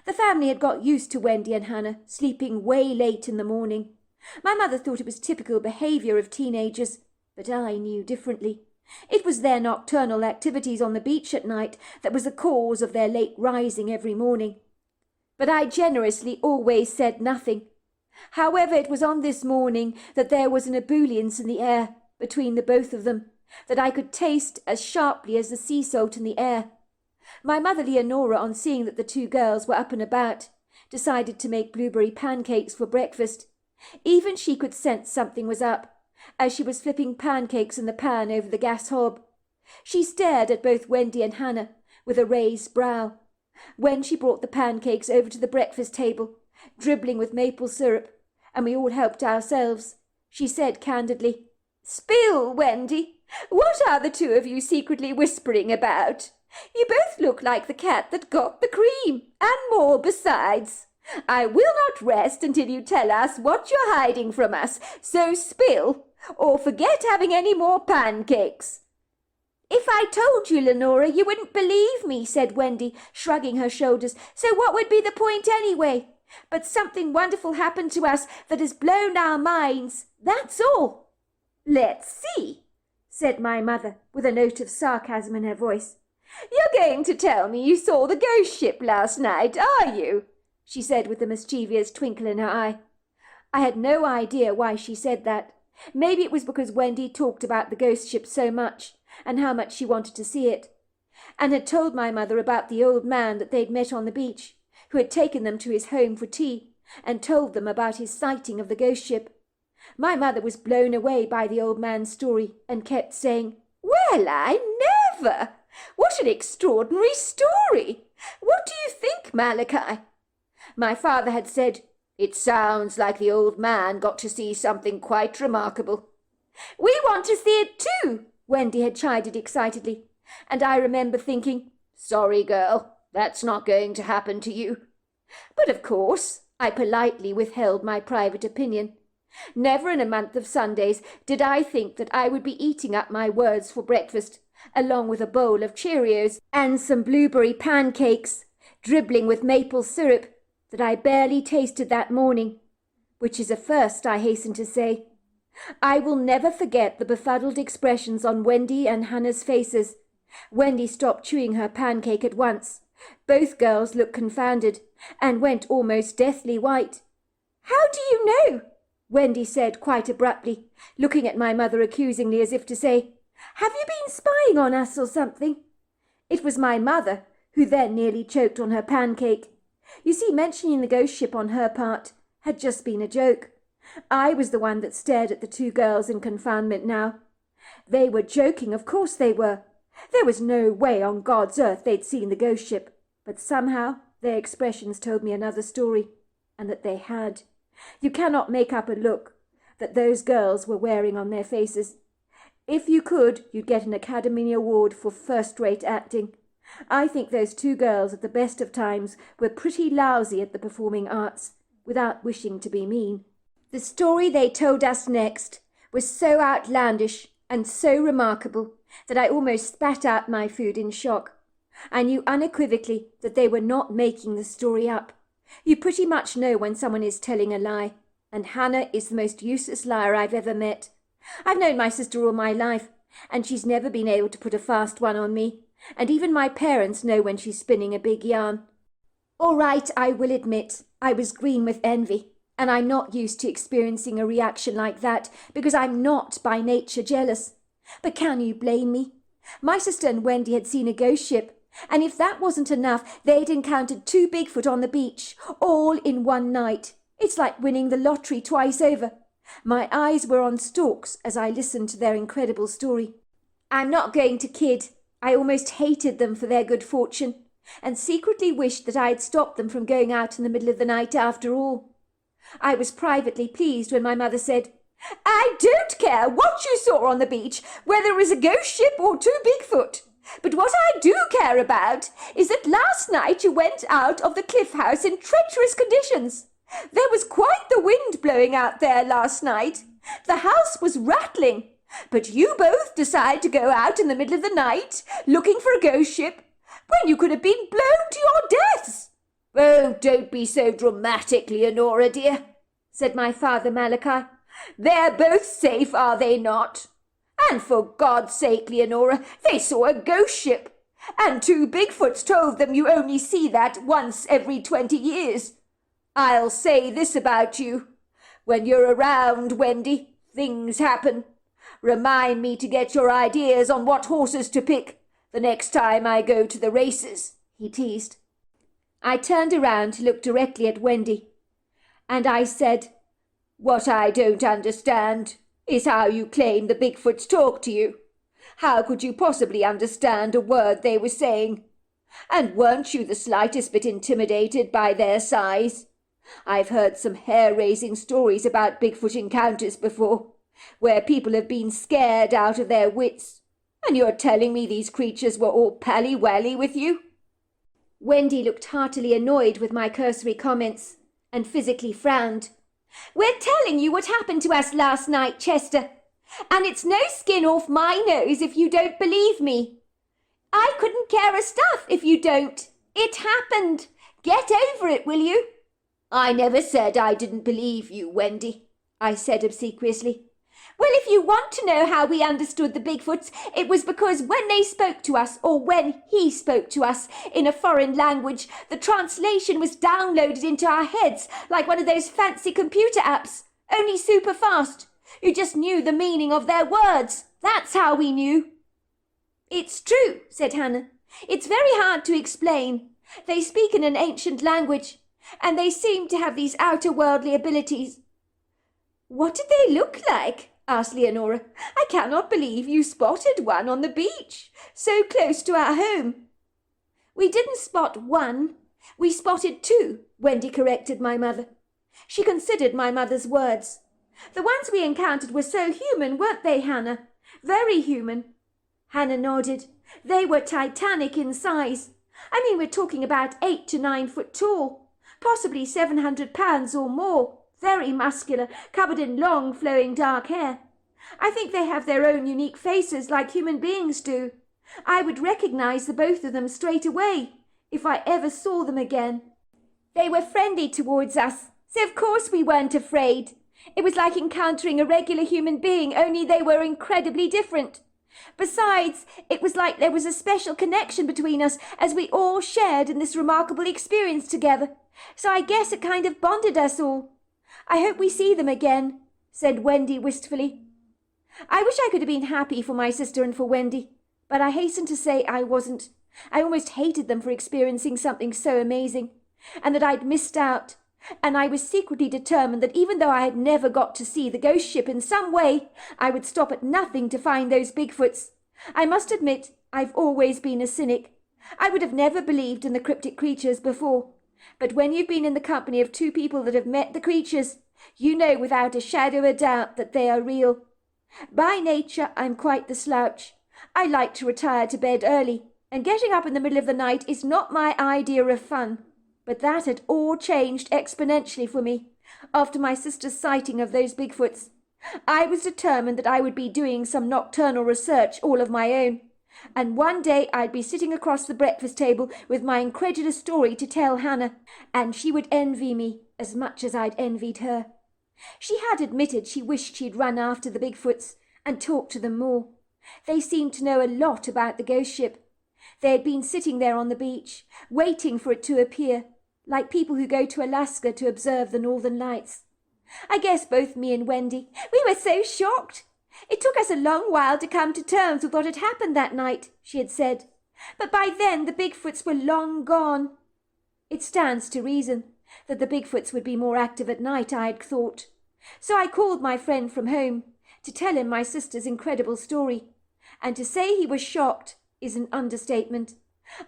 The family had got used to Wendy and Hannah sleeping way late in the morning. My mother thought it was typical behaviour of teenagers, but I knew differently. It was their nocturnal activities on the beach at night that was the cause of their late rising every morning. But I generously always said nothing. However, it was on this morning that there was an ebullience in the air between the both of them that I could taste as sharply as the sea salt in the air. My mother Leonora, on seeing that the two girls were up and about, decided to make blueberry pancakes for breakfast. Even she could sense something was up, as she was flipping pancakes in the pan over the gas hob. She stared at both Wendy and Hannah with a raised brow. When she brought the pancakes over to the breakfast table, dribbling with maple syrup, and we all helped ourselves, she said candidly, "Spill, Wendy. What are the two of you secretly whispering about? You both look like the cat that got the cream, and more besides. I will not rest until you tell us what you're hiding from us, so spill, or forget having any more pancakes." "If I told you, Lenora, you wouldn't believe me," said Wendy, shrugging her shoulders. "So what would be the point anyway? But something wonderful happened to us that has blown our minds, that's all." "Let's see," said my mother, with a note of sarcasm in her voice. "You're going to tell me you saw the ghost ship last night, are you?" she said with a mischievous twinkle in her eye. I had no idea why she said that. Maybe it was because Wendy talked about the ghost ship so much, and how much she wanted to see it, and had told my mother about the old man that they'd met on the beach, who had taken them to his home for tea, and told them about his sighting of the ghost ship. My mother was blown away by the old man's story, and kept saying, "Well, I never! What an extraordinary story! What do you think, Malachi?" My father had said, "It sounds like the old man got to see something quite remarkable." "We want to see it too," Wendy had chided excitedly, and I remember thinking, "Sorry, girl, that's not going to happen to you." But of course I politely withheld my private opinion. Never in a month of Sundays did I think that I would be eating up my words for breakfast, along with a bowl of Cheerios and some blueberry pancakes, dribbling with maple syrup, that I barely tasted that morning, which is a first, I hasten to say. I will never forget the befuddled expressions on Wendy and Hannah's faces. Wendy stopped chewing her pancake at once. Both girls looked confounded, and went almost deathly white. "How do you know?" Wendy said quite abruptly, looking at my mother accusingly as if to say, "Have you been spying on us or something?" It was my mother who then nearly choked on her pancake. You see, mentioning the ghost ship on her part had just been a joke. I was the one that stared at the two girls in confoundment now. They were joking, of course they were. There was no way on God's earth they'd seen the ghost ship, but somehow their expressions told me another story, and that they had. You cannot make up a look that those girls were wearing on their faces. If you could, you'd get an Academy Award for first-rate acting. I think those two girls at the best of times were pretty lousy at the performing arts, without wishing to be mean. The story they told us next was so outlandish and so remarkable that I almost spat out my food in shock. I knew unequivocally that they were not making the story up. You pretty much know when someone is telling a lie, and Hannah is the most useless liar I've ever met. I've known my sister all my life, and she's never been able to put a fast one on me, and even my parents know when she's spinning a big yarn. All right, I will admit, I was green with envy, and I'm not used to experiencing a reaction like that because I'm not by nature jealous. But can you blame me? My sister and Wendy had seen a ghost ship, and if that wasn't enough, they'd encountered 2 Bigfoot on the beach, all in one night. It's like winning the lottery twice over. My eyes were on stalks as I listened to their incredible story. I'm not going to kid. I almost hated them for their good fortune, and secretly wished that I had stopped them from going out in the middle of the night after all. I was privately pleased when my mother said, "I don't care what you saw on the beach, whether it was a ghost ship or 2 Bigfoot. But what I do care about is that last night you went out of the cliff house in treacherous conditions. There was quite the wind blowing out there last night. The house was rattling. But you both decided to go out in the middle of the night looking for a ghost ship when you could have been blown to your deaths." "Oh, don't be so dramatic, Leonora, dear," said my father Malachi. "They're both safe, are they not? And for God's sake, Leonora, they saw a ghost ship. And 2 Bigfoots told them you only see that once every 20 years. I'll say this about you. When you're around, Wendy, things happen. Remind me to get your ideas on what horses to pick the next time I go to the races," he teased. I turned around to look directly at Wendy, and I said, "What I don't understand is how you claim the Bigfoots talk to you. How could you possibly understand a word they were saying? And weren't you the slightest bit intimidated by their size? I've heard some hair-raising stories about Bigfoot encounters before, where people have been scared out of their wits. And you're telling me these creatures were all pally-wally with you?" Wendy looked heartily annoyed with my cursory comments, and physically frowned. "We're telling you what happened to us last night, Chester, and it's no skin off my nose if you don't believe me. I couldn't care a stuff if you don't. It happened. Get over it, will you?" "I never said I didn't believe you, Wendy," I said obsequiously. "Well, if you want to know how we understood the Bigfoots, it was because when they spoke to us, or when he spoke to us, in a foreign language, the translation was downloaded into our heads like one of those fancy computer apps, only super fast. You just knew the meaning of their words. That's how we knew." "It's true," said Hannah. "It's very hard to explain. They speak in an ancient language, and they seem to have these outer-worldly abilities." "What did they look like?" asked Leonora. "I cannot believe you spotted one on the beach, so close to our home." "We didn't spot one. We spotted 2, Wendy corrected my mother. She considered my mother's words. "The ones we encountered were so human, weren't they, Hannah? Very human." Hannah nodded. "They were titanic in size. I mean, we're talking about 8 to 9 foot tall, possibly 700 pounds or more. Very muscular, covered in long, flowing dark hair. I think they have their own unique faces like human beings do. I would recognize the both of them straight away if I ever saw them again. They were friendly towards us, so of course we weren't afraid. It was like encountering a regular human being, only they were incredibly different. Besides, it was like there was a special connection between us as we all shared in this remarkable experience together. So I guess it kind of bonded us all. I hope we see them again," said Wendy wistfully. I wish I could have been happy for my sister and for Wendy, but I hasten to say I wasn't. I almost hated them for experiencing something so amazing, and that I'd missed out. And I was secretly determined that even though I had never got to see the ghost ship in some way, I would stop at nothing to find those Bigfoots. I must admit, I've always been a cynic. I would have never believed in the cryptic creatures before. But when you've been in the company of 2 people that have met the creatures, you know without a shadow of a doubt that they are real. By nature, I'm quite the slouch. I like to retire to bed early, and getting up in the middle of the night is not my idea of fun. But that had all changed exponentially for me after my sister's sighting of those Bigfoots. I was determined that I would be doing some nocturnal research all of my own, and one day I'd be sitting across the breakfast table with my incredulous story to tell Hannah, and she would envy me as much as I'd envied her. She had admitted she wished she'd run after the Bigfoots and talked to them more. They seemed to know a lot about the ghost ship. They had been sitting there on the beach, waiting for it to appear, like people who go to Alaska to observe the northern lights. I guess both me and Wendy, we were so shocked. It took us a long while to come to terms with what had happened that night, she had said. But by then the Bigfoots were long gone. It stands to reason that the Bigfoots would be more active at night, I had thought. So I called my friend from home to tell him my sister's incredible story, and to say he was shocked is an understatement.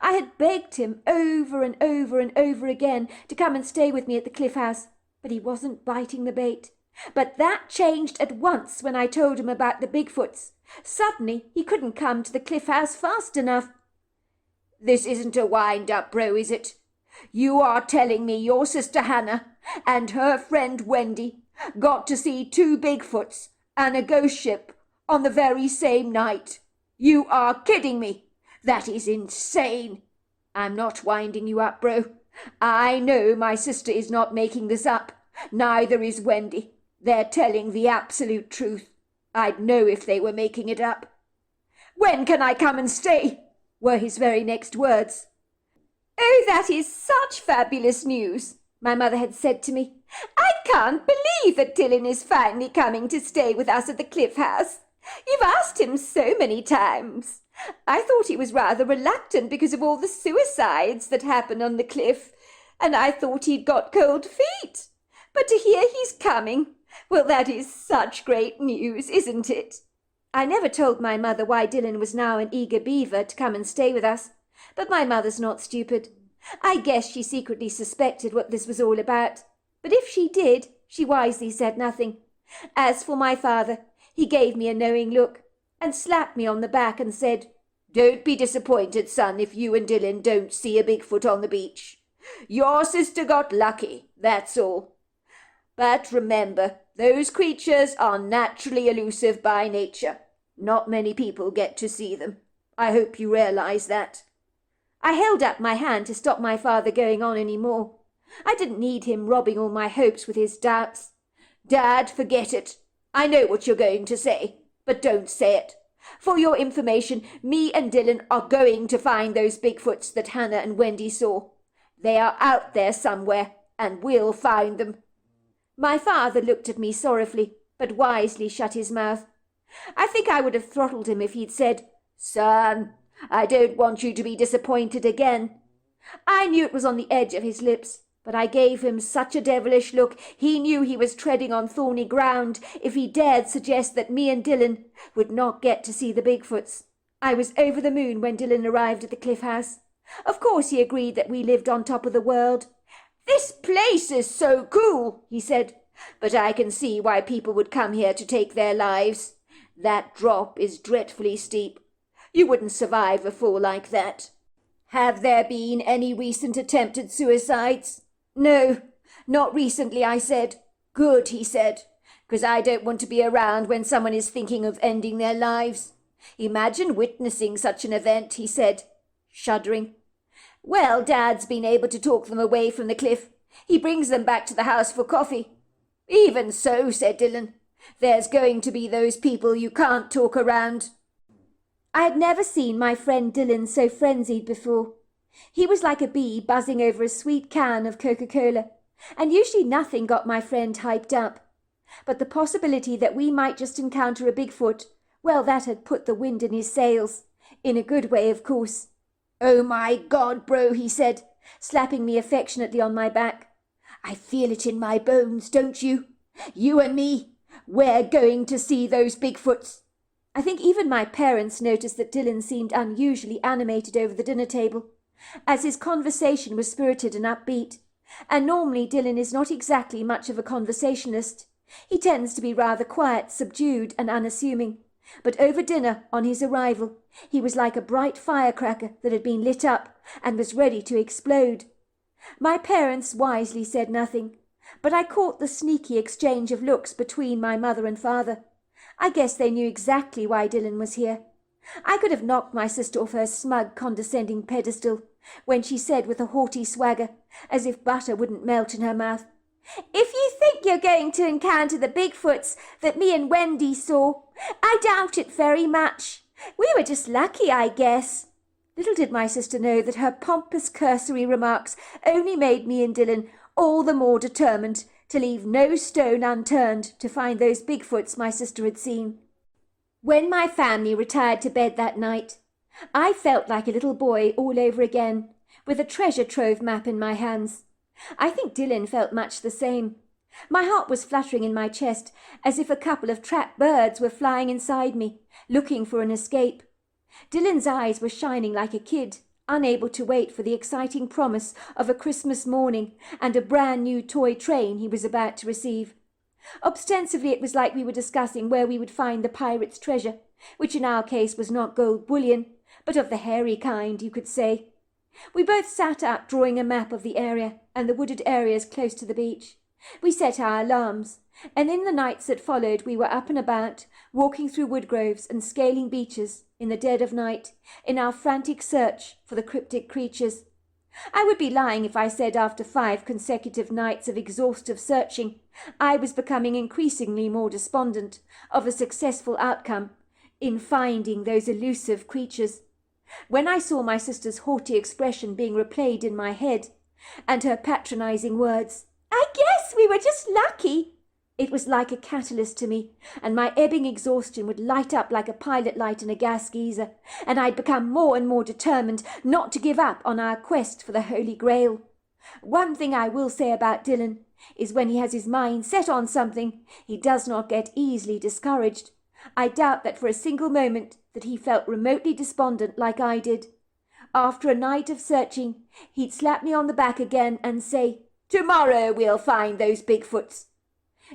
I had begged him over and over and over again to come and stay with me at the Cliff House, but he wasn't biting the bait. But that changed at once when I told him about the Bigfoots. Suddenly he couldn't come to the Cliff House fast enough. This isn't a wind-up, bro, is it? You are telling me your sister Hannah and her friend Wendy got to see 2 Bigfoots and a ghost ship on the very same night? You are kidding me. That is insane. I'm not winding you up, bro. I know my sister is not making this up. Neither is Wendy. They're telling the absolute truth. I'd know if they were making it up. When can I come and stay? Were his very next words. Oh, that is such fabulous news, my mother had said to me. I can't believe that Dylan is finally coming to stay with us at the Cliff House. You've asked him so many times. I thought he was rather reluctant because of all the suicides that happened on the cliff, and I thought he'd got cold feet. But to hear he's coming, well, that is such great news, isn't it? I never told my mother why Dylan was now an eager beaver to come and stay with us, but my mother's not stupid. I guess she secretly suspected what this was all about, but if she did, she wisely said nothing. As for my father, he gave me a knowing look and slapped me on the back and said, "Don't be disappointed, son, if you and Dylan don't see a Bigfoot on the beach. Your sister got lucky, that's all. But remember, those creatures are naturally elusive by nature. Not many people get to see them. I hope you realize that." I held up my hand to stop my father going on any more. I didn't need him robbing all my hopes with his doubts. "Dad, forget it. I know what you're going to say, but don't say it. For your information, me and Dylan are going to find those Bigfoots that Hannah and Wendy saw. They are out there somewhere, and we'll find them." My father looked at me sorrowfully, but wisely shut his mouth. I think I would have throttled him if he'd said, "Son, I don't want you to be disappointed again." I knew it was on the edge of his lips, but I gave him such a devilish look he knew he was treading on thorny ground if he dared suggest that me and Dylan would not get to see the Bigfoots. I was over the moon when Dylan arrived at the Cliff House. Of course he agreed that we lived on top of the world. "This place is so cool," he said, "but I can see why people would come here to take their lives. That drop is dreadfully steep. You wouldn't survive a fall like that." "Have there been any recent attempted suicides?" "No, not recently," I said. "Good," he said, "because I don't want to be around when someone is thinking of ending their lives. Imagine witnessing such an event," he said, shuddering. "Well, Dad's been able to talk them away from the cliff. He brings them back to the house for coffee." "Even so," said Dylan, "there's going to be those people you can't talk around." I had never seen my friend Dylan so frenzied before. He was like a bee buzzing over a sweet can of Coca-Cola, and usually nothing got my friend hyped up. But the possibility that we might just encounter a Bigfoot, well, that had put the wind in his sails. In a good way, of course. "Oh my God, bro," he said, slapping me affectionately on my back. "I feel it in my bones, don't you? You and me, we're going to see those Bigfoots." I think even my parents noticed that Dylan seemed unusually animated over the dinner table, as his conversation was spirited and upbeat, and normally Dylan is not exactly much of a conversationalist. He tends to be rather quiet, subdued, and unassuming, but over dinner, on his arrival, he was like a bright firecracker that had been lit up and was ready to explode. My parents wisely said nothing, but I caught the sneaky exchange of looks between my mother and father. I guess they knew exactly why Dylan was here. I could have knocked my sister off her smug, condescending pedestal when she said with a haughty swagger, as if butter wouldn't melt in her mouth, "If you think you're going to encounter the Bigfoots that me and Wendy saw, I doubt it very much. We were just lucky, I guess." Little did my sister know that her pompous cursory remarks only made me and Dylan all the more determined to leave no stone unturned to find those Bigfoots my sister had seen. When my family retired to bed that night, I felt like a little boy all over again, with a treasure trove map in my hands. I think Dylan felt much the same. My heart was fluttering in my chest, as if a couple of trapped birds were flying inside me, looking for an escape. Dylan's eyes were shining like a kid, unable to wait for the exciting promise of a Christmas morning and a brand new toy train he was about to receive. Ostensibly it was like we were discussing where we would find the pirate's treasure, which in our case was not gold bullion, but of the hairy kind, you could say. We both sat up drawing a map of the area and the wooded areas close to the beach. We set our alarms, and in the nights that followed we were up and about, walking through wood groves and scaling beaches in the dead of night, in our frantic search for the cryptic creatures. I would be lying if I said after 5 consecutive nights of exhaustive searching, I was becoming increasingly more despondent of a successful outcome in finding those elusive creatures. When I saw my sister's haughty expression being replayed in my head, and her patronizing words, "I guess we were just lucky," it was like a catalyst to me, and my ebbing exhaustion would light up like a pilot light in a gas geyser, and I'd become more and more determined not to give up on our quest for the Holy Grail. One thing I will say about Dylan is when he has his mind set on something, he does not get easily discouraged. I doubt that for a single moment that he felt remotely despondent like I did. After a night of searching, he'd slap me on the back again and say, "Tomorrow we'll find those Bigfoots."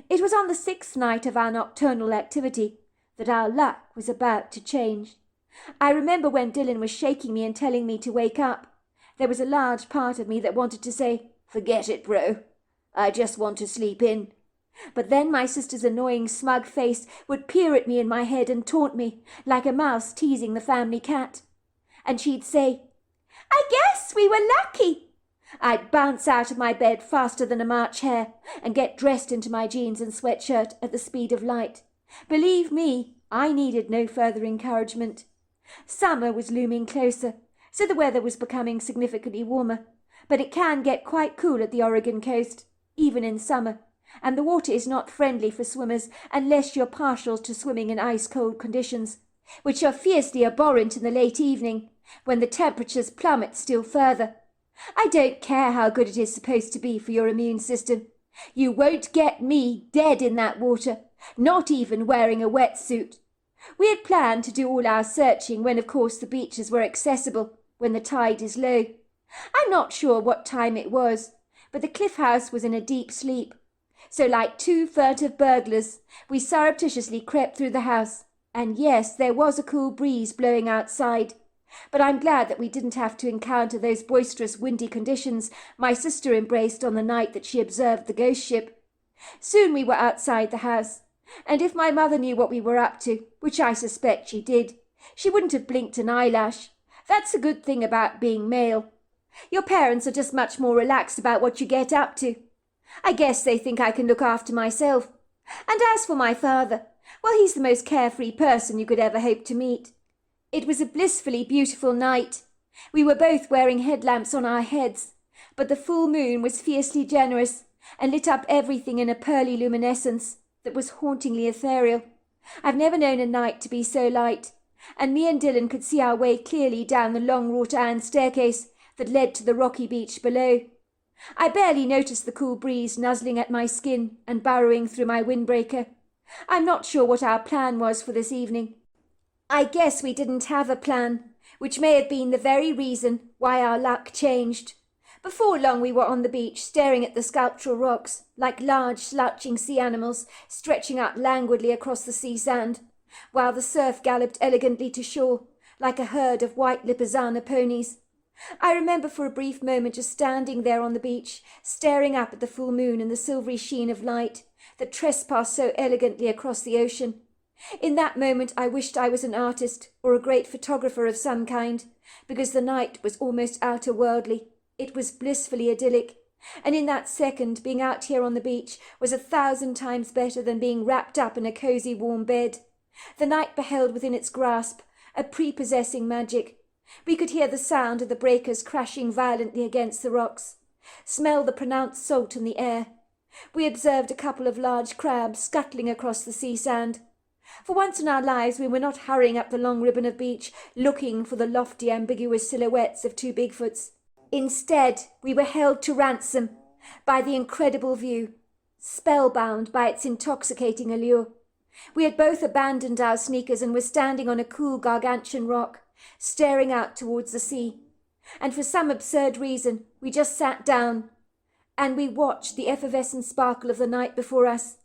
It was on the 6th night of our nocturnal activity that our luck was about to change. I remember when Dylan was shaking me and telling me to wake up. There was a large part of me that wanted to say, "Forget it, bro. I just want to sleep in." But then my sister's annoying smug face would peer at me in my head and taunt me, like a mouse teasing the family cat. And she'd say, "I guess we were lucky." I'd bounce out of my bed faster than a March hare and get dressed into my jeans and sweatshirt at the speed of light. Believe me, I needed no further encouragement. Summer was looming closer, so the weather was becoming significantly warmer, but it can get quite cool at the Oregon coast, even in summer, and the water is not friendly for swimmers unless you're partial to swimming in ice-cold conditions, which are fiercely abhorrent in the late evening, when the temperatures plummet still further. I don't care how good it is supposed to be for your immune system. You won't get me dead in that water, not even wearing a wetsuit. We had planned to do all our searching when, of course, the beaches were accessible, when the tide is low. I'm not sure what time it was, but the cliff house was in a deep sleep. So like 2 furtive burglars, we surreptitiously crept through the house, and yes, there was a cool breeze blowing outside. But I'm glad that we didn't have to encounter those boisterous windy conditions my sister embraced on the night that she observed the ghost ship. Soon we were outside the house, and if my mother knew what we were up to, which I suspect she did, she wouldn't have blinked an eyelash. That's a good thing about being male. Your parents are just much more relaxed about what you get up to. I guess they think I can look after myself. And as for my father, well, he's the most carefree person you could ever hope to meet. It was a blissfully beautiful night. We were both wearing headlamps on our heads, but the full moon was fiercely generous and lit up everything in a pearly luminescence that was hauntingly ethereal. I've never known a night to be so light, and me and Dylan could see our way clearly down the long wrought-iron staircase that led to the rocky beach below. I barely noticed the cool breeze nuzzling at my skin and burrowing through my windbreaker. I'm not sure what our plan was for this evening. I guess we didn't have a plan, which may have been the very reason why our luck changed. Before long we were on the beach, staring at the sculptural rocks, like large slouching sea animals stretching out languidly across the sea sand, while the surf galloped elegantly to shore, like a herd of white Lipizzaner ponies. I remember for a brief moment just standing there on the beach, staring up at the full moon and the silvery sheen of light that trespassed so elegantly across the ocean. In that moment I wished I was an artist or a great photographer of some kind, because the night was almost outer-worldly. It was blissfully idyllic, and in that second being out here on the beach was 1,000 times better than being wrapped up in a cosy warm bed. The night beheld within its grasp a prepossessing magic, We could hear the sound of the breakers crashing violently against the rocks, smell the pronounced salt in the air. We observed a couple of large crabs scuttling across the sea sand. For once in our lives we were not hurrying up the long ribbon of beach, looking for the lofty, ambiguous silhouettes of two Bigfoots. Instead, we were held to ransom by the incredible view, spellbound by its intoxicating allure. We had both abandoned our sneakers and were standing on a cool gargantuan rock, staring out towards the sea. And for some absurd reason, we just sat down, and we watched the effervescent sparkle of the night before us.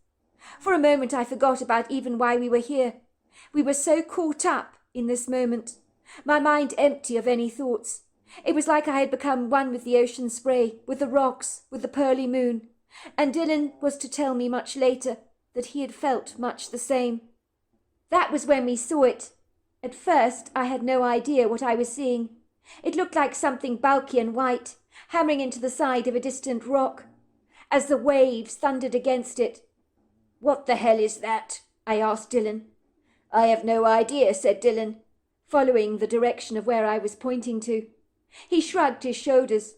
For a moment I forgot about even why we were here. We were so caught up in this moment, my mind empty of any thoughts. It was like I had become one with the ocean spray, with the rocks, with the pearly moon, and Dylan was to tell me much later that he had felt much the same. That was when we saw it. At first I had no idea what I was seeing. It looked like something bulky and white, hammering into the side of a distant rock, as the waves thundered against it. "What the hell is that?" I asked Dylan. "I have no idea," said Dylan, following the direction of where I was pointing to. He shrugged his shoulders.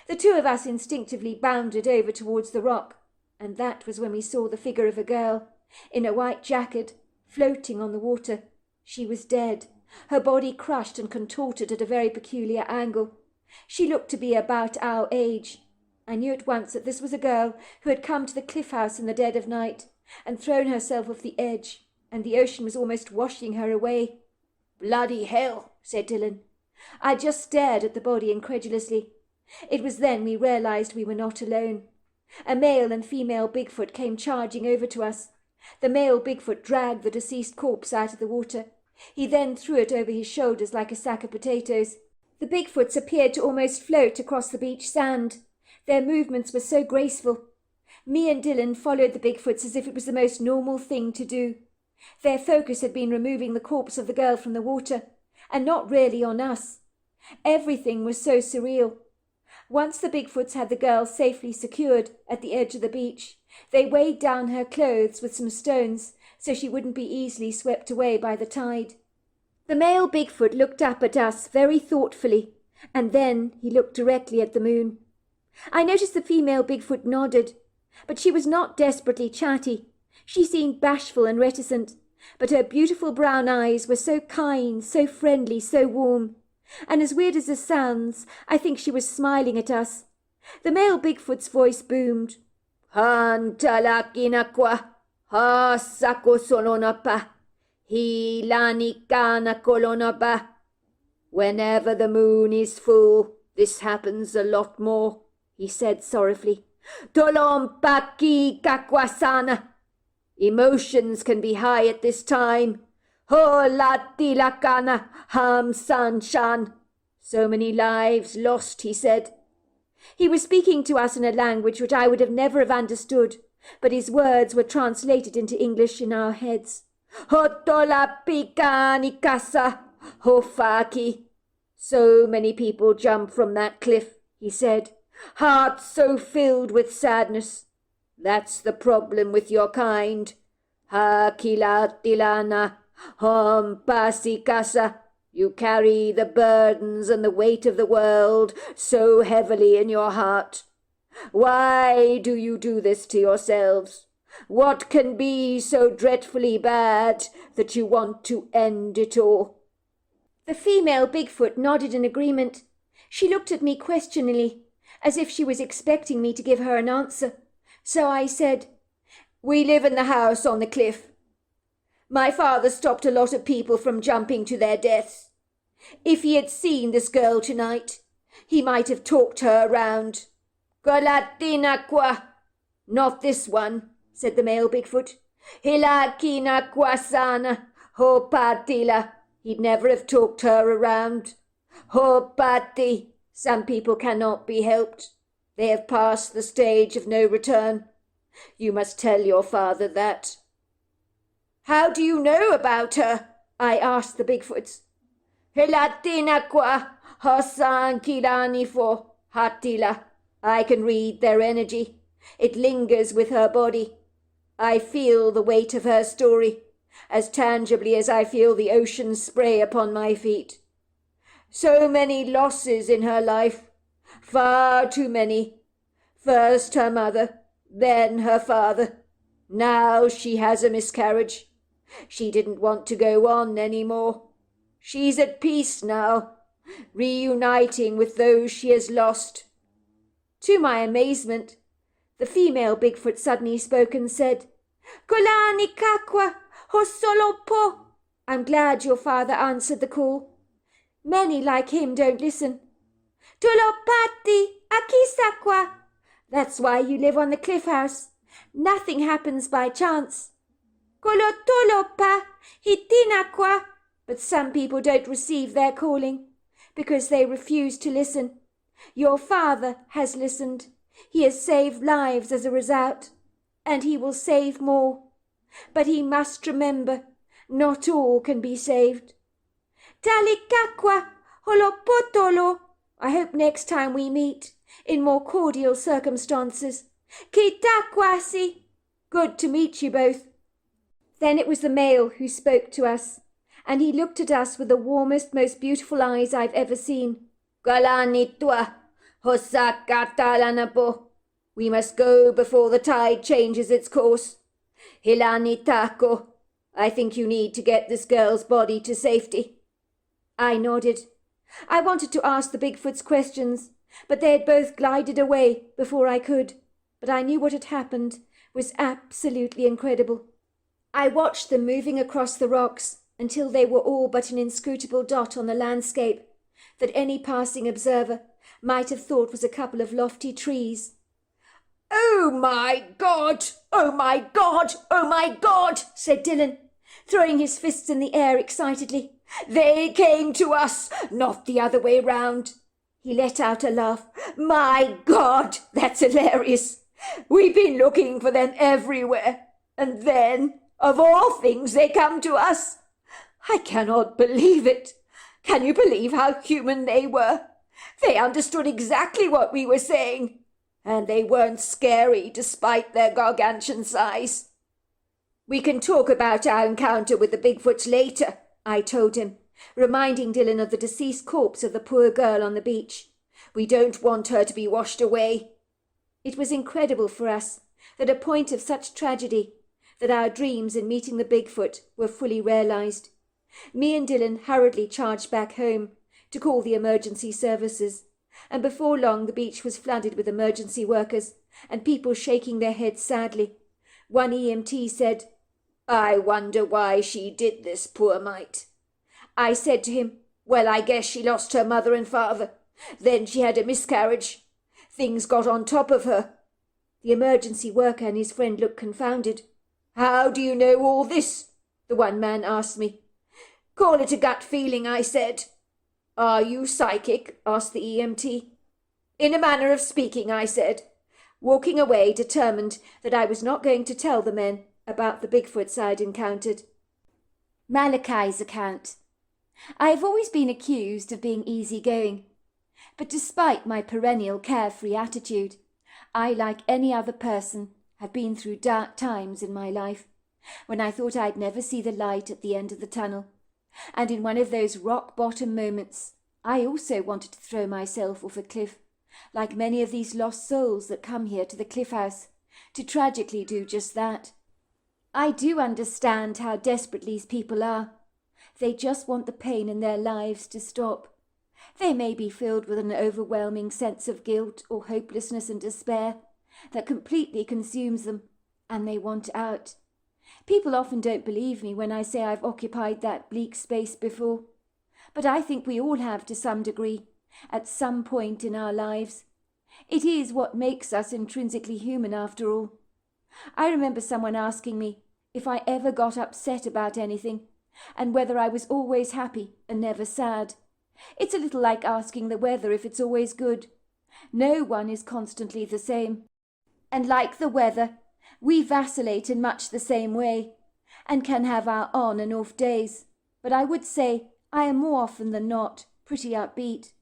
The two of us instinctively bounded over towards the rock, and that was when we saw the figure of a girl, in a white jacket, floating on the water. She was dead, her body crushed and contorted at a very peculiar angle. She looked to be about our age. I knew at once that this was a girl who had come to the cliff house in the dead of night and thrown herself off the edge, and the ocean was almost washing her away. "Bloody hell," said Dylan. I just stared at the body incredulously. It was then we realized we were not alone. A male and female Bigfoot came charging over to us. The male Bigfoot dragged the deceased corpse out of the water. He then threw it over his shoulders like a sack of potatoes. The Bigfoots appeared to almost float across the beach sand. Their movements were so graceful. Me and Dylan followed the Bigfoots as if it was the most normal thing to do. Their focus had been removing the corpse of the girl from the water, and not really on us. Everything was so surreal. Once the Bigfoots had the girl safely secured at the edge of the beach, they weighed down her clothes with some stones so she wouldn't be easily swept away by the tide. The male Bigfoot looked up at us very thoughtfully, and then he looked directly at the moon. I noticed the female Bigfoot nodded, but she was not desperately chatty. She seemed bashful and reticent, but her beautiful brown eyes were so kind, so friendly, so warm. And as weird as this sounds, I think she was smiling at us. The male Bigfoot's voice boomed. "Hantalakina ha sako solonapa, hi lanikana kolonaba." "Whenever the moon is full, this happens a lot more," he said sorrowfully. "Tolompaki kakwasana. Emotions can be high at this time. Ho lati lakana ham sanshan." "So many lives lost," he said. He was speaking to us in a language which I would have never have understood, but his words were translated into English in our heads. "Hotolapikani kasa hofaki." "So many people jump from that cliff," he said, "hearts so filled with sadness. That's the problem with your kind. Hakilatilana hompasikasa. You carry the burdens and the weight of the world so heavily in your heart. Why do you do this to yourselves? What can be so dreadfully bad that you want to end it all?" The female Bigfoot nodded in agreement. She looked at me questioningly, as if she was expecting me to give her an answer. So I said, "We live in the house on the cliff. My father stopped a lot of people from jumping to their deaths. If he had seen this girl tonight, he might have talked her around." "Galatina qua." "Not this one," said the male Bigfoot. "Hilakina quasana hopatila." He'd never have talked her around. "Hopati." Some people cannot be helped. They have passed the stage of no return. You must tell your father that. "How do you know about her?" I asked the Bigfoots. "Hilatina qua hosan kilani for hatila." I can read their energy. It lingers with her body. I feel the weight of her story, as tangibly as I feel the ocean spray upon my feet. So many losses in her life. Far too many. First her mother, then her father. Now she has a miscarriage. She didn't want to go on any more. She's at peace now, reuniting with those she has lost." To my amazement, the female Bigfoot suddenly spoke and said, "Kolani kakwa, hosolopo." "I'm glad your father answered the call. Many like him don't listen." "Tulopati, akisakwa." "That's why you live on the cliff house. Nothing happens by chance." "Kolotolopa, hitinakwa." But some people don't receive their calling because they refuse to listen. Your father has listened. He has saved lives as a result, and he will save more. But he must remember, not all can be saved. "Talikakwa, holopotolo." I hope next time we meet, in more cordial circumstances. "Kitakwasi." Good to meet you both. Then it was the male who spoke to us, and he looked at us with the warmest, most beautiful eyes I've ever seen. "Galani tua, hosakatalanapo." "We must go before the tide changes its course." "Hilani tako." "I think you need to get this girl's body to safety." I nodded. I wanted to ask the Bigfoots questions, but they had both glided away before I could. But I knew what had happened was absolutely incredible. I watched them moving across the rocks until they were all but an inscrutable dot on the landscape that any passing observer might have thought was a couple of lofty trees. "Oh my God! Oh my God! Oh my God!" said Dylan, throwing his fists in the air excitedly. "They came to us, not the other way round." He let out a laugh. "My God, that's hilarious. We've been looking for them everywhere, and then, of all things, they come to us. I cannot believe it. Can you believe how human they were? They understood exactly what we were saying, and they weren't scary despite their gargantuan size." "We can talk about our encounter with the Bigfoots later," I told him, reminding Dylan of the deceased corpse of the poor girl on the beach. "We don't want her to be washed away." It was incredible for us, at a point of such tragedy, that our dreams in meeting the Bigfoot were fully realized. Me and Dylan hurriedly charged back home to call the emergency services, and before long the beach was flooded with emergency workers and people shaking their heads sadly. One EMT said, "I wonder why she did this, poor mite." I said to him, "Well, I guess she lost her mother and father. Then she had a miscarriage. Things got on top of her." The emergency worker and his friend looked confounded. "How do you know all this?" the one man asked me. "Call it a gut feeling," I said. "Are you psychic?" asked the EMT. "In a manner of speaking," I said, walking away determined that I was not going to tell the men about the Bigfoots I'd encountered. Malachi's account. I have always been accused of being easygoing, but despite my perennial carefree attitude, I, like any other person, have been through dark times in my life, when I thought I'd never see the light at the end of the tunnel, and in one of those rock-bottom moments I also wanted to throw myself off a cliff, like many of these lost souls that come here to the cliff house, to tragically do just that. I do understand how desperate these people are. They just want the pain in their lives to stop. They may be filled with an overwhelming sense of guilt or hopelessness and despair that completely consumes them, and they want out. People often don't believe me when I say I've occupied that bleak space before, but I think we all have to some degree, at some point in our lives. It is what makes us intrinsically human after all. I remember someone asking me if I ever got upset about anything, and whether I was always happy and never sad. It's a little like asking the weather if it's always good. No one is constantly the same. And like the weather, we vacillate in much the same way, and can have our on and off days. But I would say I am more often than not pretty upbeat.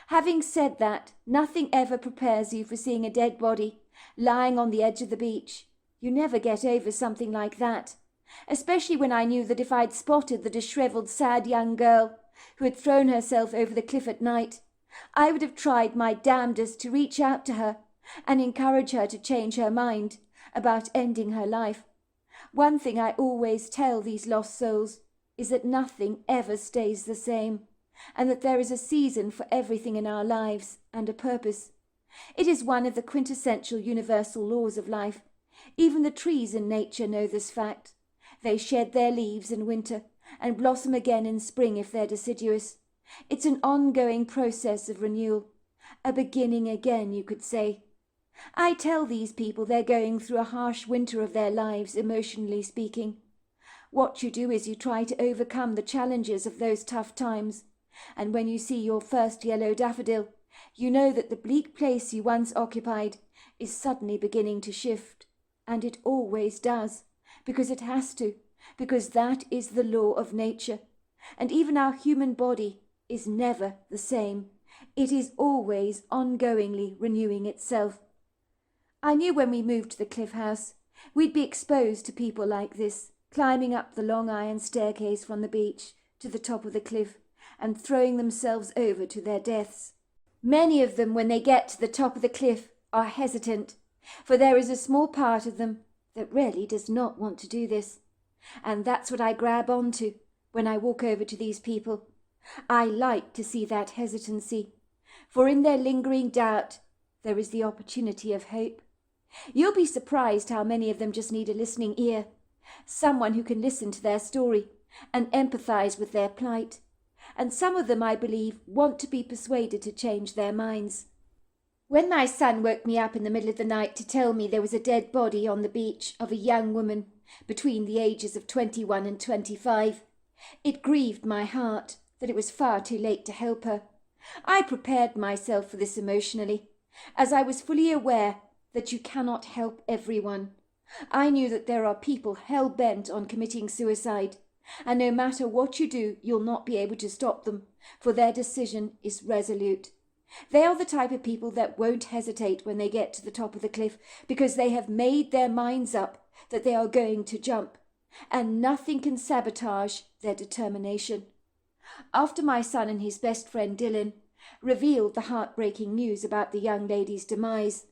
Having said that, nothing ever prepares you for seeing a dead body lying on the edge of the beach. You never get over something like that, especially when I knew that if I'd spotted the dishevelled, sad young girl who had thrown herself over the cliff at night, I would have tried my damnedest to reach out to her and encourage her to change her mind about ending her life. One thing I always tell these lost souls is that nothing ever stays the same, and that there is a season for everything in our lives and a purpose. It is one of the quintessential universal laws of life. Even the trees in nature know this fact. They shed their leaves in winter and blossom again in spring if they're deciduous. It's an ongoing process of renewal, a beginning again, you could say. I tell these people they're going through a harsh winter of their lives, emotionally speaking. What you do is you try to overcome the challenges of those tough times, and when you see your first yellow daffodil, you know that the bleak place you once occupied is suddenly beginning to shift, and it always does, because it has to, because that is the law of nature, and even our human body is never the same. It is always ongoingly renewing itself. I knew when we moved to the cliff house, we'd be exposed to people like this, climbing up the long iron staircase from the beach to the top of the cliff and throwing themselves over to their deaths. Many of them, when they get to the top of the cliff, are hesitant, for there is a small part of them that really does not want to do this. And that's what I grab onto when I walk over to these people. I like to see that hesitancy, for in their lingering doubt there is the opportunity of hope. You'll be surprised how many of them just need a listening ear, someone who can listen to their story and empathize with their plight. And some of them, I believe, want to be persuaded to change their minds. When my son woke me up in the middle of the night to tell me there was a dead body on the beach of a young woman between the ages of 21 and 25, it grieved my heart that it was far too late to help her. I prepared myself for this emotionally, as I was fully aware that you cannot help everyone. I knew that there are people hell-bent on committing suicide, and no matter what you do, you'll not be able to stop them, for their decision is resolute. They are the type of people that won't hesitate when they get to the top of the cliff, because they have made their minds up that they are going to jump, and nothing can sabotage their determination. After my son and his best friend Dylan revealed the heartbreaking news about the young lady's demise,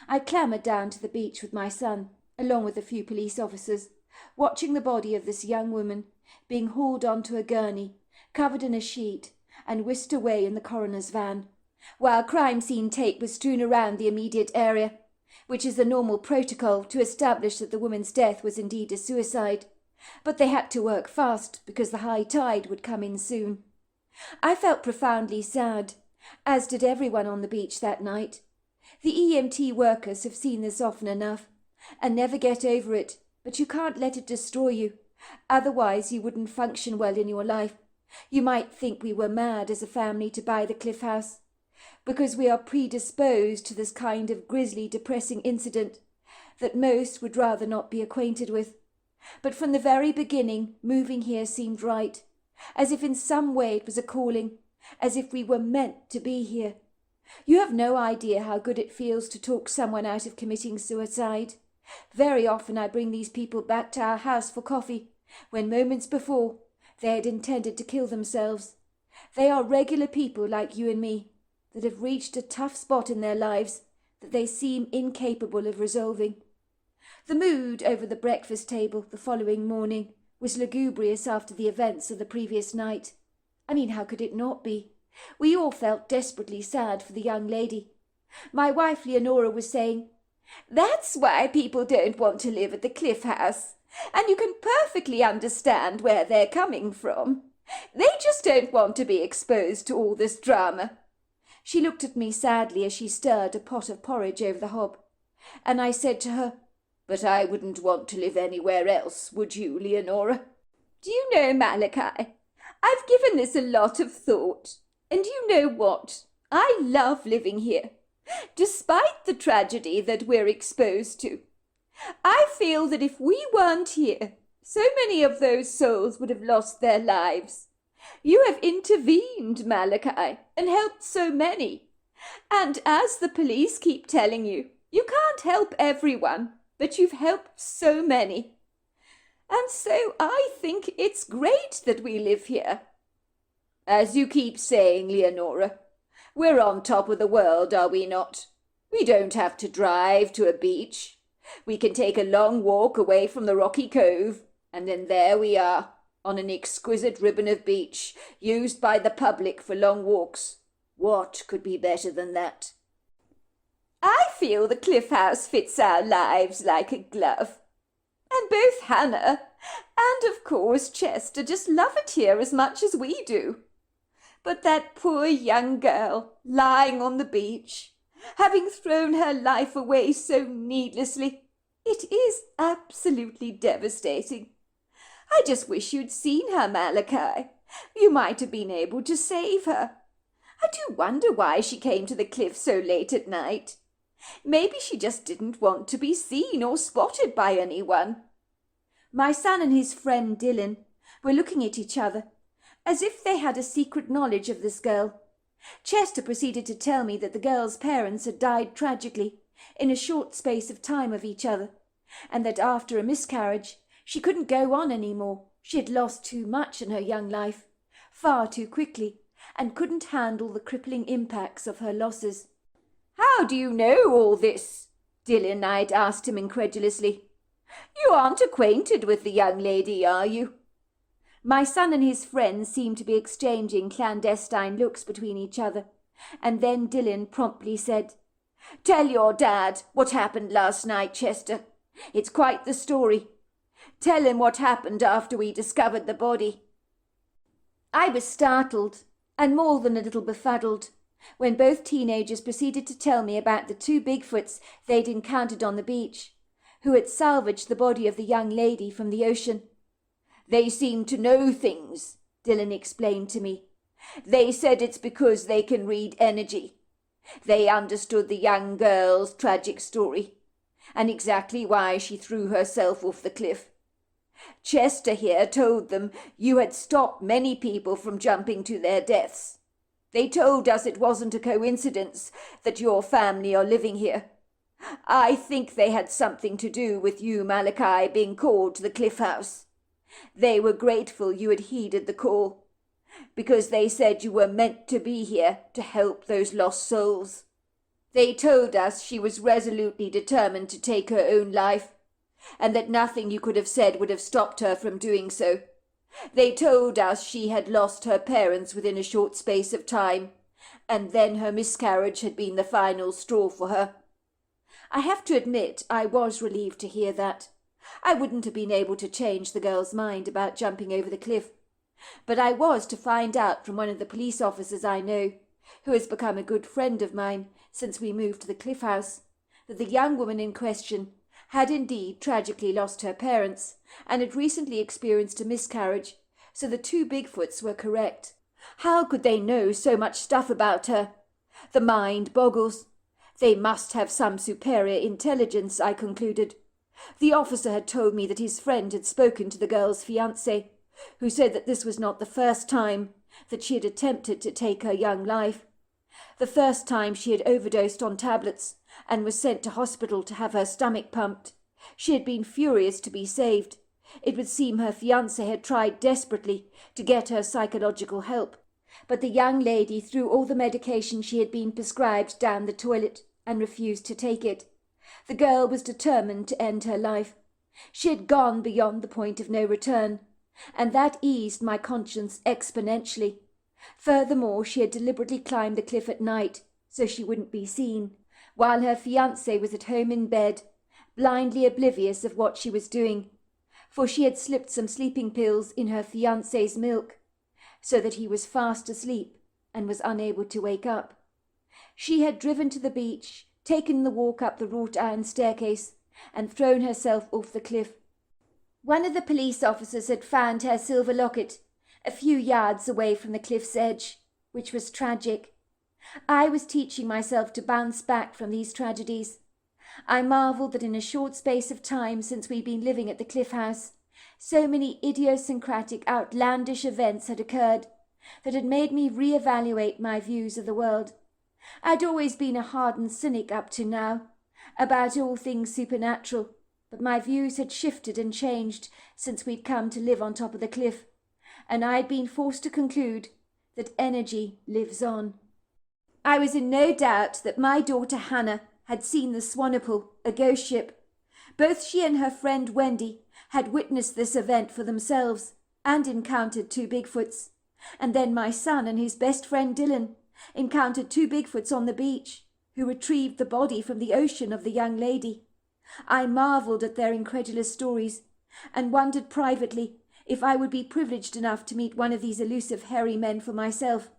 I clambered down to the beach with my son, along with a few police officers, watching the body of this young woman being hauled onto a gurney, covered in a sheet, and whisked away in the coroner's van, while crime scene tape was strewn around the immediate area, which is the normal protocol to establish that the woman's death was indeed a suicide. But they had to work fast because the high tide would come in soon. I felt profoundly sad, as did everyone on the beach that night. The EMT workers have seen this often enough and never get over it, but you can't let it destroy you. Otherwise you wouldn't function well in your life. You might think we were mad as a family to buy the cliff house, because we are predisposed to this kind of grisly, depressing incident that most would rather not be acquainted with. But from the very beginning, moving here seemed right, as if in some way it was a calling, as if we were meant to be here. You have no idea how good it feels to talk someone out of committing suicide. Very often I bring these people back to our house for coffee, when moments before they had intended to kill themselves. They are regular people like you and me, that have reached a tough spot in their lives that they seem incapable of resolving. The mood over the breakfast table the following morning was lugubrious after the events of the previous night. I mean, how could it not be? We all felt desperately sad for the young lady. My wife Leonora was saying, "That's why people don't want to live at the cliff house, and you can perfectly understand where they're coming from. They just don't want to be exposed to all this drama." She looked at me sadly as she stirred a pot of porridge over the hob, and I said to her, "But I wouldn't want to live anywhere else, would you, Leonora?" "Do you know, Malachi, I've given this a lot of thought, and you know what? I love living here, despite the tragedy that we're exposed to. I feel that if we weren't here, so many of those souls would have lost their lives. You have intervened, Malachi, and helped so many. And as the police keep telling you, you can't help everyone, but you've helped so many. And so I think it's great that we live here." As you keep saying, Leonora, we're on top of the world, are we not? We don't have to drive to a beach. We can take a long walk away from the rocky cove, and then there we are, on an exquisite ribbon of beach, used by the public for long walks. What could be better than that? I feel the Cliff House fits our lives like a glove. And both Hannah and, of course, Chester just love it here as much as we do. But that poor young girl lying on the beach, having thrown her life away so needlessly, it is absolutely devastating. I just wish you'd seen her, Malachi. You might have been able to save her. I do wonder why she came to the cliff so late at night. Maybe she just didn't want to be seen or spotted by anyone. My son and his friend Dylan were looking at each other, as if they had a secret knowledge of this girl. Chester proceeded to tell me that the girl's parents had died tragically in a short space of time of each other, and that after a miscarriage she couldn't go on any more. She had lost too much in her young life, far too quickly, and couldn't handle the crippling impacts of her losses. "How do you know all this?" Dylan Knight asked him incredulously. "You aren't acquainted with the young lady, are you?" My son and his friend seemed to be exchanging clandestine looks between each other, and then Dylan promptly said, "Tell your dad what happened last night, Chester. It's quite the story. Tell him what happened after we discovered the body." I was startled and more than a little befuddled when both teenagers proceeded to tell me about the two Bigfoots they'd encountered on the beach, who had salvaged the body of the young lady from the ocean. "They seem to know things," Dylan explained to me. "They said it's because they can read energy. They understood the young girl's tragic story, and exactly why she threw herself off the cliff. Chester here told them you had stopped many people from jumping to their deaths. They told us it wasn't a coincidence that your family are living here. I think they had something to do with you, Malachi, being called to the Cliff House. They were grateful you had heeded the call, because they said you were meant to be here to help those lost souls. They told us she was resolutely determined to take her own life, and that nothing you could have said would have stopped her from doing so. They told us she had lost her parents within a short space of time, and then her miscarriage had been the final straw for her." I have to admit I was relieved to hear that. I wouldn't have been able to change the girl's mind about jumping over the cliff, but I was to find out from one of the police officers I know, who has become a good friend of mine since we moved to the Cliff House, that the young woman in question had indeed tragically lost her parents and had recently experienced a miscarriage, so the two Bigfoots were correct. How could they know so much stuff about her? The mind boggles. They must have some superior intelligence, I concluded. The officer had told me that his friend had spoken to the girl's fiancé, who said that this was not the first time that she had attempted to take her young life. The first time she had overdosed on tablets and was sent to hospital to have her stomach pumped. She had been furious to be saved. It would seem her fiancé had tried desperately to get her psychological help, but the young lady threw all the medication she had been prescribed down the toilet and refused to take it. The girl was determined to end her life. She had gone beyond the point of no return, and that eased my conscience exponentially. Furthermore, she had deliberately climbed the cliff at night so she wouldn't be seen, while her fiancé was at home in bed, blindly oblivious of what she was doing, for she had slipped some sleeping pills in her fiancé's milk, so that he was fast asleep and was unable to wake up. She had driven to the beach, taken the walk up the wrought iron staircase, and thrown herself off the cliff. One of the police officers had found her silver locket a few yards away from the cliff's edge, which was tragic. I was teaching myself to bounce back from these tragedies. I marvelled that in a short space of time since we'd been living at the Cliff House, so many idiosyncratic, outlandish events had occurred that had made me re-evaluate my views of the world. I'd always been a hardened cynic up to now, about all things supernatural, but my views had shifted and changed since we'd come to live on top of the cliff, and I'd been forced to conclude that energy lives on. I was in no doubt that my daughter Hannah had seen the Swanepoel, a ghost ship. Both she and her friend Wendy had witnessed this event for themselves and encountered 2 Bigfoots. And then my son and his best friend Dylan encountered 2 Bigfoots on the beach, who retrieved the body from the ocean of the young lady. I marvelled at their incredulous stories and wondered privately if I would be privileged enough to meet one of these elusive hairy men for myself,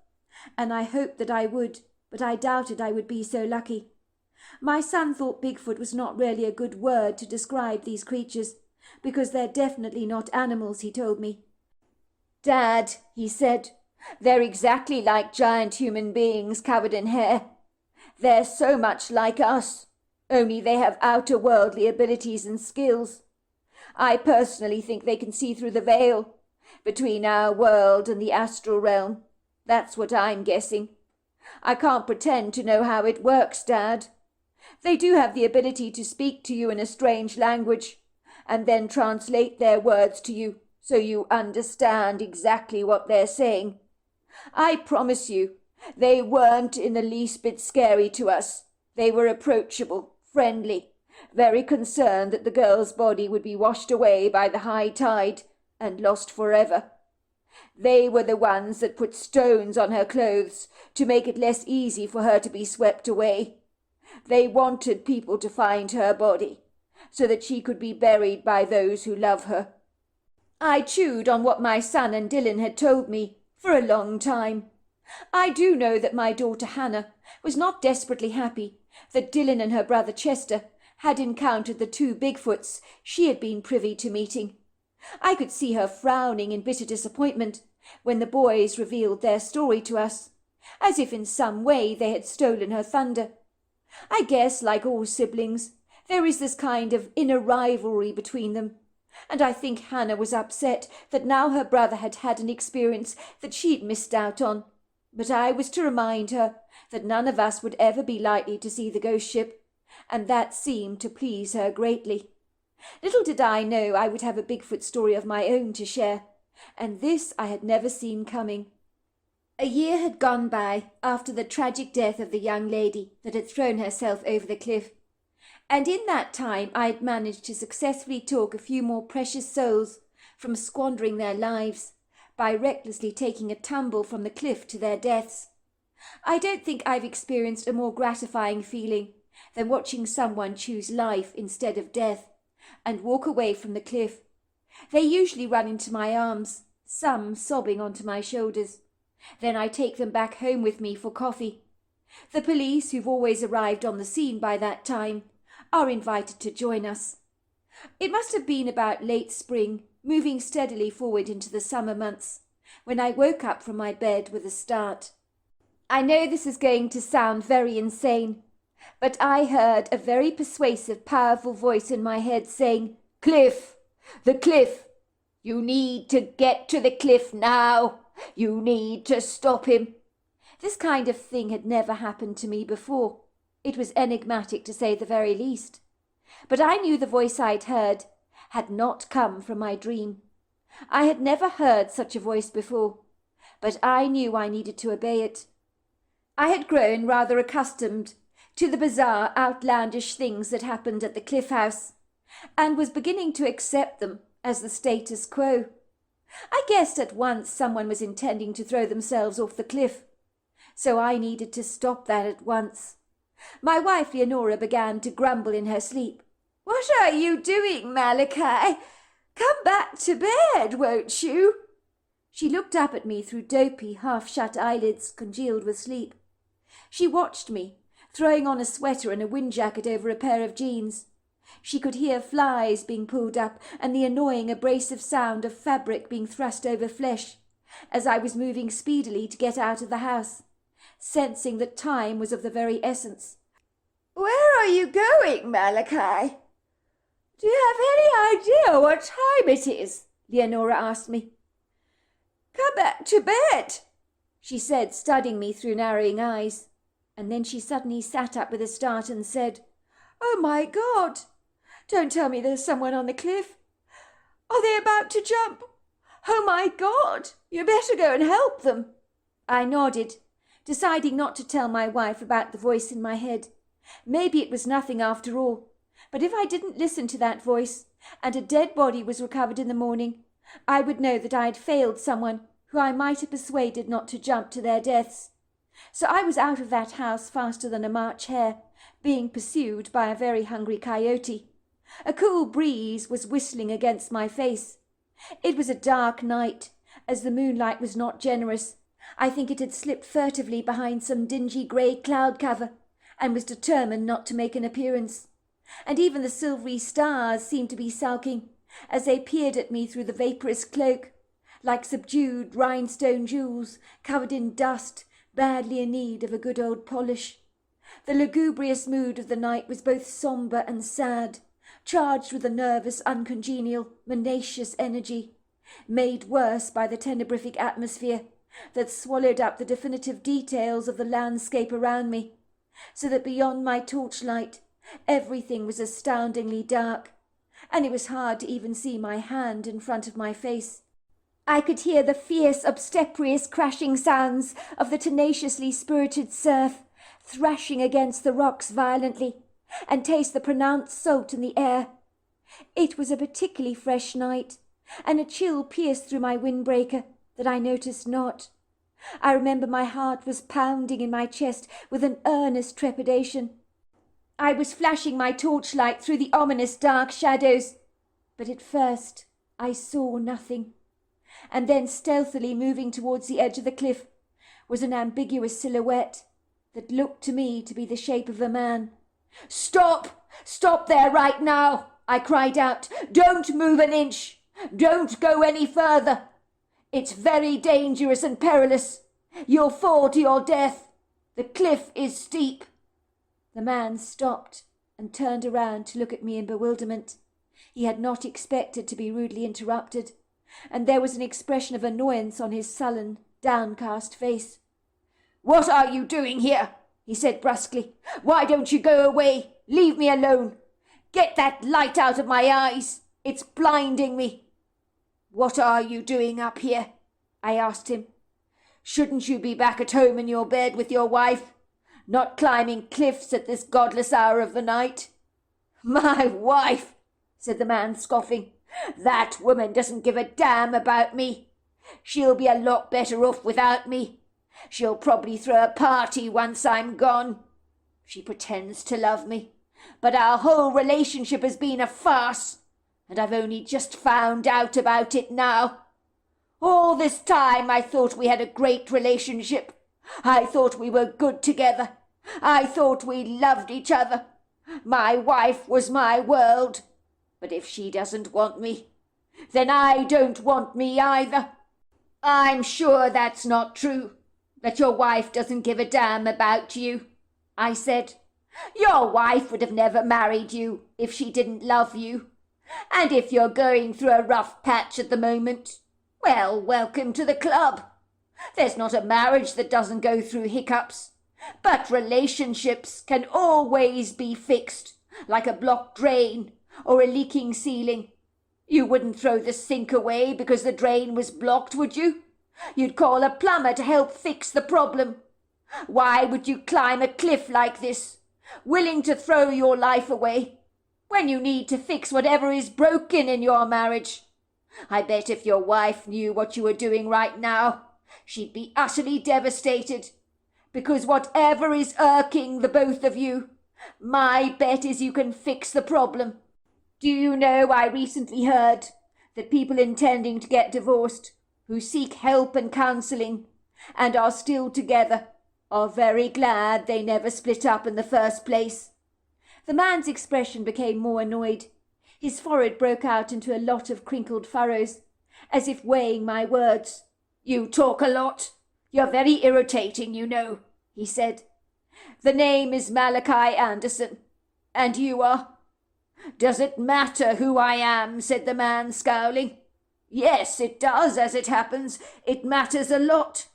and I hoped that I would, but I doubted I would be so lucky. My son thought Bigfoot was not really a good word to describe these creatures, because they're definitely not animals, he told me. "Dad," he said, "they're exactly like giant human beings covered in hair. They're so much like us, only they have outer-worldly abilities and skills. I personally think they can see through the veil between our world and the astral realm. That's what I'm guessing. I can't pretend to know how it works, Dad. They do have the ability to speak to you in a strange language and then translate their words to you so you understand exactly what they're saying. I promise you, they weren't in the least bit scary to us. They were approachable, friendly, very concerned that the girl's body would be washed away by the high tide and lost forever. They were the ones that put stones on her clothes to make it less easy for her to be swept away. They wanted people to find her body so that she could be buried by those who love her. I chewed on what my son and Dylan had told me for a long time. I do know that my daughter Hannah was not desperately happy that Dylan and her brother Chester had encountered the 2 Bigfoots she had been privy to meeting. I could see her frowning in bitter disappointment when the boys revealed their story to us, as if in some way they had stolen her thunder. I guess, like all siblings, there is this kind of inner rivalry between them, and I think Hannah was upset that now her brother had had an experience that she'd missed out on. But I was to remind her that none of us would ever be likely to see the ghost ship, and that seemed to please her greatly. Little did I know I would have a Bigfoot story of my own to share, and this I had never seen coming. A year had gone by after the tragic death of the young lady that had thrown herself over the cliff, and in that time I had managed to successfully talk a few more precious souls from squandering their lives by recklessly taking a tumble from the cliff to their deaths. I don't think I've experienced a more gratifying feeling than watching someone choose life instead of death and walk away from the cliff. They usually run into my arms, some sobbing onto my shoulders. Then I take them back home with me for coffee. The police, who've always arrived on the scene by that time, are invited to join us. It must have been about late spring, moving steadily forward into the summer months, when I woke up from my bed with a start. I know this is going to sound very insane, but I heard a very persuasive, powerful voice in my head saying, "Cliff! The cliff! You need to get to the cliff now! You need to stop him!" This kind of thing had never happened to me before. It was enigmatic, to say the very least. But I knew the voice I'd heard had not come from my dream. I had never heard such a voice before, but I knew I needed to obey it. I had grown rather accustomed to the bizarre, outlandish things that happened at the Cliff House, and was beginning to accept them as the status quo. I guessed at once someone was intending to throw themselves off the cliff, so I needed to stop that at once. My wife Leonora began to grumble in her sleep. "What are you doing, Malachi? Come back to bed, won't you?" She looked up at me through dopey, half-shut eyelids congealed with sleep. She watched me, throwing on a sweater and a wind jacket over a pair of jeans. She could hear flies being pulled up and the annoying abrasive sound of fabric being thrust over flesh, as I was moving speedily to get out of the house, sensing that time was of the very essence. "Where are you going, Malachi? Do you have any idea what time it is?" Leonora asked me. "Come back to bed," she said, studying me through narrowing eyes. And then she suddenly sat up with a start and said, "Oh, my God! Don't tell me there's someone on the cliff. Are they about to jump? Oh, my God! You better go and help them." I nodded, deciding not to tell my wife about the voice in my head. Maybe it was nothing after all, but if I didn't listen to that voice, and a dead body was recovered in the morning, I would know that I had failed someone who I might have persuaded not to jump to their deaths. So I was out of that house faster than a March hare, being pursued by a very hungry coyote. A cool breeze was whistling against my face. It was a dark night, as the moonlight was not generous. I think it had slipped furtively behind some dingy grey cloud cover, and was determined not to make an appearance. And even the silvery stars seemed to be sulking, as they peered at me through the vaporous cloak, like subdued rhinestone jewels covered in dust, badly in need of a good old polish. The lugubrious mood of the night was both sombre and sad, charged with a nervous, uncongenial, monotonous energy, made worse by the tenebrific atmosphere that swallowed up the definitive details of the landscape around me, so that beyond my torchlight everything was astoundingly dark, and it was hard to even see my hand in front of my face. I could hear the fierce, obstreperous crashing sounds of the tenaciously spirited surf thrashing against the rocks violently, and taste the pronounced salt in the air. It was a particularly fresh night, and a chill pierced through my windbreaker that I noticed not. I remember my heart was pounding in my chest with an earnest trepidation. I was flashing my torchlight through the ominous dark shadows, but at first I saw nothing. And then, stealthily moving towards the edge of the cliff, was an ambiguous silhouette that looked to me to be the shape of a man. "Stop! Stop there right now!" I cried out. "Don't move an inch! Don't go any further! It's very dangerous and perilous. You'll fall to your death. The cliff is steep." The man stopped and turned around to look at me in bewilderment. He had not expected to be rudely interrupted, and there was an expression of annoyance on his sullen, downcast face. "What are you doing here?" he said brusquely. "Why don't you go away? Leave me alone. Get that light out of my eyes. It's blinding me." "What are you doing up here?" I asked him. "Shouldn't you be back at home in your bed with your wife, not climbing cliffs at this godless hour of the night?" "My wife," said the man, scoffing. "That woman doesn't give a damn about me. She'll be a lot better off without me. She'll probably throw a party once I'm gone. She pretends to love me, but our whole relationship has been a farce, and I've only just found out about it now. All this time I thought we had a great relationship. I thought we were good together. I thought we loved each other. My wife was my world. But if she doesn't want me, then I don't want me either." "I'm sure that's not true, that your wife doesn't give a damn about you," I said. "Your wife would have never married you if she didn't love you. And if you're going through a rough patch at the moment, well, welcome to the club. There's not a marriage that doesn't go through hiccups, but relationships can always be fixed, like a blocked drain or a leaking ceiling. You wouldn't throw the sink away because the drain was blocked, would you? You'd call a plumber to help fix the problem. Why would you climb a cliff like this, willing to throw your life away, when you need to fix whatever is broken in your marriage? I bet if your wife knew what you were doing right now, she'd be utterly devastated, because whatever is irking the both of you, my bet is you can fix the problem. Do you know, I recently heard that people intending to get divorced, who seek help and counselling, and are still together, are very glad they never split up in the first place." The man's expression became more annoyed. His forehead broke out into a lot of crinkled furrows, as if weighing my words. "You talk a lot. You're very irritating, you know," he said. "The name is Malachi Anderson, and you are—" "Does it matter who I am?" said the man, scowling. "Yes, it does, as it happens. It matters a lot.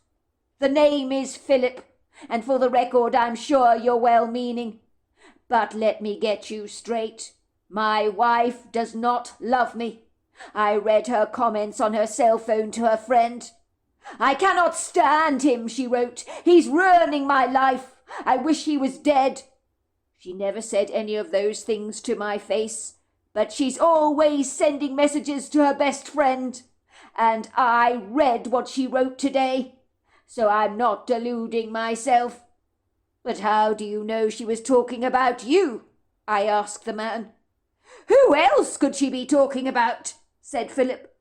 The name is Philip, and for the record I'm sure you're well-meaning. But let me get you straight. My wife does not love me. I read her comments on her cell phone to her friend. I cannot stand him, she wrote. He's ruining my life. I wish he was dead. She never said any of those things to my face, but she's always sending messages to her best friend. And I read what she wrote today, so I'm not deluding myself. But how do you know she was talking about you? I asked the man. Who else could she be talking about? Said Philip.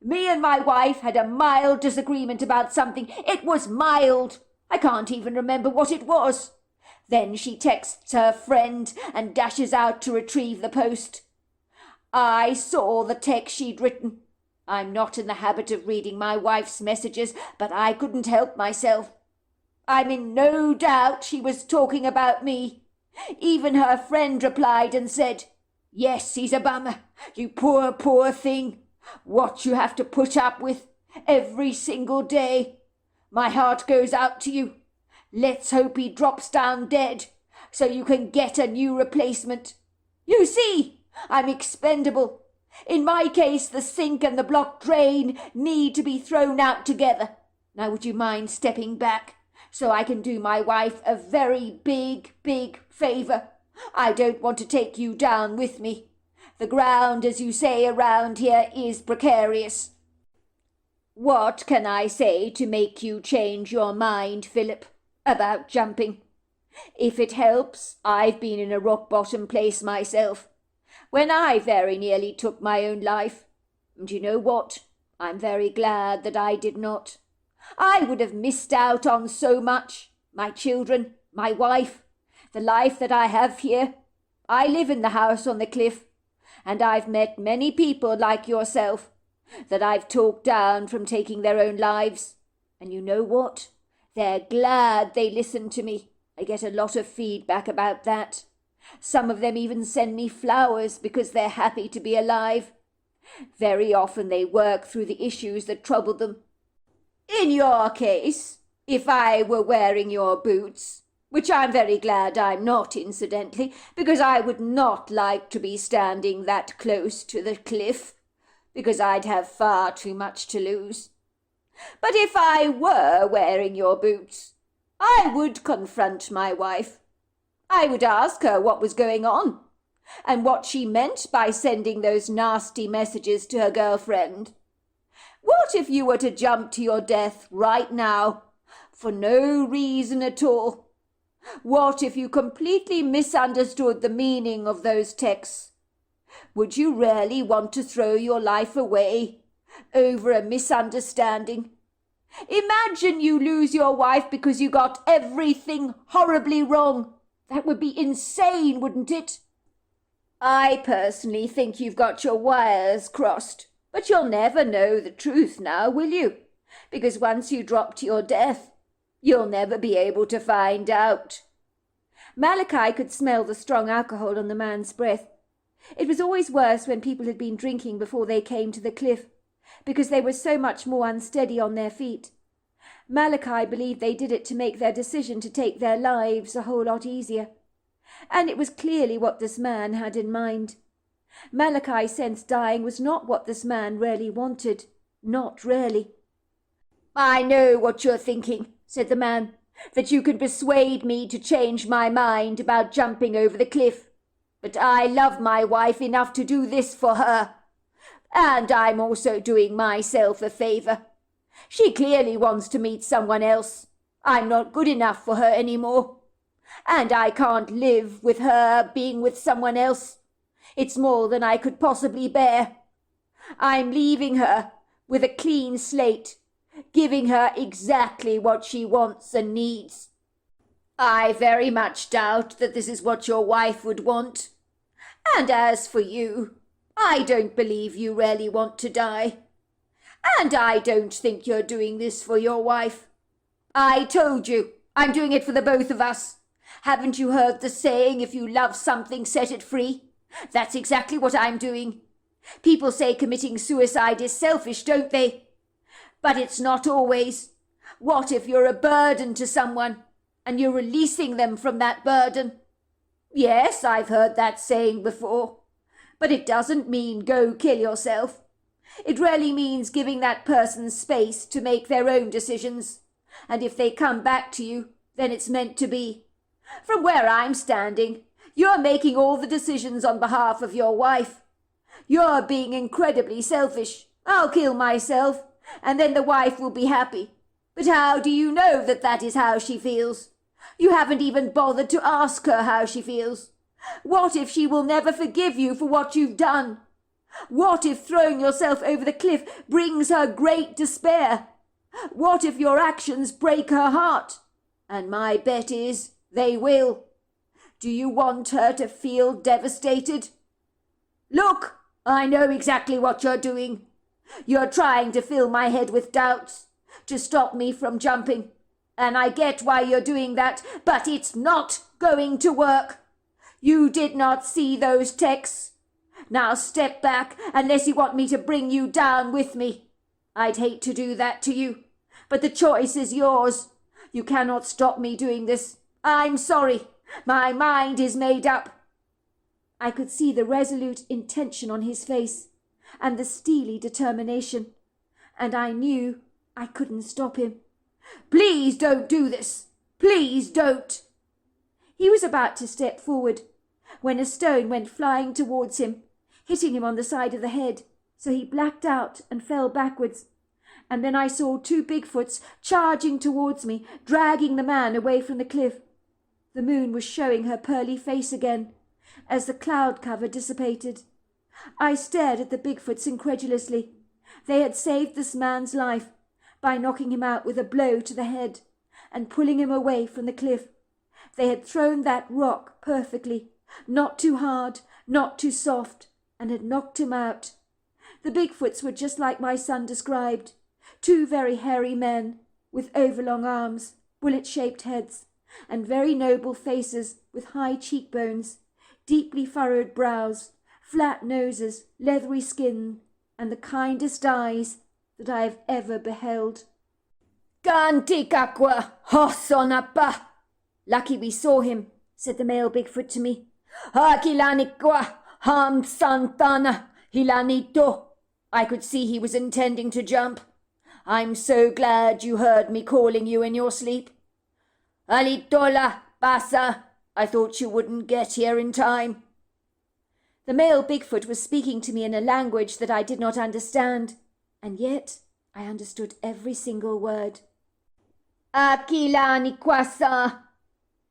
Me and my wife had a mild disagreement about something. It was mild. I can't even remember what it was. Then she texts her friend and dashes out to retrieve the post. I saw the text she'd written. I'm not in the habit of reading my wife's messages, but I couldn't help myself. I'm in no doubt she was talking about me. Even her friend replied and said, Yes, he's a bummer. You poor, poor thing. What you have to put up with every single day. My heart goes out to you. Let's hope he drops down dead so you can get a new replacement. You see, I'm expendable. In my case, the sink and the block drain need to be thrown out together. Now would you mind stepping back so I can do my wife a very big, big favour? I don't want to take you down with me. The ground, as you say around here, is precarious. What can I say to make you change your mind, Philip, about jumping? If it helps, I've been in a rock-bottom place myself, when I very nearly took my own life. And you know what? I'm very glad that I did not. I would have missed out on so much. My children, my wife, the life that I have here. I live in the house on the cliff, and I've met many people like yourself that I've talked down from taking their own lives. And you know what? They're glad they listened to me. I get a lot of feedback about that. Some of them even send me flowers because they're happy to be alive. Very often they work through the issues that trouble them. In your case, if I were wearing your boots, which I'm very glad I'm not, incidentally, because I would not like to be standing that close to the cliff, because I'd have far too much to lose. But if I were wearing your boots, I would confront my wife. I would ask her what was going on, and what she meant by sending those nasty messages to her girlfriend. What if you were to jump to your death right now, for no reason at all? What if you completely misunderstood the meaning of those texts? Would you really want to throw your life away over a misunderstanding? Imagine you lose your wife because you got everything horribly wrong. That would be insane, wouldn't it? I personally think you've got your wires crossed, but you'll never know the truth now, will you? Because once you drop to your death, you'll never be able to find out. Malachi could smell the strong alcohol on the man's breath. It was always worse when people had been drinking before they came to the cliff, because they were so much more unsteady on their feet. Malachi believed they did it to make their decision to take their lives a whole lot easier. And it was clearly what this man had in mind. Malachi sensed dying was not what this man really wanted. Not really. I know what you're thinking, said the man, that you can persuade me to change my mind about jumping over the cliff. But I love my wife enough to do this for her. And I'm also doing myself a favour. She clearly wants to meet someone else. I'm not good enough for her anymore. And I can't live with her being with someone else. It's more than I could possibly bear. I'm leaving her with a clean slate, giving her exactly what she wants and needs. I very much doubt that this is what your wife would want. And as for you, I don't believe you really want to die. And I don't think you're doing this for your wife. I told you, I'm doing it for the both of us. Haven't you heard the saying, if you love something, set it free? That's exactly what I'm doing. People say committing suicide is selfish, don't they? But it's not always. What if you're a burden to someone, and you're releasing them from that burden? Yes, I've heard that saying before, but it doesn't mean go kill yourself. It really means giving that person space to make their own decisions. And if they come back to you, then it's meant to be. From where I'm standing, you're making all the decisions on behalf of your wife. You're being incredibly selfish. I'll kill myself, and then the wife will be happy. But how do you know that that is how she feels? You haven't even bothered to ask her how she feels. What if she will never forgive you for what you've done? What if throwing yourself over the cliff brings her great despair? What if your actions break her heart? And my bet is they will. Do you want her to feel devastated? Look, I know exactly what you're doing. You're trying to fill my head with doubts, to stop me from jumping. And I get why you're doing that, but it's not going to work. You did not see those texts. Now step back, unless you want me to bring you down with me. I'd hate to do that to you, but the choice is yours. You cannot stop me doing this. I'm sorry. My mind is made up. I could see the resolute intention on his face, and the steely determination, and I knew I couldn't stop him. Please don't do this. Please don't. He was about to step forward when a stone went flying towards him, hitting him on the side of the head, so he blacked out and fell backwards. And then I saw two Bigfoots charging towards me, dragging the man away from the cliff. The moon was showing her pearly face again as the cloud cover dissipated. I stared at the Bigfoots incredulously. They had saved this man's life by knocking him out with a blow to the head and pulling him away from the cliff. They had thrown that rock perfectly, not too hard, not too soft, and had knocked him out. The Bigfoots were just like my son described, two very hairy men with overlong arms, bullet-shaped heads, and very noble faces with high cheekbones, deeply furrowed brows, flat noses, leathery skin, and the kindest eyes that I have ever beheld. "Kantikakwa hosonapa." Lucky we saw him, said the male Bigfoot to me. "Hakilanikwa ham santana hilanito." I could see he was intending to jump. "I'm so glad you heard me calling you in your sleep." "Alitola pasa." I thought you wouldn't get here in time. The male Bigfoot was speaking to me in a language that I did not understand, and yet I understood every single word. "Akilani kwasa."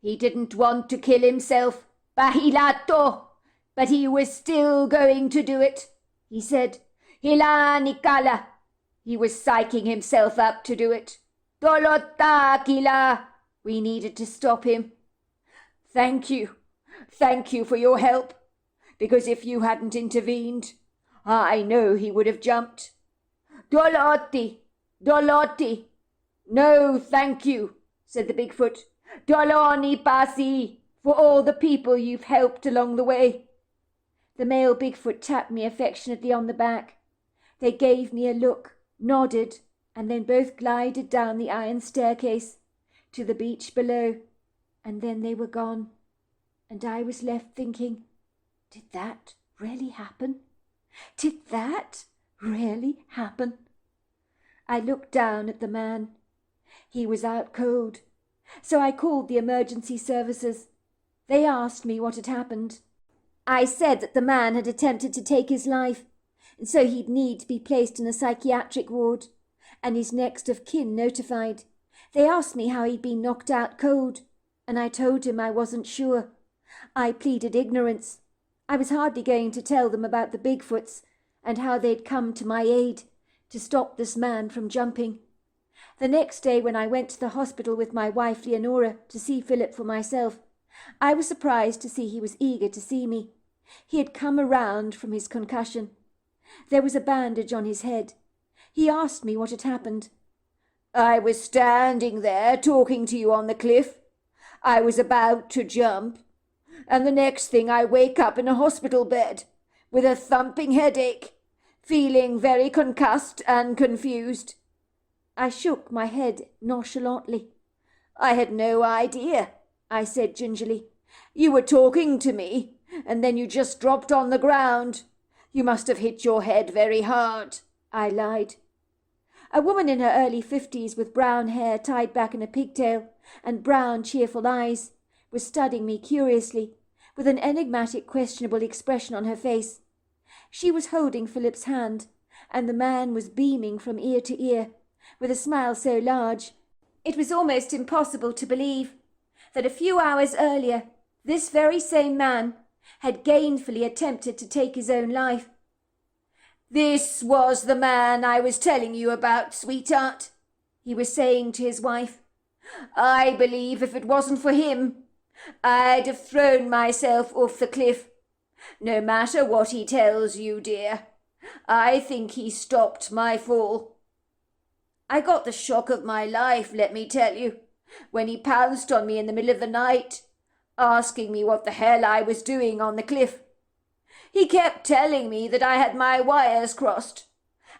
He didn't want to kill himself, bahilato, but he was still going to do it. He said, "Hilanikala." He was psyching himself up to do it. "Tolotakila." We needed to stop him. Thank you for your help, because if you hadn't intervened, I know he would have jumped. "Doloti, Doloti." "No, thank you," said the Bigfoot. "Doloni pasi, for all the people you've helped along the way." The male Bigfoot tapped me affectionately on the back. They gave me a look, nodded, and then both glided down the iron staircase to the beach below, and then they were gone, and I was left thinking, did that really happen? Did that really happen? I looked down at the man. He was out cold, so I called the emergency services. They asked me what had happened. I said that the man had attempted to take his life, and so he'd need to be placed in a psychiatric ward, and his next of kin notified. They asked me how he'd been knocked out cold, and I told him I wasn't sure. I pleaded ignorance. I was hardly going to tell them about the Bigfoots and how they'd come to my aid to stop this man from jumping. The next day, when I went to the hospital with my wife Leonora to see Philip for myself, I was surprised to see he was eager to see me. He had come around from his concussion. There was a bandage on his head. He asked me what had happened. "I was standing there talking to you on the cliff. I was about to jump, and the next thing I wake up in a hospital bed with a thumping headache, feeling very concussed and confused." I shook my head nonchalantly. "I had no idea," I said gingerly. "You were talking to me, and then you just dropped on the ground. You must have hit your head very hard, I lied. A woman in her early 50s with brown hair tied back in a pigtail and brown, cheerful eyes was studying me curiously, with an enigmatic, questionable expression on her face. She was holding Philip's hand, and the man was beaming from ear to ear, with a smile so large it was almost impossible to believe that a few hours earlier this very same man had gainfully attempted to take his own life. "This was the man I was telling you about, sweetheart," he was saying to his wife. "I believe if it wasn't for him, I'd have thrown myself off the cliff. No matter what he tells you, dear, I think he stopped my fall. I got the shock of my life, let me tell you, when he pounced on me in the middle of the night, asking me what the hell I was doing on the cliff. He kept telling me that I had my wires crossed,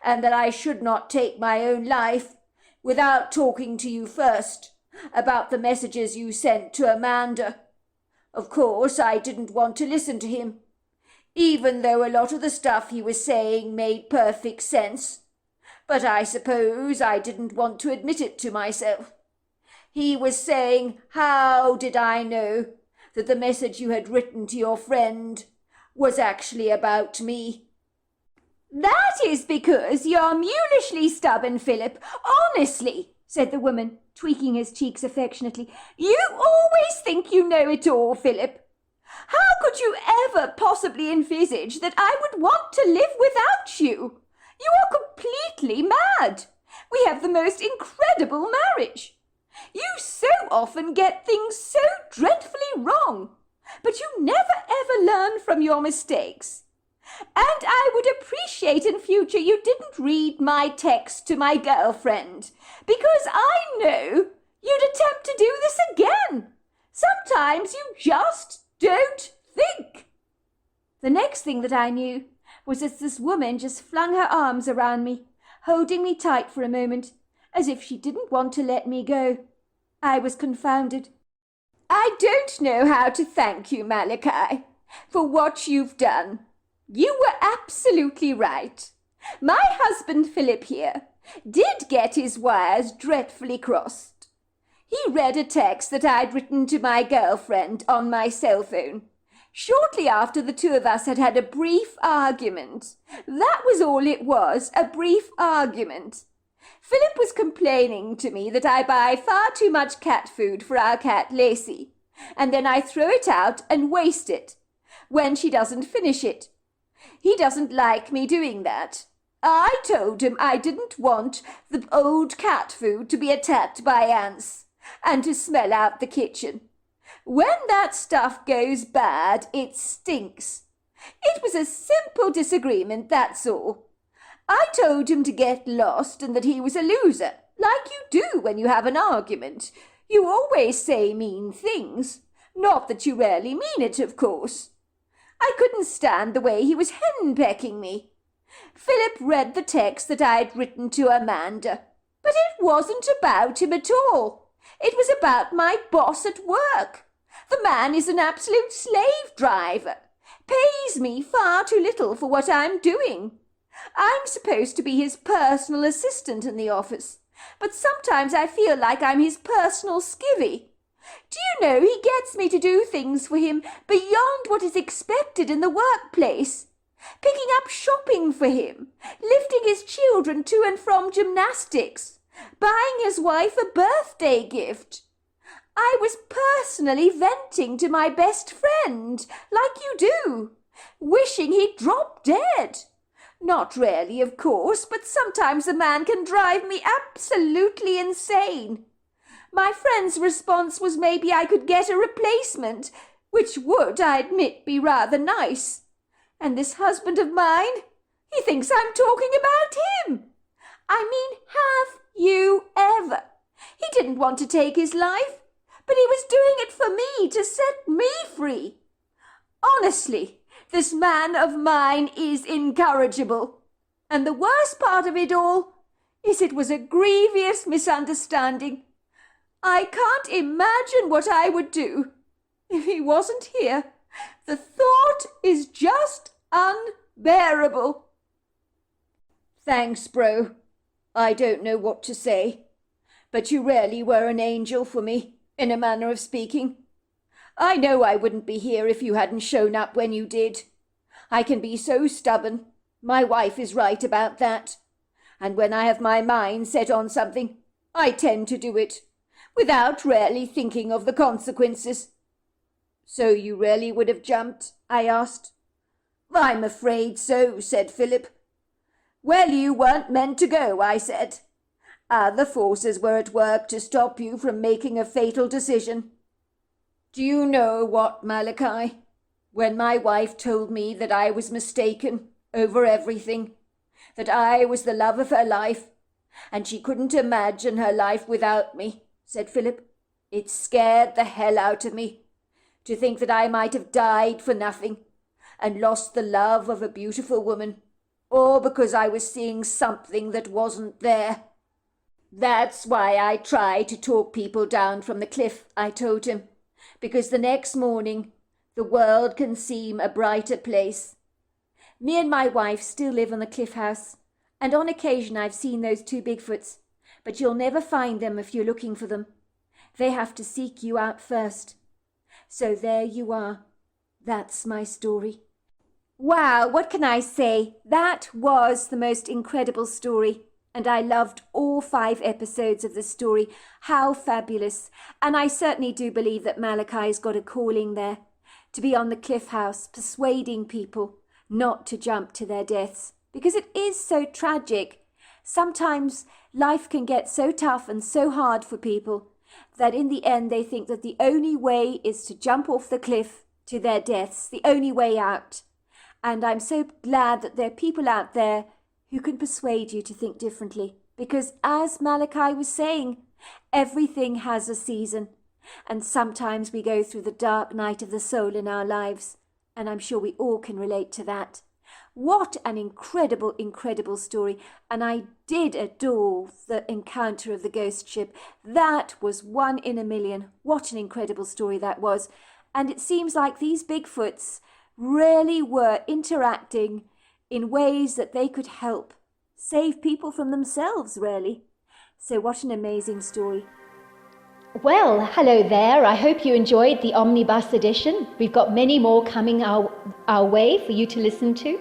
and that I should not take my own life without talking to you first about the messages you sent to Amanda. Of course, I didn't want to listen to him, even though a lot of the stuff he was saying made perfect sense. But I suppose I didn't want to admit it to myself. He was saying, how did I know that the message you had written to your friend was actually about me?" "That is because you're mulishly stubborn, Philip, honestly," said the woman, tweaking his cheeks affectionately. "You always think you know it all, Philip. How could you ever possibly envisage that I would want to live without you? You are completely mad. We have the most incredible marriage. You so often get things so dreadfully wrong, but you never ever learn from your mistakes. And I would appreciate in future you didn't read my text to my girlfriend, because I know you'd attempt to do this again. Sometimes you just don't think." The next thing that I knew was that this woman just flung her arms around me, holding me tight for a moment, as if she didn't want to let me go. I was confounded. "I don't know how to thank you, Malachi, for what you've done. You were absolutely right. My husband Philip here did get his wires dreadfully crossed. He read a text that I'd written to my girlfriend on my cell phone, shortly after the two of us had had a brief argument. That was all it was, a brief argument. Philip was complaining to me that I buy far too much cat food for our cat Lacey, and then I throw it out and waste it when she doesn't finish it. He doesn't like me doing that. I told him I didn't want the old cat food to be attacked by ants and to smell out the kitchen. When that stuff goes bad, it stinks. It was a simple disagreement, that's all. I told him to get lost and that he was a loser, like you do when you have an argument. You always say mean things. Not that you rarely mean it, of course. I couldn't stand the way he was henpecking me. Philip read the text that I'd written to Amanda, but it wasn't about him at all. It was about my boss at work. The man is an absolute slave driver, pays me far too little for what I'm doing. I'm supposed to be his personal assistant in the office, but sometimes I feel like I'm his personal skivvy. Do you know he gets me to do things for him beyond what is expected in the workplace? Picking up shopping for him, lifting his children to and from gymnastics, buying his wife a birthday gift. I was personally venting to my best friend, like you do, wishing he'd drop dead. Not really, of course, but sometimes a man can drive me absolutely insane. My friend's response was maybe I could get a replacement, which would, I admit, be rather nice. And this husband of mine, he thinks I'm talking about him. I mean, have you ever? He didn't want to take his life, but he was doing it for me, to set me free. Honestly, this man of mine is incorrigible. And the worst part of it all is it was a grievous misunderstanding. I can't imagine what I would do if he wasn't here. The thought is just bearable. Thanks, bro. I don't know what to say, but you really were an angel for me, in a manner of speaking. I know I wouldn't be here if you hadn't shown up when you did. I can be so stubborn. My wife is right about that. And when I have my mind set on something, I tend to do it, without really thinking of the consequences. So you really would have jumped? I asked. I'm afraid so, said Philip. Well, you weren't meant to go, I said. Other forces were at work to stop you from making a fatal decision. Do you know what, Malachi? When my wife told me that I was mistaken over everything, that I was the love of her life, and she couldn't imagine her life without me, said Philip, it scared the hell out of me to think that I might have died for nothing and lost the love of a beautiful woman, or because I was seeing something that wasn't there. That's why I try to talk people down from the cliff, I told him, because the next morning the world can seem a brighter place. Me and my wife still live on the cliff house, and on occasion I've seen those 2 Bigfoots, but you'll never find them if you're looking for them. They have to seek you out first. So there you are. That's my story. Wow, what can I say? That was the most incredible story, and I loved all 5 episodes of the story. How fabulous. And I certainly do believe that Malachi's got a calling there, to be on the cliff house, persuading people not to jump to their deaths, because it is so tragic. Sometimes life can get so tough and so hard for people that in the end they think that the only way is to jump off the cliff to their deaths, the only way out. And I'm so glad that there are people out there who can persuade you to think differently, because as Malachi was saying, everything has a season, and sometimes we go through the dark night of the soul in our lives, and I'm sure we all can relate to that. What an incredible, incredible story. And I did adore the encounter of the ghost ship. That was 1 in a million. What an incredible story that was. And it seems like these Bigfoots really were interacting in ways that they could help save people from themselves, really. So what an amazing story. Well, hello there. I hope you enjoyed the Omnibus edition. We've got many more coming our way for you to listen to.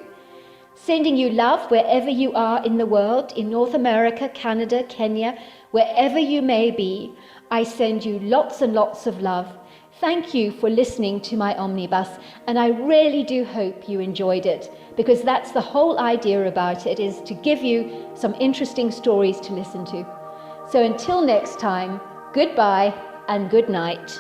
Sending you love wherever you are in the world, in North America, Canada, Kenya, wherever you may be. I send you lots and lots of love. Thank you for listening to my Omnibus, and I really do hope you enjoyed it, because that's the whole idea about it, is to give you some interesting stories to listen to. So until next time, goodbye and good night.